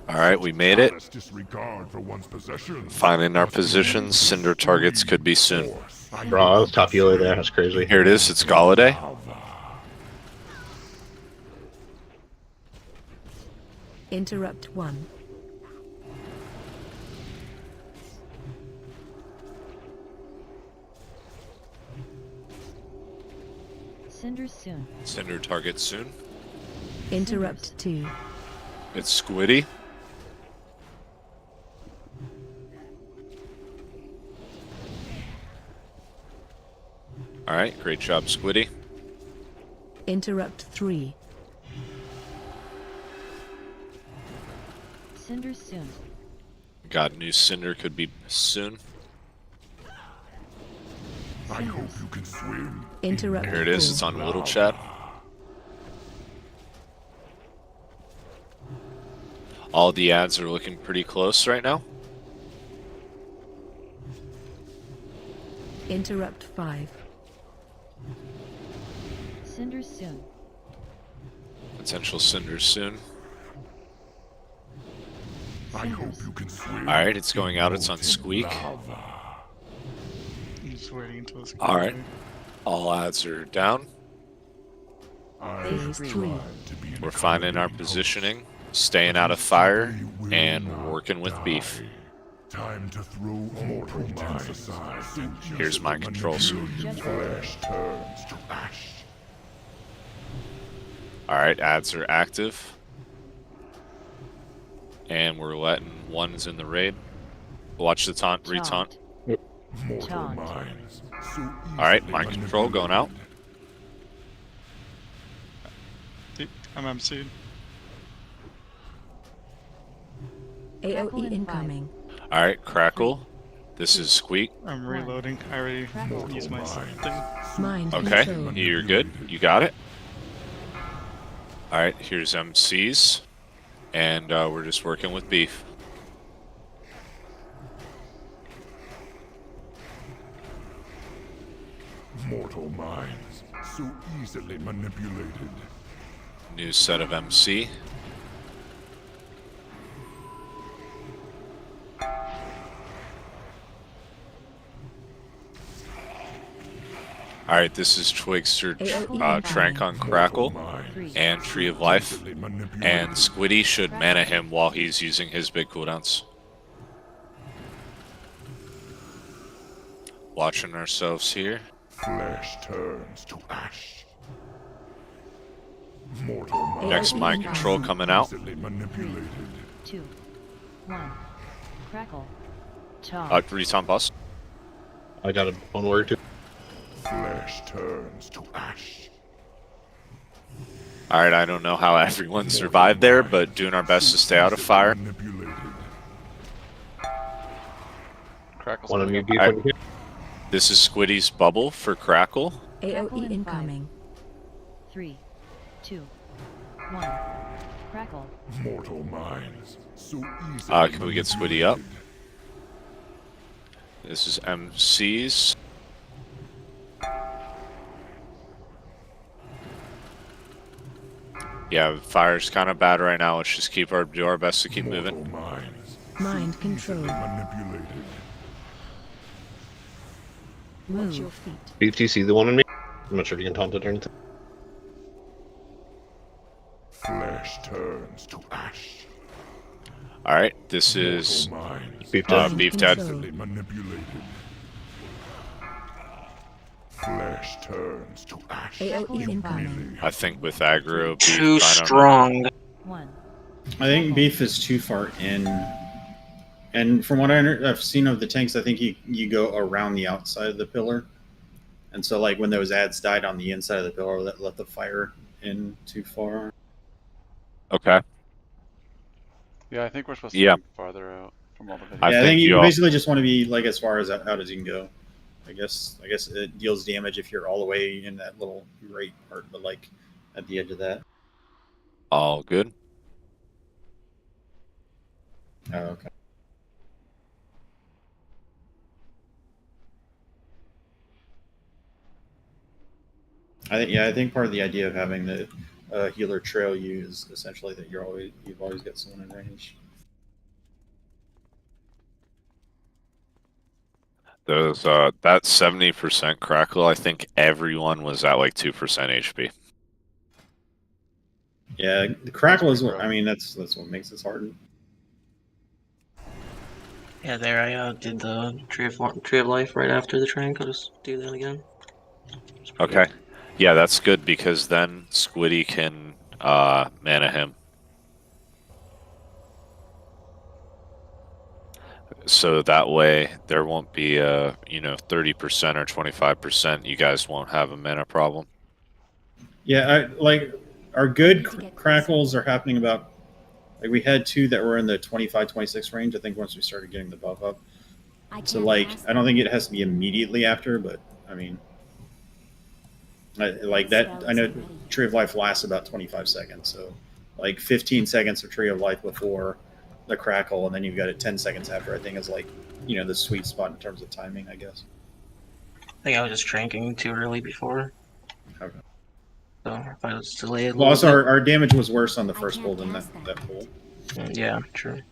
All right, we made it. Disregard for one's possessions. Finding our positions. Cinder targets could be soon. Bro, I was top healer there. That's crazy. Here it is. It's Galladay. Interrupt 1. Cinder soon. Cinder target soon. Interrupt 2. It's Squiddy. All right, great job, Squiddy. Interrupt 3. Cinder soon. Got new Cinder could be soon. I hope you can swim. Interrupt Here it is. 4. It's on Little Chat. All the ads are looking pretty close right now. Interrupt 5. Cinder soon. Potential Cinder soon. I hope you can swim. All right, it's going out. It's on Squeak. I'm just waiting until it's All right, all ads are down. Phase 3. We're finding our positioning, staying out of fire, and working with beef. Time to throw all pretense aside. Here's my control suite. Flesh turns to ash. All right, ads are active. And we're letting ones in the raid. Watch the taunt, retaunt. Mortal minds. So All right, mind control going out. I'm MC'd. AOE incoming. All right, Crackle. This is Squeak. I'm reloading. I already used my thing. Mind Okay, control. you're good. You got it. All right, here's MCs. And we're just working with beef. Mortal minds, so easily manipulated. New set of MC. Alright, this is Twigster, Trank on Crackle, and Tree of Life. And Squiddy should mana him while he's using his big cooldowns. Watching ourselves here. Flesh turns to ash. Mortal minds. Next mind control coming out. Easily manipulated. 2, 1. Crackle. Taunt. Retaunt boss. I got one word too. Flesh turns to ash. Alright, I don't know how everyone survived there, but doing our best to stay out of fire. Manipulated. Crackle's One of coming you up. people here. This is Squiddy's bubble for Crackle. AOE incoming. 3, 2, 1. Crackle. Mortal minds, so easily Can we get Squiddy up? This is MCs. Yeah, fire's kind of bad right now. Let's just do our best to keep moving. Mind control. Manipulated. Watch your feet. Beef, do you see the one on me? I'm not sure if you can taunt it or anything. Flesh turns to ash. All right, this is Beef dead. Beef dead. Manipulated. Flesh turns to ash. AOE incoming. I think with aggro, Beef, Too I don't know. strong. 1. I think beef is too far in, and from what I've seen of the tanks, I think you go around the outside of the pillar, and so like when those ads died on the inside of the pillar, that let the fire in too far. Okay. Yeah, I think we're supposed to Yeah. be farther out from all the videos. I think you all- basically just want to be like as far as out as you can go. I guess it deals damage if you're all the way in that little right part, but like at the edge of that. all good. Oh, okay. I think part of the idea of having the healer trail you is essentially that you've always got someone in range. Those that 70% crackle, I think everyone was at like 2% HP. Yeah, the crackle is what I mean. That's what makes this hard. Yeah, there I did the Tree of Life right after the train. I'll just do that again. Okay. Yeah, that's good because then Squiddy can mana him. So that way there won't be a 30% or 25%. You guys won't have a mana problem. Yeah, our good crackles are happening about. Like we had 2 that were in the 25-26 range. I think once we started getting the buff up. So like I don't think it has to be immediately after, but I mean, like that. I know Tree of Life lasts about 25 seconds, so like 15 seconds of Tree of Life before the crackle, and then you've got it 10 seconds after. I think is like the sweet spot in terms of timing, I guess. I think I was just drinking too early before. Okay. So if I was delayed. Well, also our damage was worse on the first pull than that pull. Yeah, true.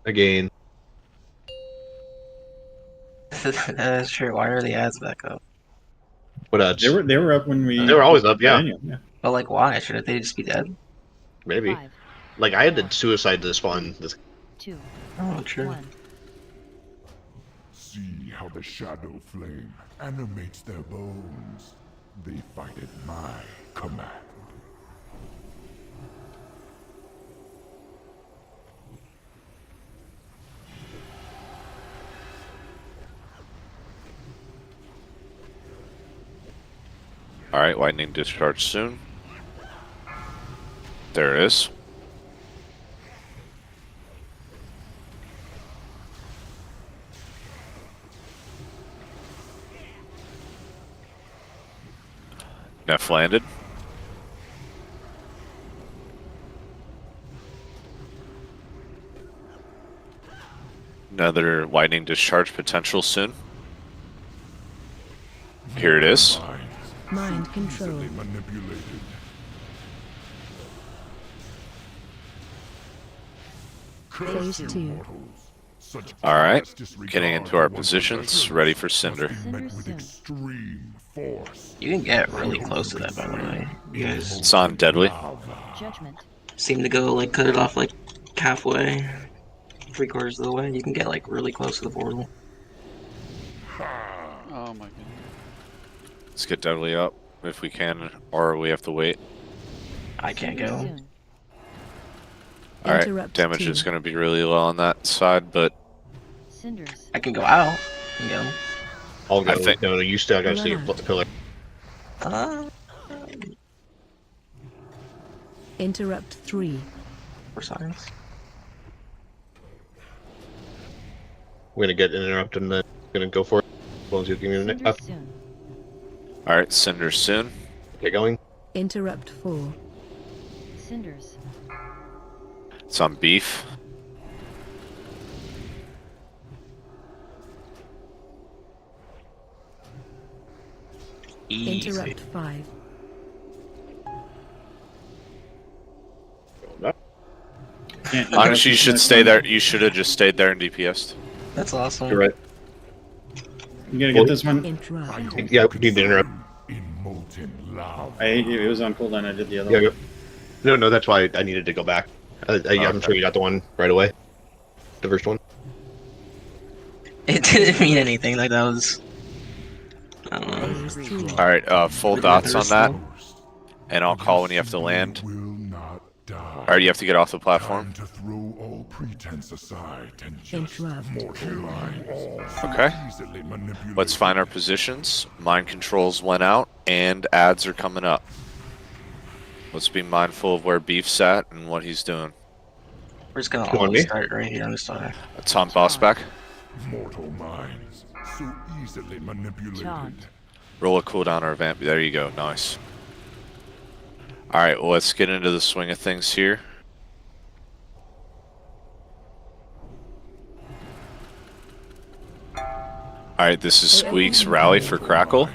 Again. That's true. Why are the ads back up? What ads? They were up when we. They were always up, yeah. But like, why? Shouldn't they just be dead? Maybe. Like I had to suicide to spawn this. 2. Oh, true. 1. See how the shadow flame animates their bones. They fight at my command. Alright, lightning discharge soon. There it is. Neff landed. Another lightning discharge potential soon. Here it is. Mind control. Phase 2. Alright, getting into our positions, ready for Cinder. You can get really close to that, by the way. You guys It's on Deadly. Judgment. seem to go like cut it off like halfway, 3/4 of the way. You can get like really close to the portal. Oh my goodness. Let's get Deadly up if we can, or we have to wait. I can't go. Alright, damage is going to be really low on that side, but Cinders. I can go out and get him. I'll go. I think- No, you still got to see the pillar. Interrupt 3. For science. We're gonna get interrupted and then gonna go for it. As long as you give me a minute. Up. Alright, Cinder soon. Get going. Interrupt 4. Cinders. It's on Beef. Easy. Interrupt 5. Honestly, you should stay there. You should have just stayed there and DPS'd. That's awesome. You're right. You gonna get this one? Interrupt. Yeah, we need to interrupt. It was on cooldown. I did the other Yeah, one. no, that's why I needed to go back. I'm sure you got the one right away. The first one. It didn't mean anything. Like that was. I don't know. Phase 3. Alright, full dots on that. And I'll call when you have to land. Alright, you have to get off the platform. To throw all pretense aside and just Interrupt. mortal minds. Okay. Easily manipulated. Let's find our positions. Mind controls went out, and ads are coming up. Let's be mindful of where Beef's at and what he's doing. We're just gonna You want all me? start right here on the side. It's on boss back. Mortal minds, so easily manipulated. Charmed. Roll a cooldown or a vamp. There you go. Nice. Alright, well, let's get into the swing of things here. Alright, this is Squeak's rally for Crackle.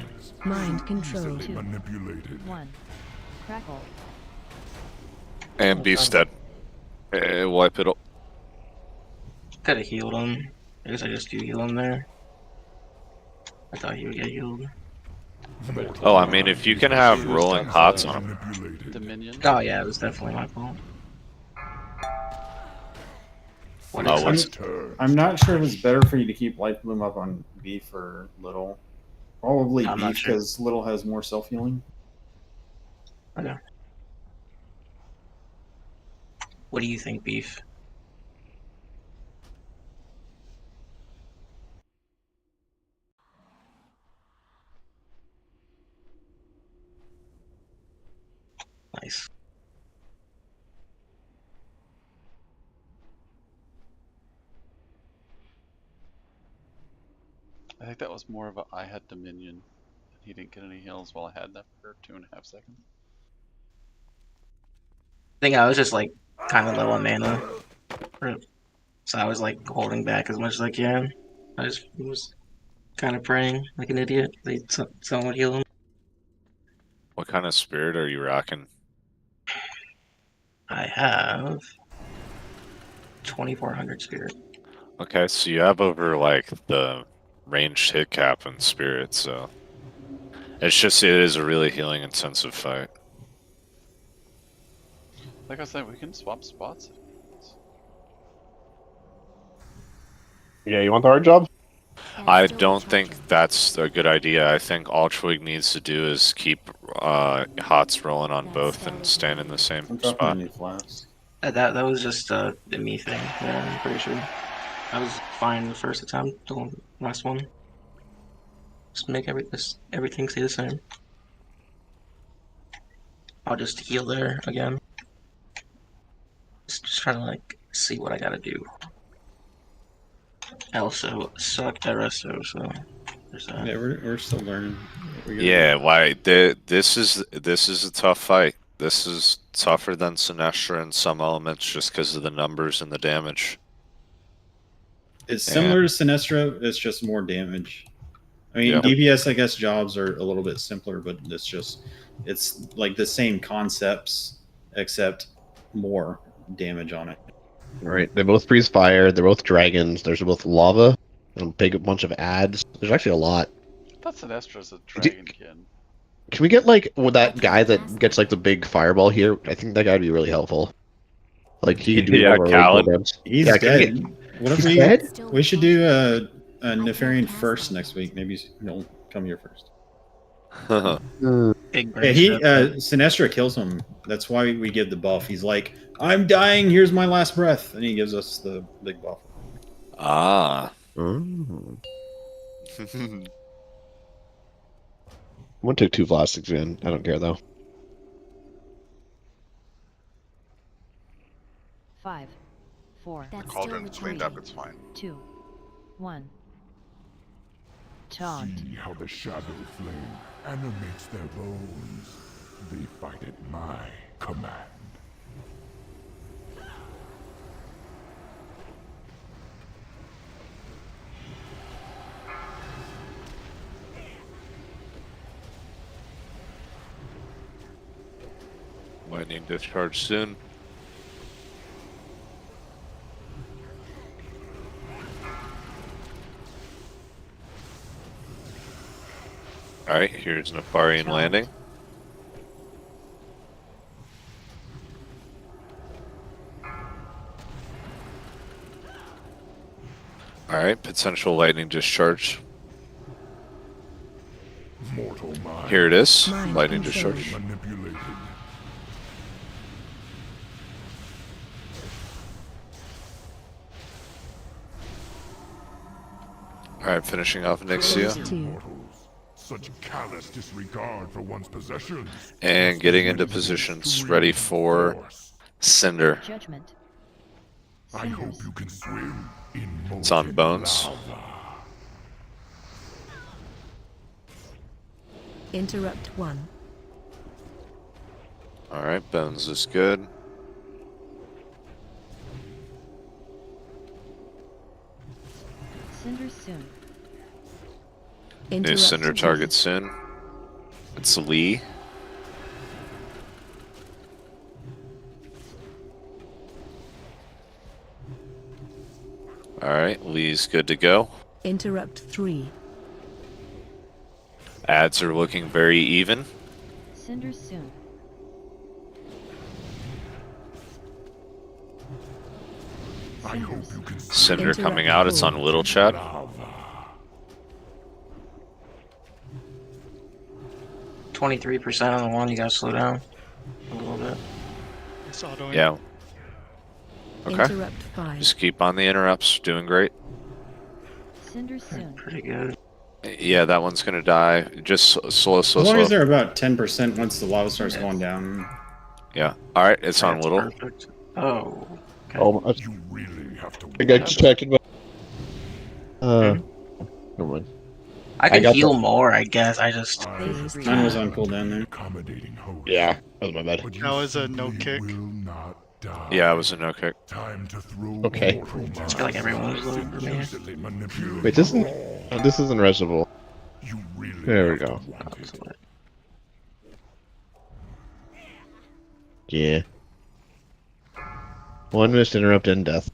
Mind control. 2, Manipulated. 1. Crackle. And Beast dead. Wipe it up. Could have healed him. I guess I just do heal him there. I thought he would get healed. Oh, I mean, if you can have rolling hots on him. Dominion. Oh yeah, it was definitely my fault. What Oh, is what's it? I'm not sure if it's better for you to keep Life Bloom up on Beef or Little. Probably I'm not Beef sure. because Little has more self healing. Okay. What do you think, Beef? Nice. I think that was more of a I had Dominion. He didn't get any heals while I had that for 2.5 seconds. I think I was just like kind of low on mana, so I was like holding back as much as I can. I just was kind of praying like an idiot. Someone would heal him. What kind of spirit are you rocking? I have 2400 spirit. Okay, so you have over like the ranged hit cap in spirit, so it's just it is a really healing intensive fight. Like I said, we can swap spots. Yeah, you want the hard job? I don't think that's a good idea. I think all Twig needs to do is keep hots rolling on both and stand in the same I'm dropping spot. new flaps. That was just a me thing. Yeah, I'm pretty sure. I was fine the first attempt. The last one. Just make everything stay the same. I'll just heal there again. Just trying to like see what I gotta do. I also suck at resto, so there's that. Yeah, we're still learning. Yeah, why? This is a tough fight. This is tougher than Sinestra in some elements just because of the numbers and the damage. It's similar to Sinestra, it's just more damage. I mean, Yep. DPS, I guess, jobs are a little bit simpler, but it's like the same concepts, except more damage on it. Right. They both breathe fire. They're both dragons. There's both lava and a big bunch of ads. There's actually a lot. I thought Sinestra's a dragonkin. Can we get like with that guy that gets like the big fireball here? I think that guy would be really helpful. Like he could do Yeah, all our Callan. programs. He's Yeah, can we dead. get- What if He's dead? we should do a Nefarian first next week? Maybe he'll come here first. Big Yeah, Sinestra kills him. That's why we give the buff. He's like, I'm dying, here's my last breath. And he gives us the big buff. Ah. Mm. I want to take 2 plastics in. I don't care though. 5, 4, The cauldron's cleaned up, it's fine. 2, 1. Taunt. See how the shadow flame animates their bones. They fight at my command. Lightning discharge soon. Alright, here's Nefarian landing. Alright, potential lightning discharge. Mortal mind. Here it is. Mind Lightning control. discharge. Manipulated. Alright, finishing off Nixia. Mortals. Such callous disregard for one's possessions. And getting into positions ready for Cinder. Judgment. I hope you can swim in It's on molten Bones. lava. Interrupt 1. Alright, Bones is good. Cinder soon. New Interrupt cinder 2. target soon. It's Lee. Alright, Lee's good to go. Interrupt 3. Ads are looking very even. Cinder soon. I hope you can Cinder coming out, it's on Little Chat. 23% on the one, you gotta slow down a little bit. It's autoing. Yeah. Okay. Interrupt 5. Just keep on the interrupts, doing great. Cinder soon. Pretty good. Yeah, that one's gonna die. Just slow. As long as they're about 10% once the lava starts going down. Yeah. Alright, it's on That's Little. perfect. Oh. Okay. Almost. You really have to I got distracted by. Never mind. I can got heal the- more, I guess. I just. Mine was on cooldown there. accommodating host. Yeah, that was my bad. But you That was a no simply kick. will not die. Yeah, it was a no kick. Time to throw Okay. all I feel like everyone was looking for me. easily manipulate Wait, this isn't. This isn't Reservoir. You really There we have to go. want it. Yeah. 1 missed interrupt and death.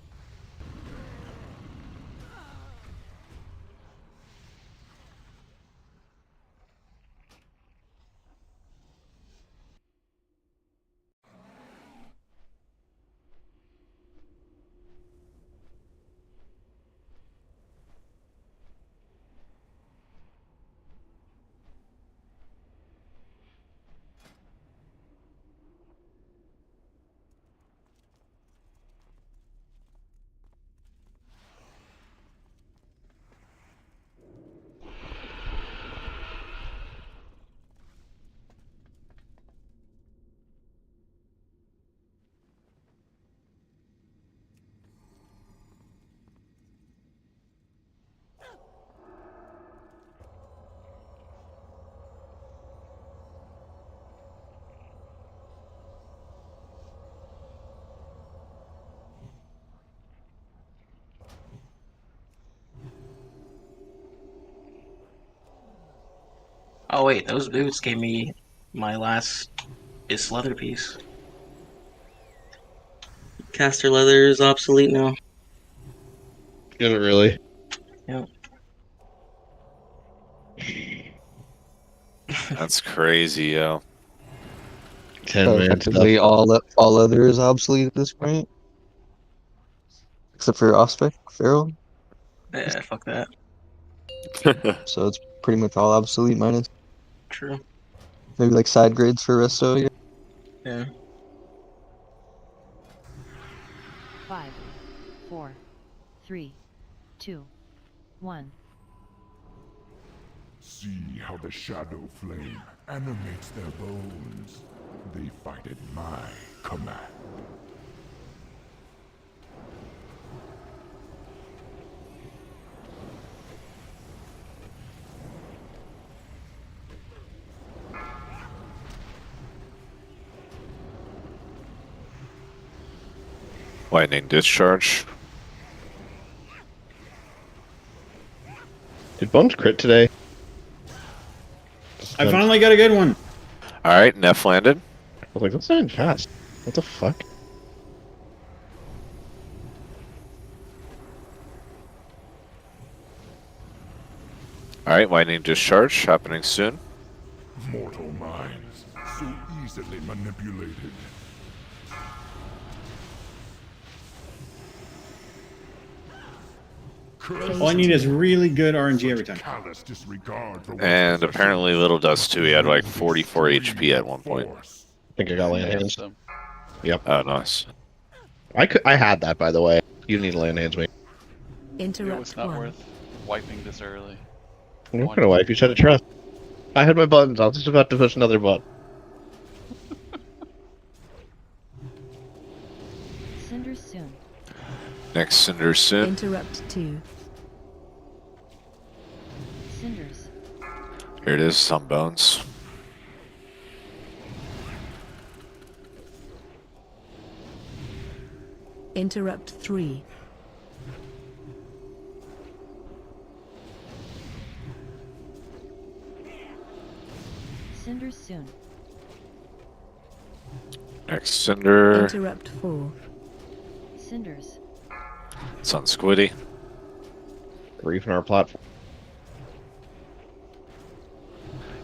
Oh wait, those boots gave me my last is leather piece. Caster leather is obsolete now. Is it really? Yep. That's crazy, yo. 10 So man effectively, stuff. all other is obsolete at this point, except for Ospec, Feral. Yeah, fuck that. So it's pretty much all obsolete minus True. maybe like side grades for Resto. Yeah. Yeah. 5, 4, 3, 2, 1. See how the shadow flame animates their bones. They fight at my command. Lightning discharge. Did Bones crit today? I finally got a good one. Alright, Neff landed. I was like, that's not even fast. What the fuck? Alright, lightning discharge happening soon. Mortal minds, so easily manipulated. All I need is really good RNG every time. Callous disregard for And apparently Little does too. He had like 44 HP at one point. I think I got land hands. So, Yep. Oh, nice. I had that, by the way. You need land hands, mate. it Interrupt was not 1. worth wiping this early. I'm not gonna wipe. You said to trust. I had my buttons. I was just about to push another button. Cinder soon. Next Cinder soon. Interrupt 2. Cinders. Here it is, some bones. Interrupt 3. Cinders soon. Next Cinder. Interrupt 4. Cinders. It's on Squiddy. Reefing our platform.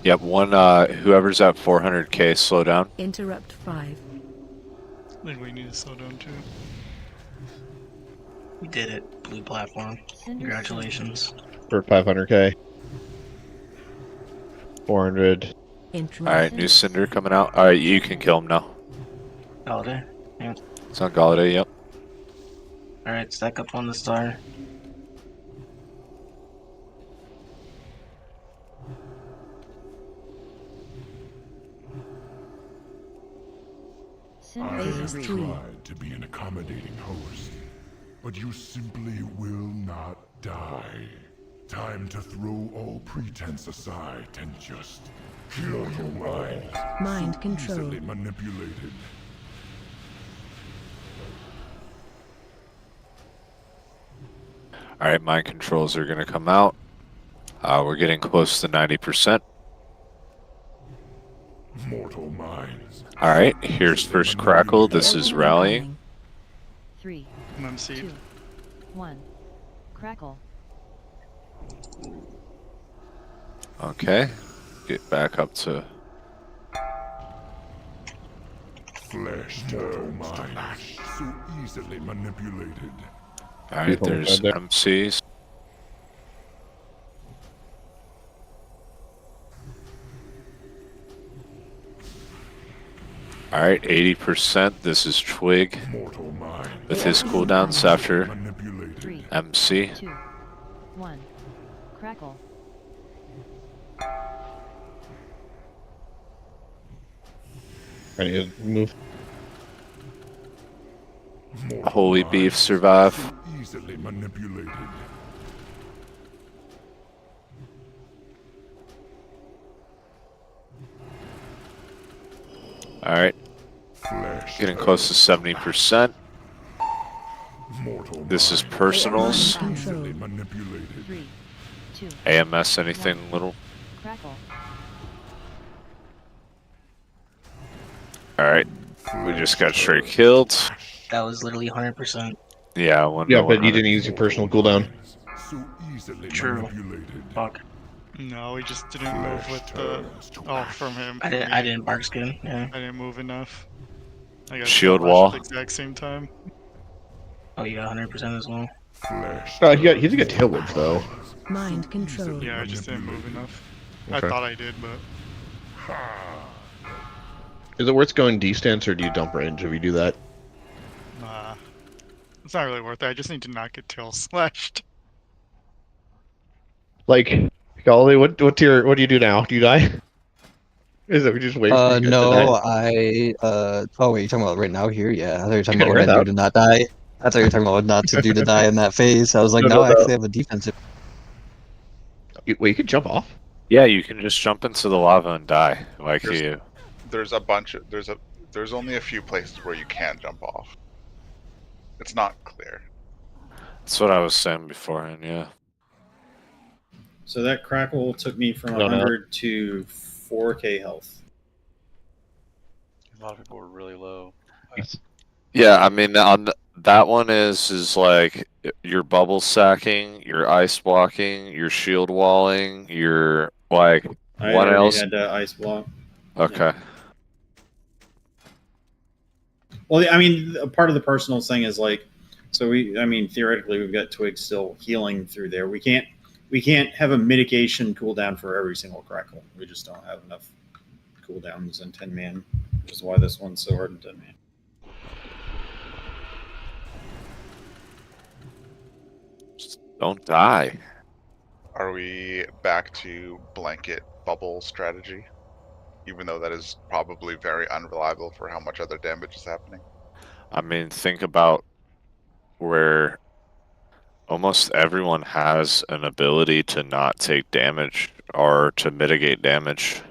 Yep, one, whoever's at 400k, slow down. Interrupt 5. I think we need to slow down too. We did it. Blue platform. Congratulations. For 500k. 400. Alright, new Cinder coming out. Alright, you can kill him now. Holiday? Yeah. It's on Galladay, yep. Alright, stack up on the star. I have tried to be an accommodating host, but you simply will not die. Time to throw all pretense aside and just kill your mind. Mind so control. Easily manipulated. Alright, mind controls are gonna come out. We're getting close to 90%. Mortal minds. Alright, here's first Crackle. This is rallying. 3, I'm seed. 2, 1. Crackle. Okay. Get back up to... Flesh mortal minds. So easily manipulated. Alright, there's MCs. Alright, 80%. This is Twig with his cooldowns after 3, MC. 2, 1. Crackle. Ready to move. Holy Beef survive. Easily manipulated. Alright. Getting close to 70%. This is personals. Easily manipulated. 3, 2, AMS, anything little. Crackle. Alright. We just got straight killed. That was literally 100%. Yeah, one. Yeah, but you didn't use your personal cooldown. So easily True. manipulated. Fuck. No, we just didn't move with the. Oh, from him. I didn't bark skin. Yeah. I didn't move enough. I got Shield flashed wall. at the exact same time. Oh, you got 100% as well. He's got tailwinds though. Mind control. Yeah, I just didn't move enough. I Okay. thought I did, but Is it worth going D-stance or do you dump range if you do that? it's not really worth it. I just need to not get tail slashed. Like, Golly, what do you do now? Do you die? Is it we just wait? For you guys to No, die? oh wait, you're talking about right now here? Yeah, I thought you were talking You about can what I res do to not die. I thought you were talking about what not to do to die in that phase. I was like, no, I actually have a defensive. Wait, you could jump off? Yeah, you can just jump into the lava and die. Like you. There's a bunch of there's only a few places where you can jump off. It's not clear. That's what I was saying beforehand, yeah. So that crackle took me from No, no. 100 to 4k health. A lot of people were really low. Yeah, I mean, on that one is like your bubble sacking, your ice blocking, your shield walling, your like I what already else? had ice block. Okay. Well, I mean, part of the personal thing is like, so I mean, theoretically, we've got Twig still healing through there. We can't have a mitigation cooldown for every single crackle. We just don't have enough cooldowns in 10 man, which is why this one's so hard in 10 man. Just don't die. Are we back to blanket bubble strategy? Even though that is probably very unreliable for how much other damage is happening. I mean, think about where almost everyone has an ability to not take damage or to mitigate damage.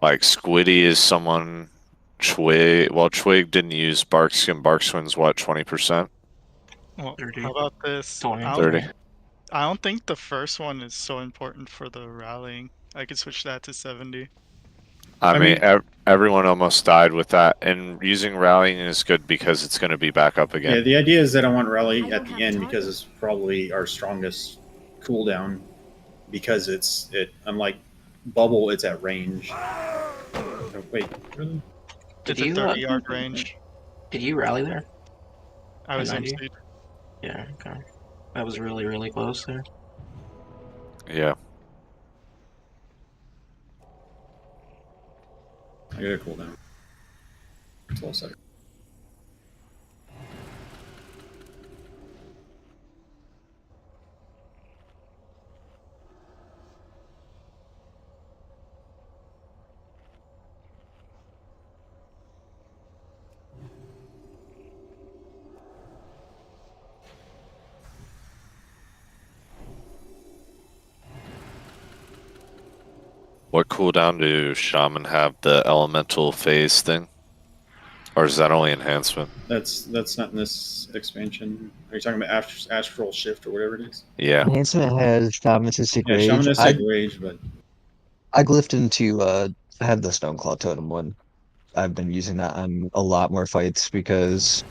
Like Squiddy is someone. Twig. Well, Twig didn't use Barkskin. Barkskin's what, 20%? Well, 30. how about this? 20. 30. I don't think the first one is so important for the rallying. I could switch that to 70. I mean, everyone almost died with that, and using rallying is good because it's going to be back up again. Yeah, the idea is that I want rally at the end because it's probably our strongest cooldown because unlike bubble, it's at range. Oh, wait, really? It's a 30-yard range. Did you rally there? I was At 90? MC'd. Yeah, okay. That was really, really close there. Yeah. I got a cooldown. 12 seconds. What cooldown do Shaman have? The elemental phase thing? Or is that only enhancement? That's not in this expansion. Are you talking about astral shift or whatever it is? Yeah. Enhancement has shamanistic Yeah, rage. shamanistic rage, but I glyphed into I have the Stoneclaw totem one. I've been using that on a lot more fights because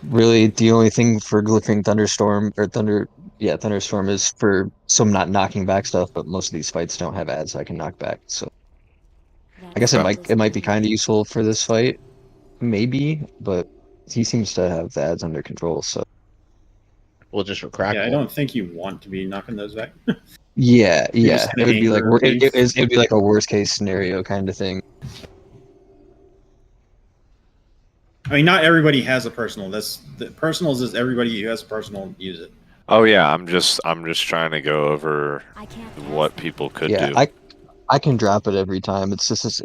really the only thing for glyphing Thunderstorm is for some not knocking back stuff, but most of these fights don't have ads I can knock back. So I guess it might be kind of useful for this fight, maybe, but he seems to have the ads under control, so We'll just crack. yeah, I don't think you want to be knocking those back. yeah, You're just it would be like gonna anger it would be like a worst case scenario kind of thing. I mean, not everybody has a personal. The personals is everybody who has a personal use it. Oh yeah, I'm just trying to go over what people could do. I can drop it every time. It's just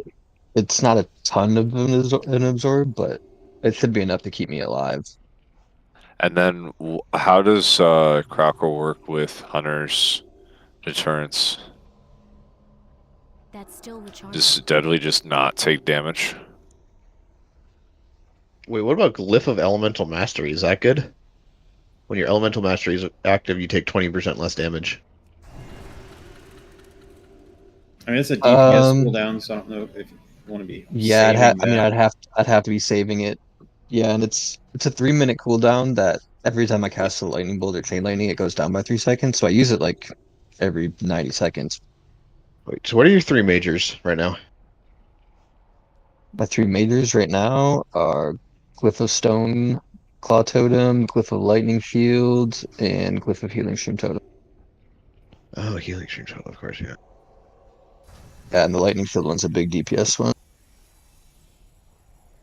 it's not a ton of an absorb, but it should be enough to keep me alive. And then, how does Crackle work with Hunter's deterrence? That's still recharging. Does Deadly just not take damage? Wait, what about Glyph of Elemental Mastery? Is that good? When your Elemental Mastery is active, you take 20% less damage. I mean, it's a DPS cooldown, so I don't know if you want to be. Yeah, I'd have to be saving it. Yeah, and it's a 3-minute cooldown that every time I cast a lightning bolt or chain lightning, it goes down by 3 seconds. So I use it like every 90 seconds. Wait, so what are your 3 majors right now? My 3 majors right now are Glyph of Stone, Claw Totem, Glyph of Lightning Shield, and Glyph of Healing Stream Totem. Oh, Healing Stream Totem, of course, yeah. Yeah, and the Lightning Shield one's a big DPS one.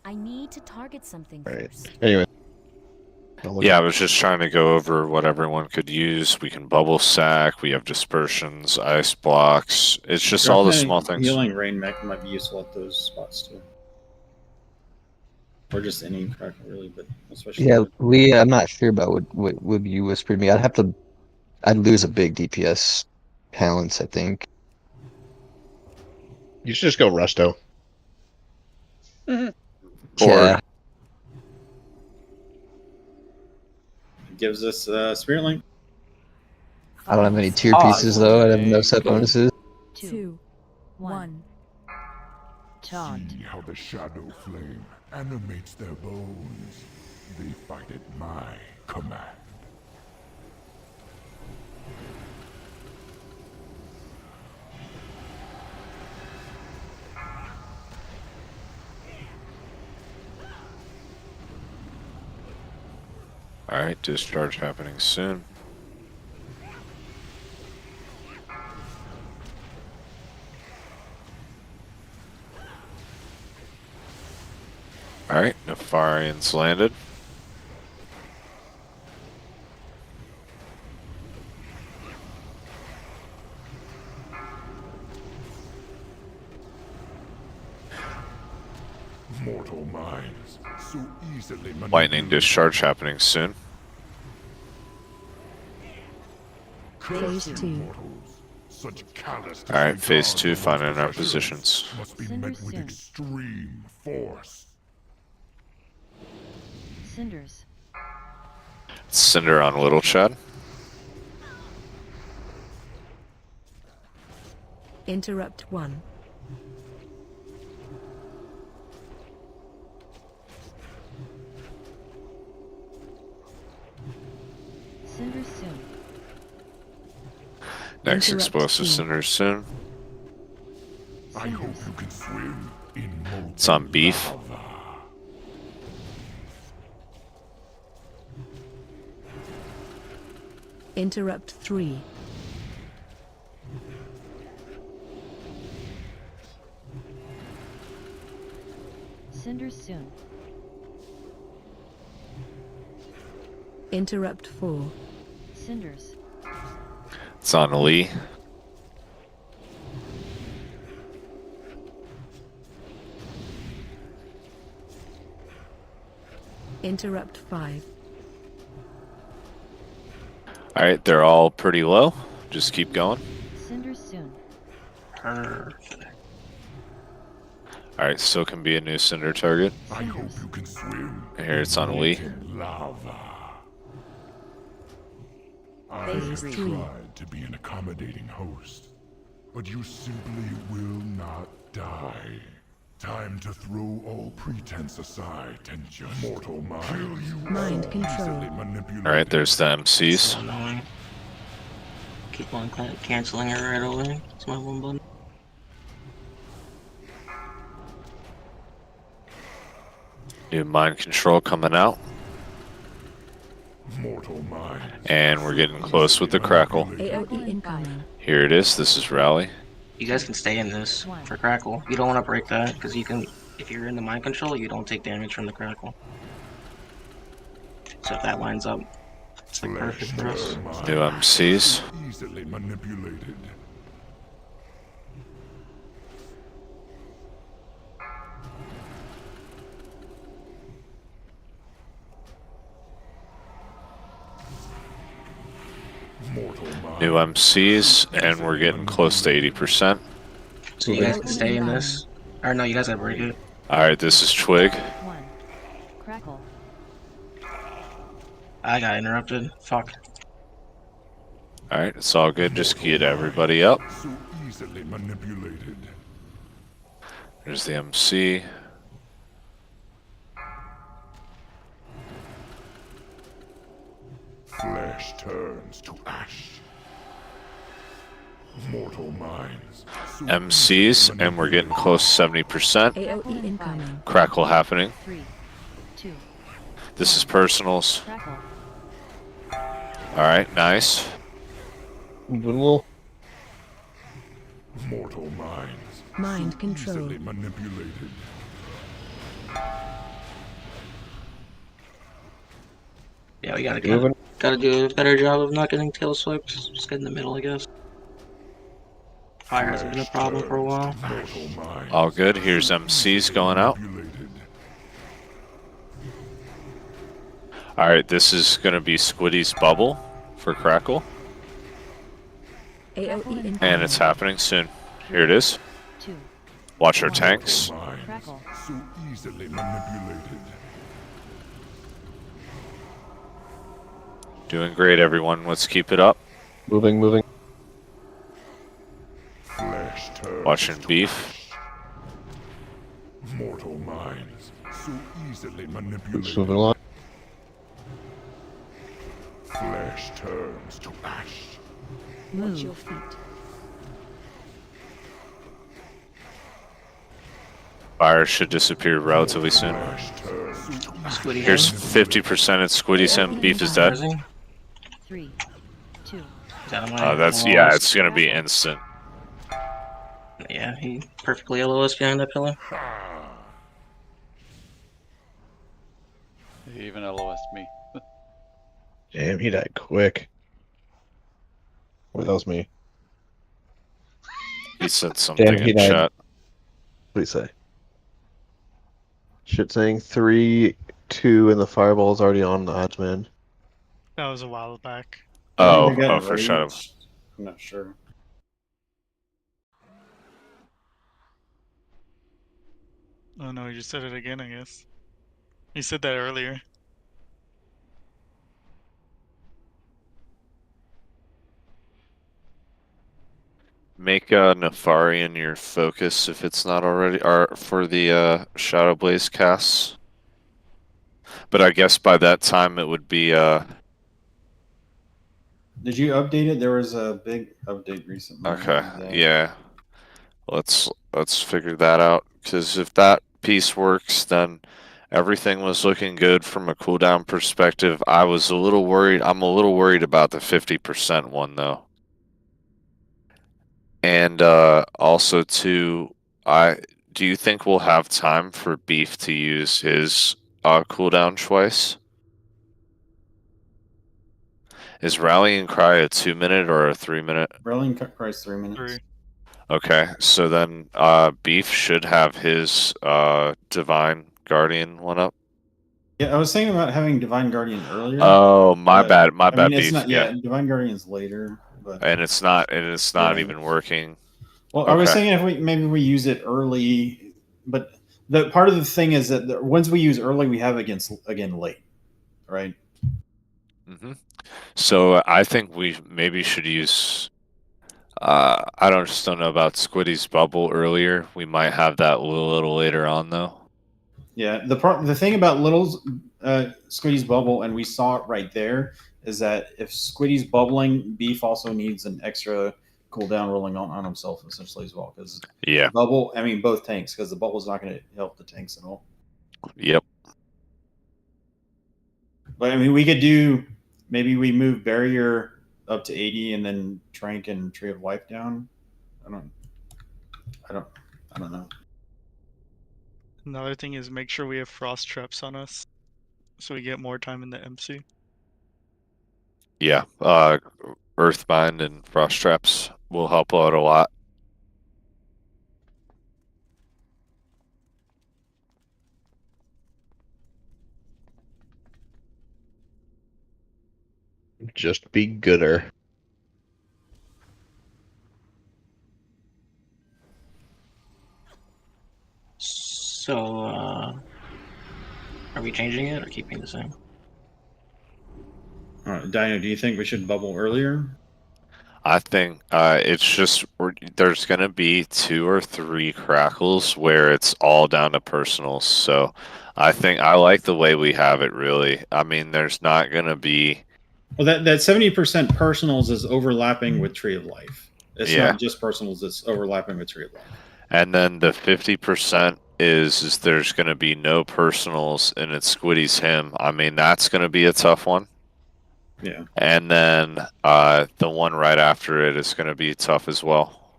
I need to target something first. Anyway. Yeah, I was just trying to go over what everyone could use. We can bubble sack, we have dispersions, ice blocks. It's just all the small things. Healing rain mech might be useful at those spots too. Or just any Crackle really, but especially. Yeah, Lee, I'm not sure about what you whispered me. I'd lose a big DPS balance, I think. You should just go Rusto. Yeah. It gives us Spirit Link. I don't have any tier pieces though. I have no set bonuses. 2, 1. Taunt. See how the shadow flame animates their bones. They fight at my command. Alright, discharge happening soon. Alright, Nefarian's landed. Mortal minds, so easily Lightning discharge happening soon. Phase 2. Alright, phase 2, finding our positions. Must be met with extreme force. Cinders. Cinder on Little Chad. Interrupt 1. Cinder soon. Next Interrupt explosive two. cinders soon. I hope you can swim in molten It's on beef. lava. Interrupt 3. Cinder soon. Interrupt 4. Cinders. It's on Lee. Interrupt 5. Alright, they're all pretty low. Just keep going. Cinder soon. Perfect. Alright, still can be a new cinder target. I hope you can swim Here it's on Lee. in lava. I Phase have 3. tried to be an accommodating host, but you simply will not die. Time to throw all pretense aside and just mortal mind. Mind control. Alright, there's the MCs. So annoying. Keep on canceling it right away. It's my one button. New mind control coming out. Mortal mind. And we're getting close with the crackle. AOE incoming. Here it is. This is Rally. You guys can stay in this for crackle. You don't want to break that because you can. If you're in the mind control, you don't take damage from the crackle. So if that lines up, it's like perfect for us. New MCs. Easily manipulated. Mortal mind. New MCs, and we're getting close to 80%. So you guys can stay in this. Or no, you guys gotta break it. Alright, this is Twig. 1. Crackle. I got interrupted. Fuck. Alright, it's all good. Just get everybody up. So easily manipulated. There's the MC. Flesh turns to ash. Mortal minds. So MCs, and we're getting close to 70%. AOE incoming. Crackle happening. 3, 2, This is personals. crackle. Alright, nice. Little. mortal minds. Mind so control. Easily manipulated. Yeah, we gotta Moving. gotta do a better job of not getting tail swiped. Just get in the middle, I guess. Fire hasn't been a problem for a while. Mortal minds. All good. Here's MCs going out. Manipulated. Alright, this is going to be Squiddy's bubble for Crackle. AOE incoming. And it's happening soon. Here it is. 2, Watch our tanks. Minds. crackle. So easily manipulated. Doing great, everyone. Let's keep it up. Moving, moving. Flesh turns Watching to beef. ash. Mortal minds. So easily Just manipulated. moving along. Flesh turns to ash. Watch your feet. Fire should disappear relatively soon. Flesh turns to ash. Squiddy Here's head. 50%. It's Squiddy's and beef is dead. Rising. 3, 2, Is that on my That's, walls? yeah, it's going to be instant. Yeah, he perfectly LOS behind that pillar. He even LOS'd me. Damn, he died quick. Wait, that was me. He said something Damn, he in died. chat. What do you say? Shit saying 3, 2, and the fireball's already on the odds, man. That was a while back. Oh, We got oh, it for right. Shadow. I'm not sure. Oh no, you just said it again, I guess. You said that earlier. make Nefarian your focus if it's not already, or for the Shadow Blaze casts. But I guess by that time it would be Did you update it? There was a big update recently. okay. Yeah. Let's figure that out, because if that piece works, then everything was looking good from a cooldown perspective. I was a little worried. I'm a little worried about the 50% one though. And also too, do you think we'll have time for Beef to use his cooldown twice? Is Rallying Cry a 2-minute or a 3-minute? Rallying Cry is 3 minutes. 3. Okay, so then Beef should have his Divine Guardian one up. Yeah, I was thinking about having Divine Guardian earlier. Oh, my bad, I mean, it's Beef. not, yeah, Divine Guardian's later, but and it's not even working. Well, I was thinking if maybe we use it early, but the part of the thing is that once we use early, we have again late, right? So I think we maybe should use. I just don't know about Squiddy's bubble earlier. We might have that a little later on though. Yeah, the thing about Squiddy's bubble, and we saw it right there, is that if Squiddy's bubbling, Beef also needs an extra cooldown rolling on himself essentially as well, because bubble. I mean, both tanks, because the bubble's not going to help the tanks at all. Yep. But I mean, we could do maybe we move barrier up to 80 and then Trank and Tree of Life down. I don't know. Another thing is make sure we have frost traps on us, so we get more time in the MC. Yeah, Earthbind and Frost Traps will help out a lot. Just be gooder. So, are we changing it or keeping the same? All right, Dino, do you think we should bubble earlier? I think it's just there's going to be 2 or 3 crackles where it's all down to personals. So I think I like the way we have it, really. I mean, there's not going to be... Well, that 70% personals is overlapping with Tree of Life. It's not just personals, it's overlapping with Tree of Life. And then the 50% is there's going to be no personals, and it's Squiddy's Him. I mean, that's going to be a tough one. Yeah. And then the one right after it is going to be tough as well.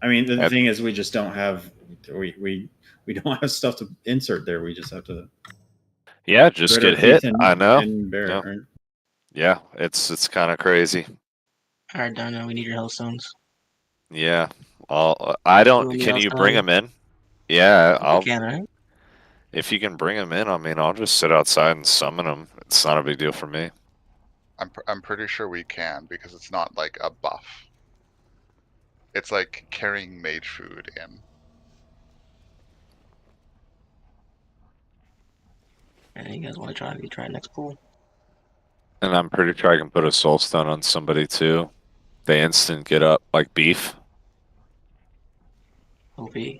I mean, the thing is, we just don't have we don't have stuff to insert there. We just have to. Yeah, just get hit. I know. Right? Yeah, it's kind of crazy. All right, Dino, we need your hellstones. Yeah. I don't. Can you bring them in? Yeah, I'll. Can, right? If you can bring them in, I mean, I'll just sit outside and summon them. It's not a big deal for me. I'm pretty sure we can, because it's not like a buff. It's like carrying mage food in. And you guys want to try next pool? And I'm pretty sure I can put a soul stone on somebody too. They instant get up like Beef. OP. I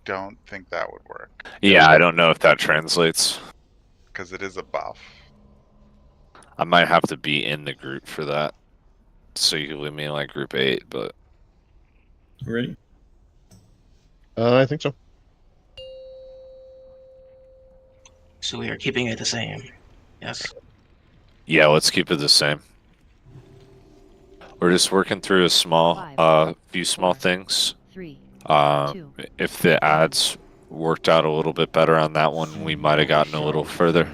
don't think that would work. Yeah, I don't know if that translates. Because it is a buff. I might have to be in the group for that. So you can leave me in like group 8, but... Ready? I think so. So we are keeping it the same. Yes. Yeah, let's keep it the same. We're just working through a few small things. 3, If the ads worked out a little bit better on that one, we might have gotten a little further.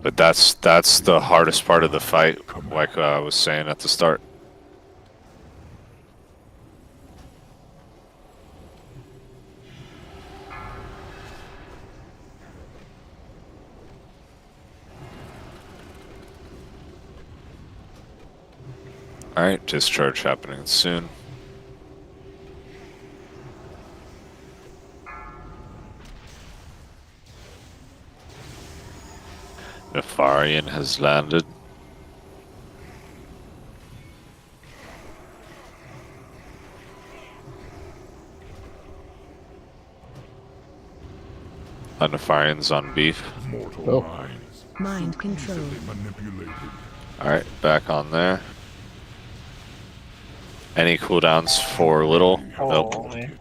But that's the hardest part of the fight, like I was saying at the start. Alright, discharge happening soon. Nefarian has landed. Nefarian's on beef. Mortal minds. Mind control. Manipulated. Alright, back on there. Any cooldowns for little? Nope. That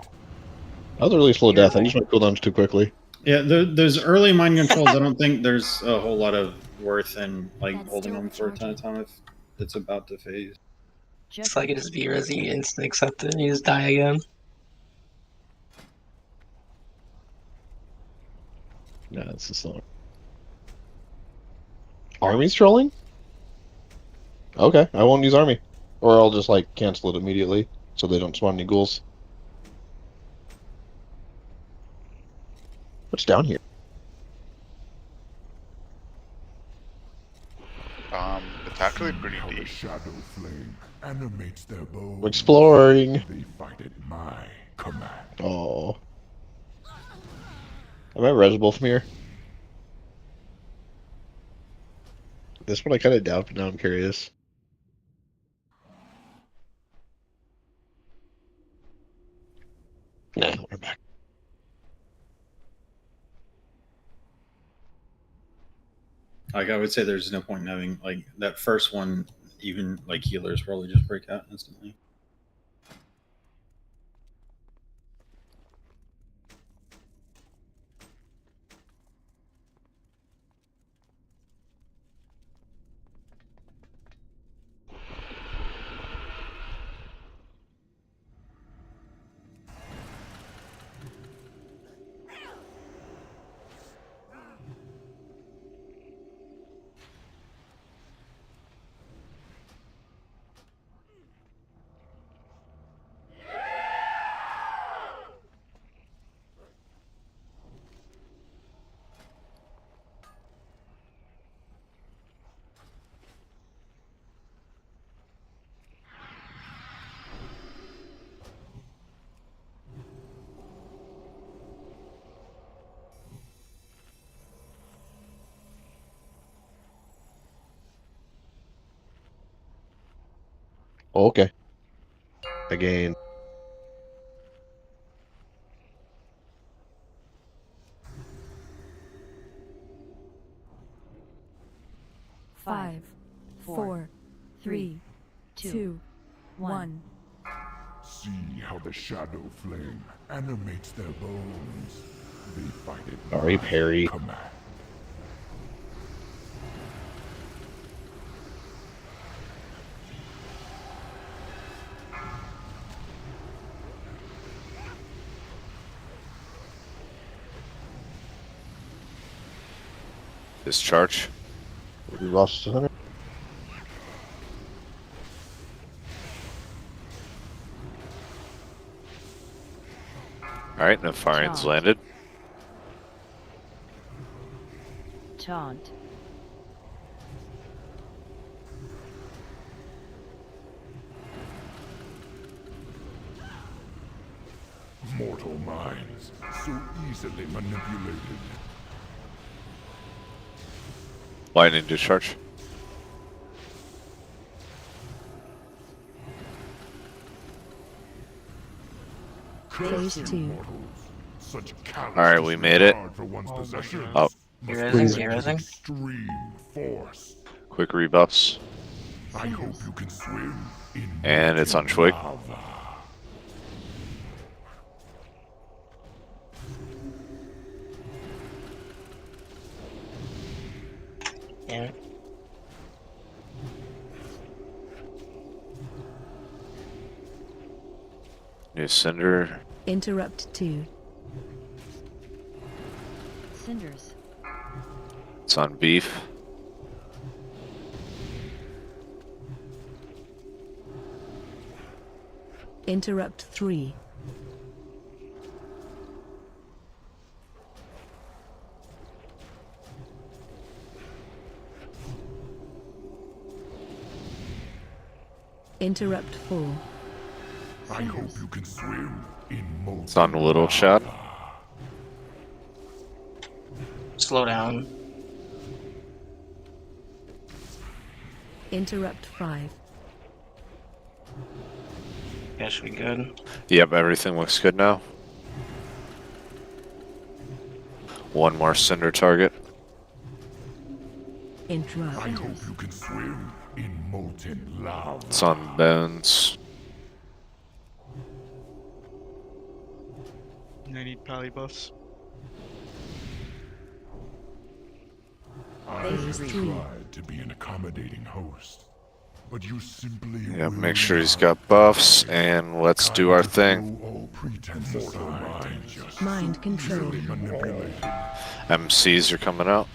was a really slow death. I used my cooldowns too quickly. Yeah, those early mind controls. I don't think there's a whole lot of worth in like holding them for a ton of time if it's about to phase. It's like it just be Resi instant accept it and you just die again. No, it's just not. Army's trolling? Okay, I won't use army. Or I'll just like cancel it immediately so they don't spawn any ghouls. What's down here? It's actually pretty See how the deep. shadow flame animates their bones. I'm exploring. They fight at my command. Oh. Am I resable from here? This one I kind of doubt, but now I'm curious. Nah, we're back. Like I would say, there's no point in having like that first one. Even like healers probably just break out instantly. Oh, okay. Again. Five, four, three, two, one. See how the shadow flame animates their bones. They fight at Sorry, my Perry. command. Discharge. We lost 100. Alright, Nefarian's landed. Taunt. Mortal minds, so easily manipulated. Lightning discharge. Phase two. Alright, we made it. Oh. You're resing? You're resing? Extreme force. Quick rebuffs. I hope you can swim in And it's on Twig. lava. Yeah. New Cinder. Interrupt 2. Cinders. It's on beef. Interrupt 3. Interrupt 4. I hope you can swim in molten It's on Little Shot. Slow down. Interrupt 5. That should be good. Yep, everything looks good now. One more cinder target. Interrupt. I hope you can swim in molten lava. It's on bones. I need pally buffs. I have tried to be an accommodating host, but you simply Yep, will make sure he's not got buffs, and let's do our to thing. throw all pretense aside and just Mind control. easily manipulated. MCs are coming out.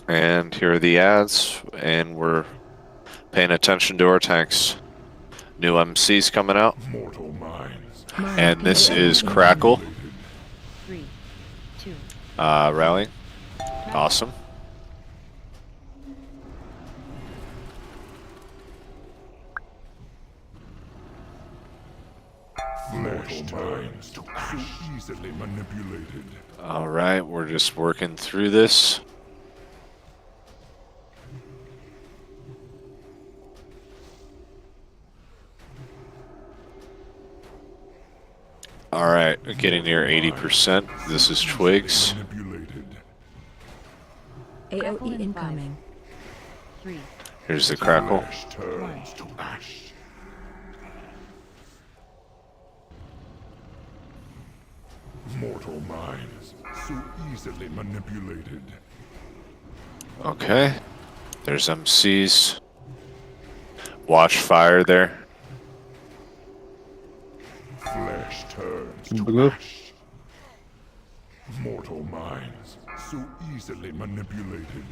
And here are the ads, and we're paying attention to our tanks. New MCs coming out. Mortal minds. And this is Crackle. 3, 2. Rallying. Awesome. Mortal minds so easily manipulated. Alright, we're just working through this. Alright, getting near 80%. This is Twigs. AOE incoming. 3. Here's the Crackle. Turns to ash. Mortal minds so easily manipulated. Okay. There's MCs. Watch fire there. Flesh turns to ash. Mortal minds so easily manipulated.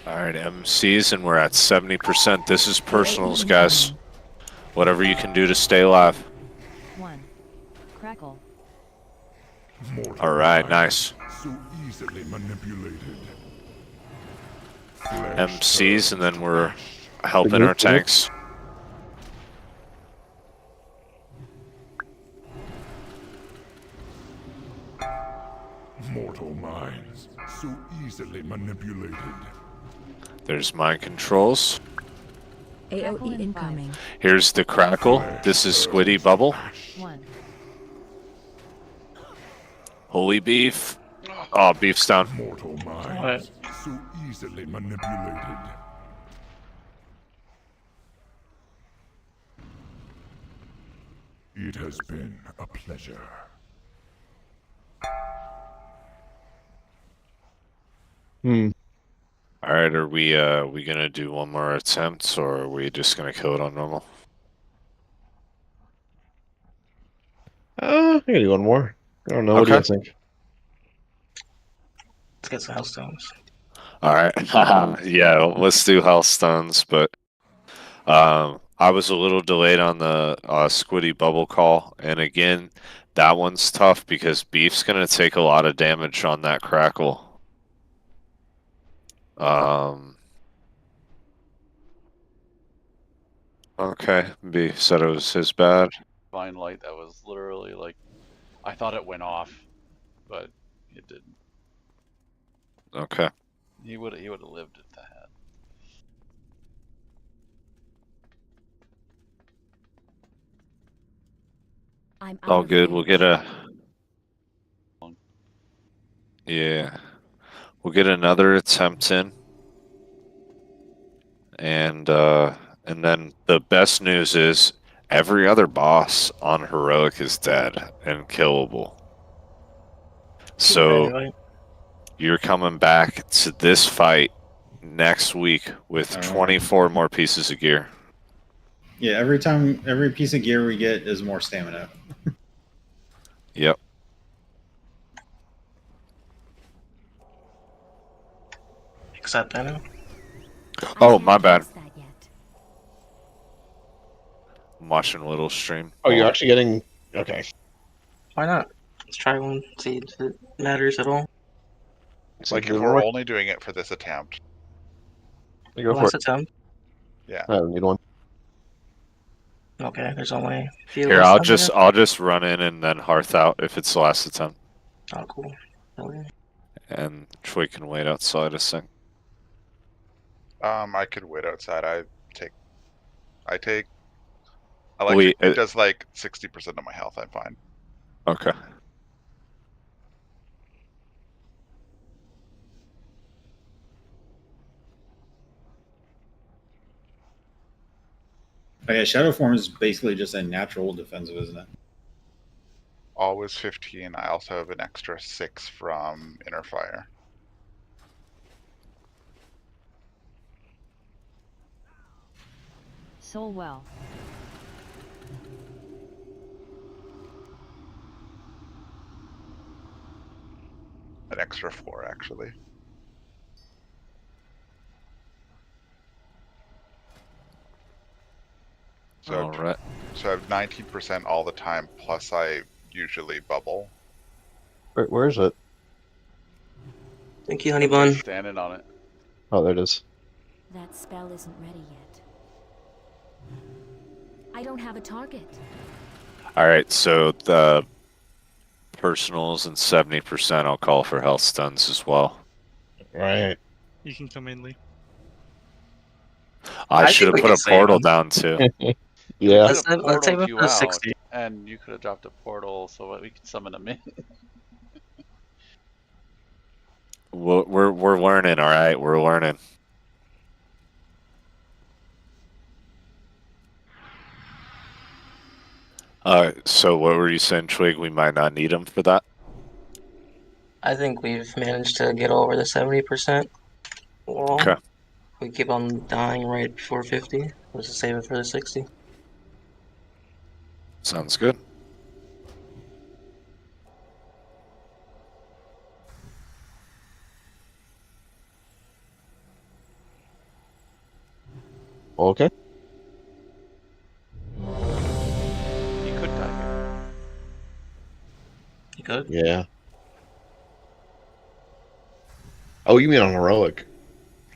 Alright, MCs, and we're at 70%. This is personals, guys. Whatever you can do to stay alive. 1. Crackle. Alright, nice. So easily manipulated. MCs, and then we're helping our tanks. Mortal minds so easily manipulated. There's mind controls. AOE incoming. Here's the Crackle. This is Squiddy Bubble. 1. Holy beef. Oh, beef's down. Mortal minds so easily manipulated. It has been a pleasure. Alright, are we gonna do one more attempt, or are we just gonna kill it on normal? I can do one more. I don't know. What do you guys think? Let's get some hellstones. Alright. Yeah, let's do Hellstones, but I was a little delayed on the Squiddy Bubble call, and again, that one's tough because Beef's gonna take a lot of damage on that Crackle. Okay, B said it was his bad. Divine light that was literally like, I thought it went off, but it didn't. Okay. He would have lived if that had. I'm out All of good. We'll get a. Yeah. We'll get another attempt in. And then the best news is every other boss on Heroic is dead and killable. So you're coming back to this fight next week with 24 more pieces of gear. Yeah, every piece of gear we get is more stamina. Yep. Except Venom. Oh, my bad. I'm watching a little stream. Oh, you're actually getting... Okay. Why not? Let's try one, see if it matters at all. It's like if we're only doing it for this attempt. Go for Last it. attempt. Yeah. I don't need one. Okay, there's only a few. Here, left on I'll just run in and then hearth out if it's the last attempt. Oh, cool. Okay. And Troy can wait outside a sec. I could wait outside. I take Electric Beam does like 60% of my health. I'm fine. Okay. Oh, yeah, Shadow Form is basically just a natural defensive, isn't it? Always 15. I also have an extra 6 from Inner Fire. Soul well. An extra 4, actually. So, All right. So I have 19% all the time, plus I usually bubble. Where is it? Thank you, honey bun. Standing on it. Oh, there it is. That spell isn't ready yet. I don't have a target. All right, so the personals and 70% I'll call for health stuns as well. Right. You can come in, Lee. I should think have we put can a save portal him. down too. Yeah. Let's save him you for out, 60. and you could have dropped a portal so that we could summon him in. We're learning, all right. We're learning. So what were you saying, Twig? We might not need him for that. I think we've managed to get over the 70%. Well, Okay. we keep on dying right before 50. Let's just save it for the 60. Sounds good. Okay. You could die here. You good? Yeah. Oh, you mean on heroic?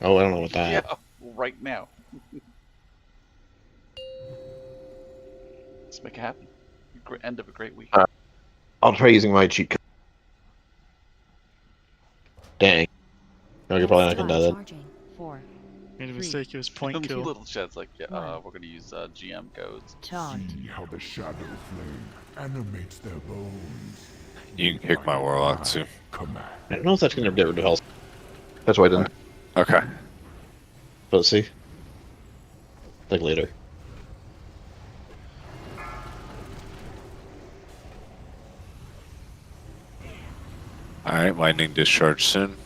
Oh, I don't know what that. Yeah, right now. Let's make it happen. End of a great week. I'll try using my cheat code. Dang. No, you're probably not gonna die then. 4. Made a mistake. It was point kill. Little Shed's like, yeah, we're gonna use GM codes. See how the shadow flame animates their bones. You can kick my warlock too. Command. I don't know if that's gonna get rid of health. That's why I didn't. Okay. But let's see. Like later. All right, lightning discharge soon.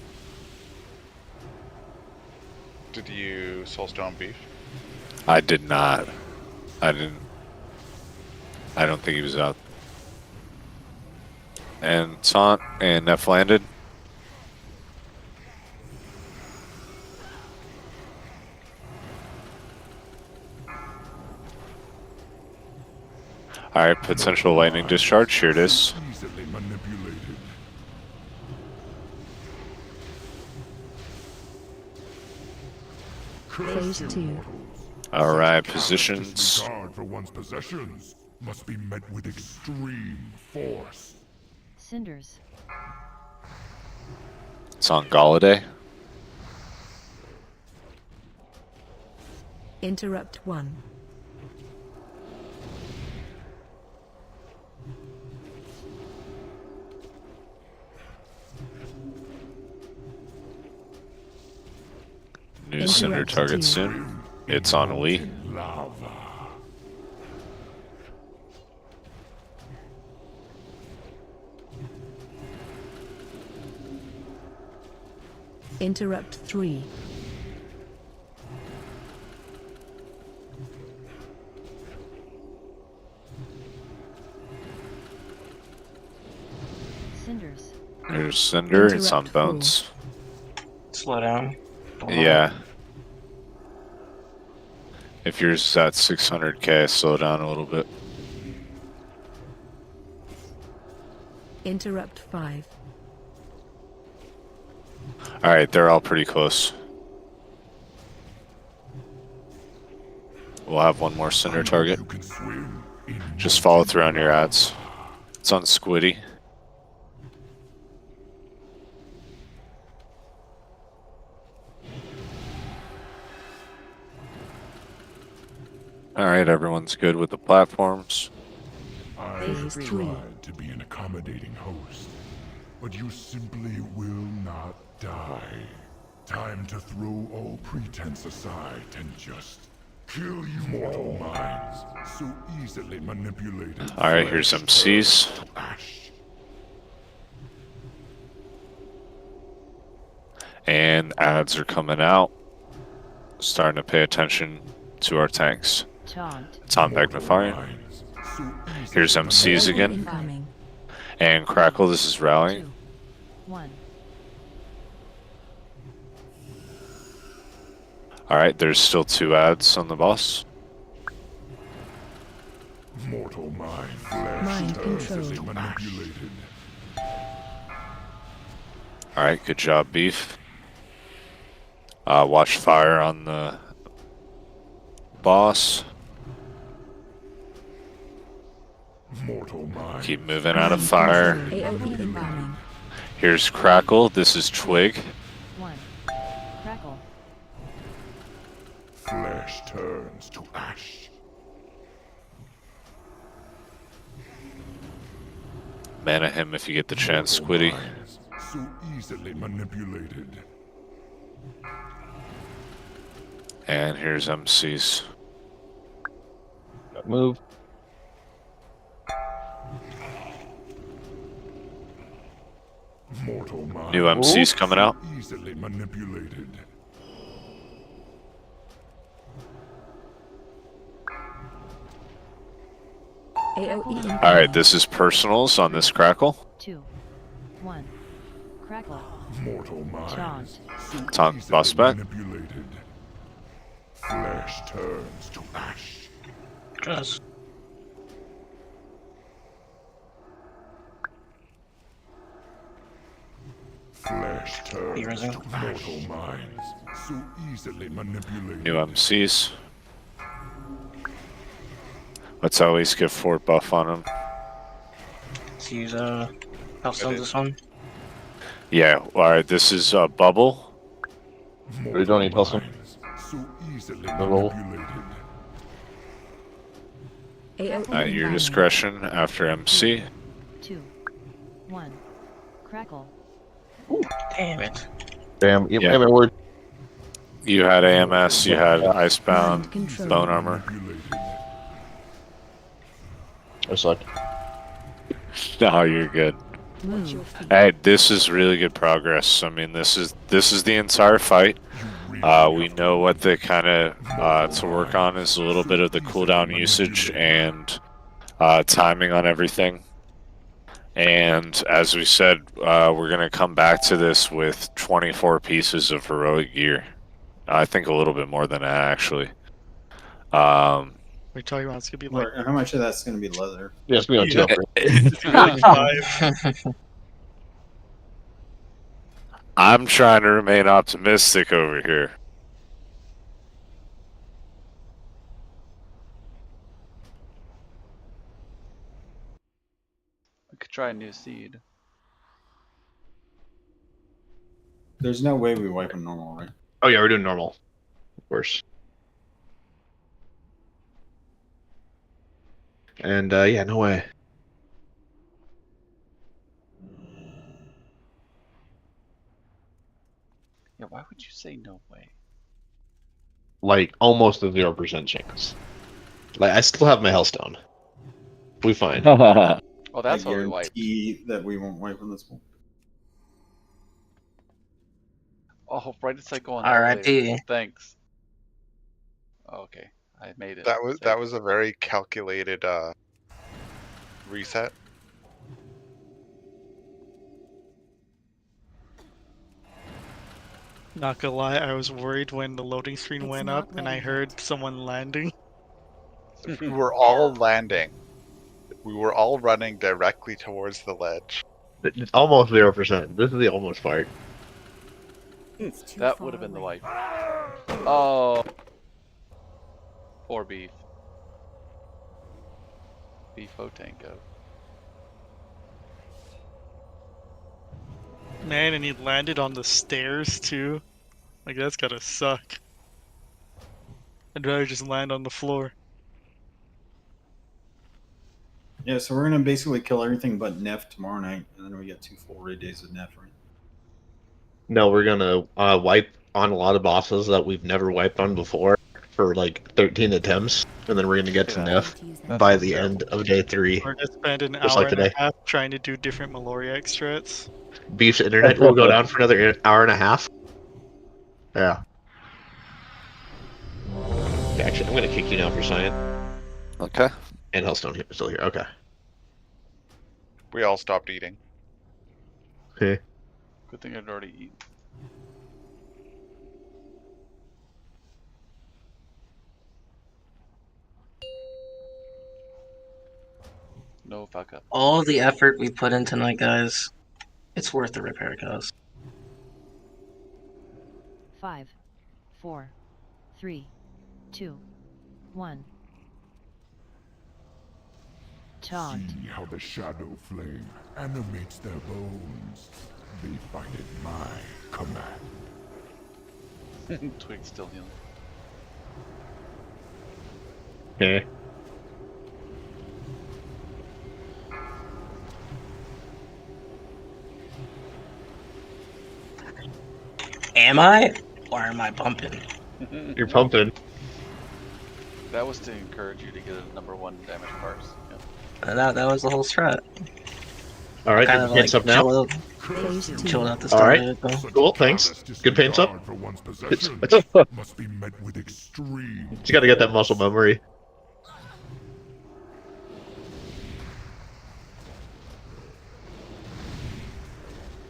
Did you Soulstone Beef? I did not. I didn't. I don't think he was out. And Taunt and Neff landed. Alright, potential lightning discharge. Here it is. Easily manipulated. Phase 2. Alright, positions. Disregard for one's possessions must be met with extreme force. Cinders. It's on Galladay. Interrupt 1. New center target soon. It's on Lee. Lava. Interrupt 3. Cinders. There's Cinder. It's on Bones. Slow down. Yeah. If yours is at 600k, slow down a little bit. Interrupt 5. Alright, they're all pretty close. We'll have one more Cinder target. Just follow through on your ads. It's on Squiddy. Alright, everyone's good with the platforms. I've tried to be an accommodating host, but you simply will not die. Time to throw all pretense aside and just kill you mortal minds, so easily manipulated. Alright, here's some C's. And ads are coming out. Starting to pay attention to our tanks. It's on Nefarian. Here's MCs again. And Crackle, this is rallying. 1. Alright, there's still 2 ads on the boss. Mortal mind flesh manipulated. Alright, good job, Beef. Watch fire on the boss. Mortal mind. Keep moving out of fire. Here's Crackle, this is Twig. 1. Crackle. Flesh turns to ash. Mana him if you get the chance, Squiddy. So easily manipulated. And here's MCs. Move. Mortal mind. New MCs coming out. Easily manipulated. Alright, this is personals on this Crackle. 2. 1. Crackle. Mortal mind. It's on boss back. Manipulated. Flesh turns to ash. Just. Flesh turns to mortal minds, so easily manipulated. New MCs. Let's always get 4 buff on them. Let's use Hellstones this one. Yeah, alright, this is Bubble. We don't need Hellstone. So easily roll. At your discretion after MC. 2. 1. Crackle. Damn it. Damn, Yeah. yeah. Word. You had AMS, you had Icebound, Control. Bone Armor. I suck. No, you're good. Move. Hey, this is really good progress. I mean, this is the entire fight. We know what the kind of to work on is a little bit of the cooldown usage and timing on everything. And as we said, we're gonna come back to this with 24 pieces of heroic gear. I think a little bit more than that, actually. We're talking about it's gonna be like How much of that's going to be leather? Yeah, it's going to be on it's gonna be like 5. I'm trying to remain optimistic over here. We could try a new seed. There's no way we wipe them normal, right? Oh yeah, we're doing normal. Of course. And yeah, no way. Yeah, why would you say no way? Like almost a 0% chance. Like I still have my Hellstone. We fine. Oh, that's I what we wipe. guarantee that we won't wipe on this one. Oh, right, it's like going. R.I.P. Thanks. Okay, I made it. That was a very calculated reset. Not gonna lie, I was worried when the loading screen went up and I heard someone landing. We were all landing. We were all running directly towards the ledge. It's almost 0%. This is the almost part. That would have been the wipe. Oh, poor Beef. Beefo Tango. Man, and he landed on the stairs too. Like that's gotta suck. I'd rather just land on the floor. Yeah, so we're gonna basically kill everything but Nef tomorrow night, and then we get 2 full raid days of Nef, right? No, we're gonna wipe on a lot of bosses that we've never wiped on before for like 13 attempts, and then we're gonna get to Nef by the end of day 3. We're gonna spend an Just hour like and a today. half trying to do different Maloriac strats. Beef's internet will go down for another hour and a half. Yeah. Actually, I'm gonna kick you now for Cyan. Okay. And Hellstone still here. Okay. We all stopped eating. Okay. Good thing I'd already eaten. No fuck up. All the effort we put in tonight, guys, it's worth the repair cost. 5, 4, 3, 2, 1. Taunt. See how the shadow flame animates their bones. They fight at my command. Twig's still healing. Okay. Am I? Or am I pumping? You're pumping. That was to encourage you to get a #1 damage parse. Yep. That was the whole strat. Alright, Kind your of paint's like up now. chilled out the start. Alright, cool, thanks. Good paint's up. Must be met with extreme. You gotta get that muscle memory.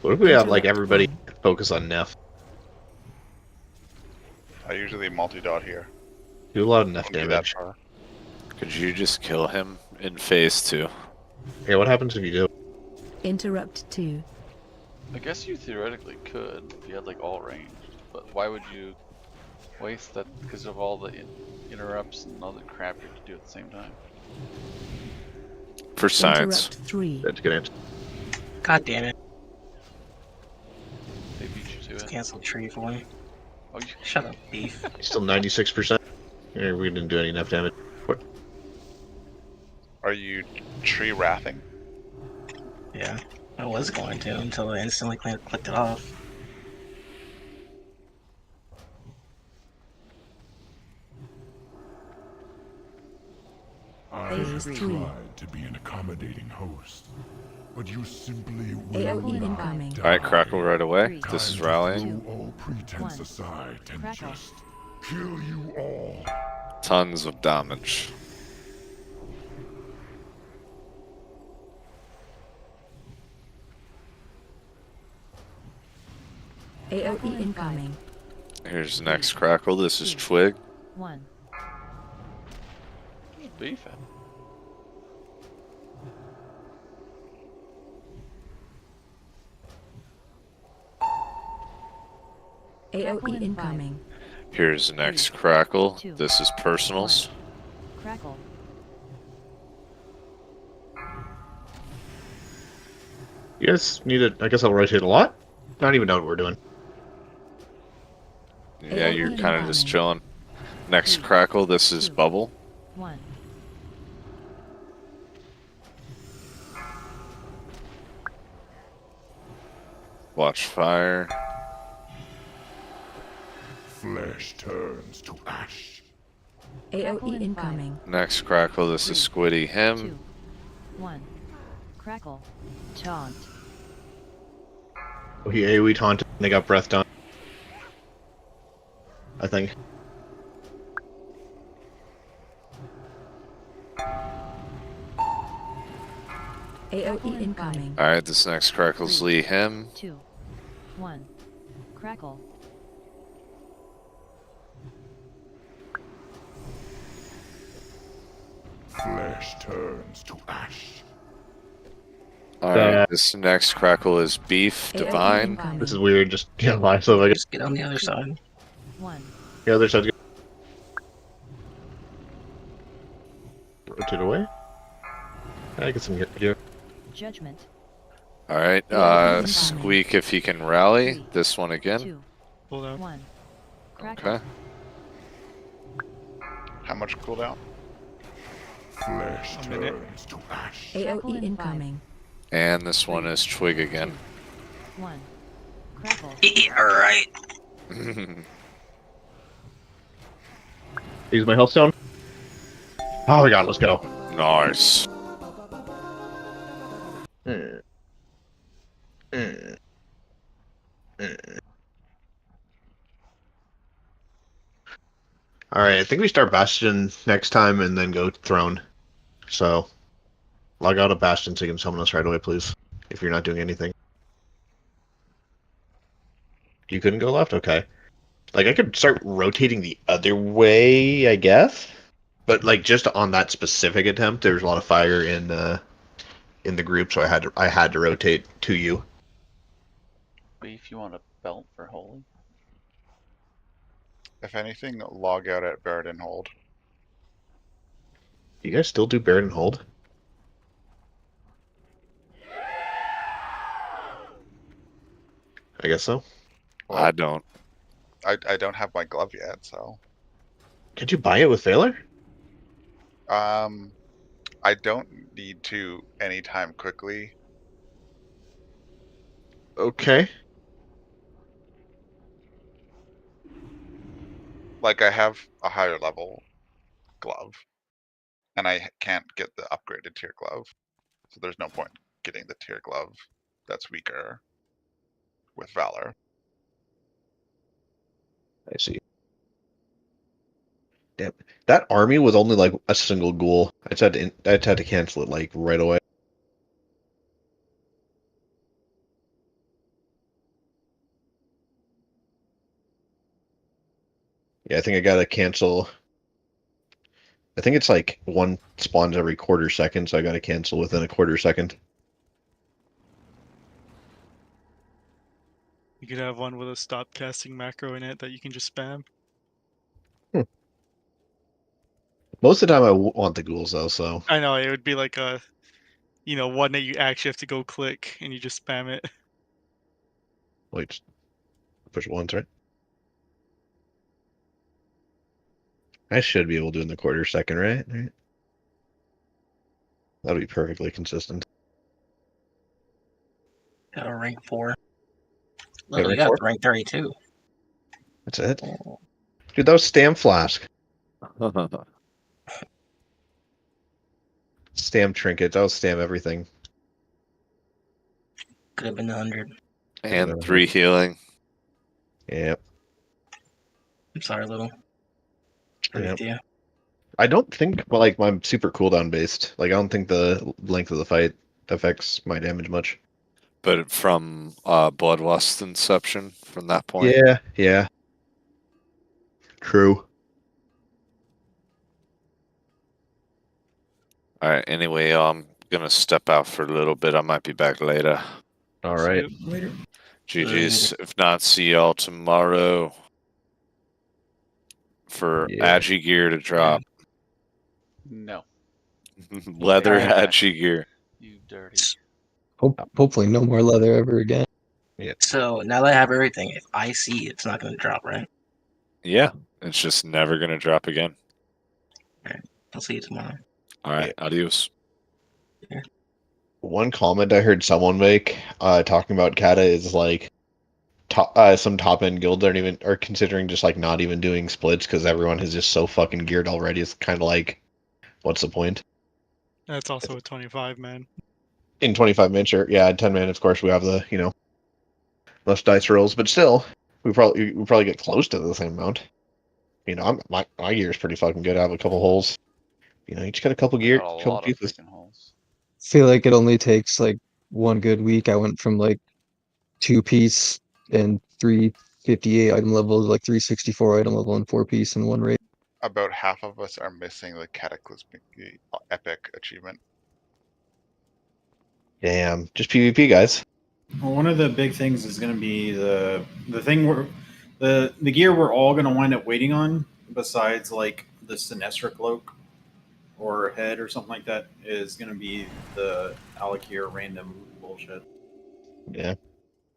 What if we have like everybody focus on Nef? I usually multi-dot here. Do a lot of Nef Don't do that damage. far. Could you just kill him in phase 2? Yeah, what happens if you do? Interrupt 2. I guess you theoretically could if you had like all range, but why would you waste that because of all the interrupts and all the crap you have to do at the same time? For science. Interrupt 3. That's a good answer. God damn it. They beat you to Just it. cancel tree for me. Oh, you... Shut up, beef. Still 96%. Yeah, we didn't do any Nef damage. What? Are you tree wrathing? Yeah, I was going to until I instantly clicked it off. I've tried to be an accommodating host, but you simply will AOE not incoming. die. Alright, Crackle right away. This is rallying. Throw all pretense aside and just kill you all. Tons of damage. AOE incoming. Here's the next Crackle. This is Twig. 1. Beef it. AOE incoming. Here's the next Crackle. This is Personals. Crackle. You guys need it. I guess I'll rotate a lot. I don't even know what we're doing. Yeah, you're kind of just chilling. Next Crackle. This is Bubble. 1. Watch fire. Flesh turns to ash. AOE incoming. Next Crackle. This is Squiddy. Him. 2. 1. Crackle. Taunt. Oh, he AoE taunted and they got breath done. I think. AOE incoming. Alright, this next Crackle's Lee. Him. 2. 1. Crackle. Flesh turns to ash. Alright, this next Crackle is Beef. Divine. This is weird. Just get by so I Just get on the other side. 1. The other side's good. Rotate away. I get some here. Judgment. Alright, Squeak if he can rally. This one again. 2. Hold on. 1. Crackle. Okay. How much cooldown? Flesh A minute. turns to ash. AOE incoming. And this one is Twig again. 1. Crackle. Alright. Use my health stone. Oh my god, let's go. Nice. Alright, I think we start Bastion next time and then go Throne. So, log out of Bastion so you can summon us right away, please. If you're not doing anything. You couldn't go left? Okay. Like, I could start rotating the other way, I guess? But, like, just on that specific attempt, there was a lot of fire in the group, so I had to rotate to you. Beef, you want a belt for holy? If anything, log out at Barret and hold. You guys still do Baron and Hold? I guess so. Well, I don't. I don't have my glove yet, so. Could you buy it with Failure? I don't need to anytime quickly. Okay. Like, I have a higher level glove, and I can't get the upgraded tier glove. So there's no point getting the tier glove that's weaker with Valor. I see. Damn. That army was only like a single ghoul. I just had to cancel it like right away. Yeah, I think I gotta cancel. I think it's like one spawns every quarter second, so I gotta cancel within a quarter second. You could have one with a stop casting macro in it that you can just spam. Most of the time I want the ghouls though, so. I know, it would be like a, one that you actually have to go click and you just spam it. Wait, push once, right? I should be able to do in the quarter second, right? That'll be perfectly consistent. Got a rank 4. Got Literally rank got 4? to rank 32. That's it? Dude, that was Stam Flask. Stam Trinket, that was Stam everything. Could have been 100. And 3 healing. Yep. I'm sorry, Little. Agree with you. I don't think, well, like, I'm super cooldown based. Like, I don't think the length of the fight affects my damage much. But from Bloodlust Inception, from that point. Yeah. True. Alright, anyway, I'm gonna step out for a little bit. I might be back later. Alright. Later. GG's. If not, see y'all tomorrow for Agi gear to drop. No. Leather Agi gear. You dirty. Hopefully no more leather ever again. Yeah. So now that I have everything, if I see it's not going to drop, right? Yeah, it's just never gonna drop again. Alright, I'll see you tomorrow. Alright, adios. Yeah. One comment I heard someone make talking about Kata is like some top end guilds are considering just like not even doing splits because everyone is just so fucking geared already. It's kind of like, what's the point? That's also a 25 man. In 25 man, sure. Yeah, 10 man, of course, we have the less dice rolls, but still, we probably get close to the same amount. My gear is pretty fucking good. I have a couple holes. Each got a couple gear, couple pieces. Feel like it only takes like one good week. I went from like 2-piece and 358 item level to like 364 item level and 4-piece in one raid. About half of us are missing the Cataclysmic epic achievement. Damn, just PvP, guys. Well, one of the big things is going to be the thing where the gear we're all going to wind up waiting on, besides like the Sinestra cloak or head or something like that, is going to be the Alakir random bullshit. Yeah.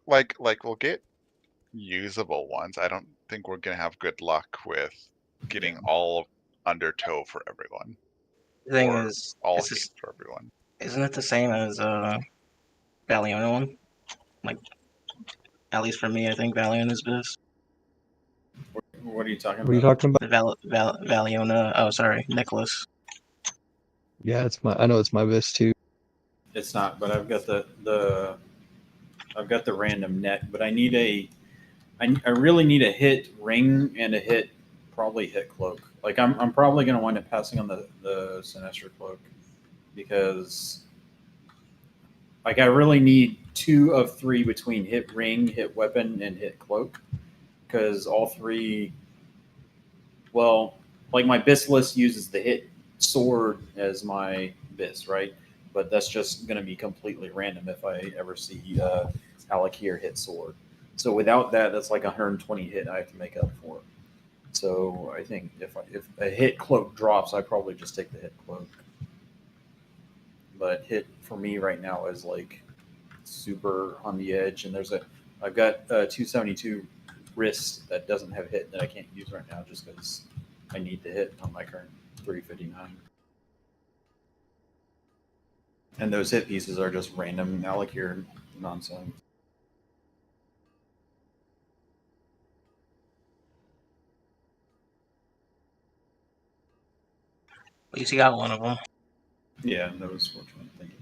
Like we'll get usable ones. I don't think we're gonna have good luck with getting all under toe for everyone. The thing or is, all it's hate just, for everyone. isn't it the same as Valiona one? Like, at least for me, I think Valiona is best. What are you talking What are you about? talking about? The Valiona. Oh, sorry, Nicholas. Yeah, I know it's my best too. It's not, but I've got the random net, but I need I really need a hit ring and a hit, probably hit cloak. Like I'm probably gonna wind up passing on the Sinestra cloak because like I really need 2 of 3 between hit ring, hit weapon, and hit cloak because all 3. Well, like my BIS list uses the hit sword as my BIS, right? But that's just going to be completely random if I ever see Alakir hit sword. So without that, that's like 120 hit I have to make up for. So I think if a hit cloak drops, I probably just take the hit cloak. But hit for me right now is like super on the edge, and I've got a 272 wrist that doesn't have hit that I can't use right now just because I need to hit on my current 359. And those hit pieces are just random Alakir nonsense. At least you got one of them. Yeah, that was fortunate. Thank you.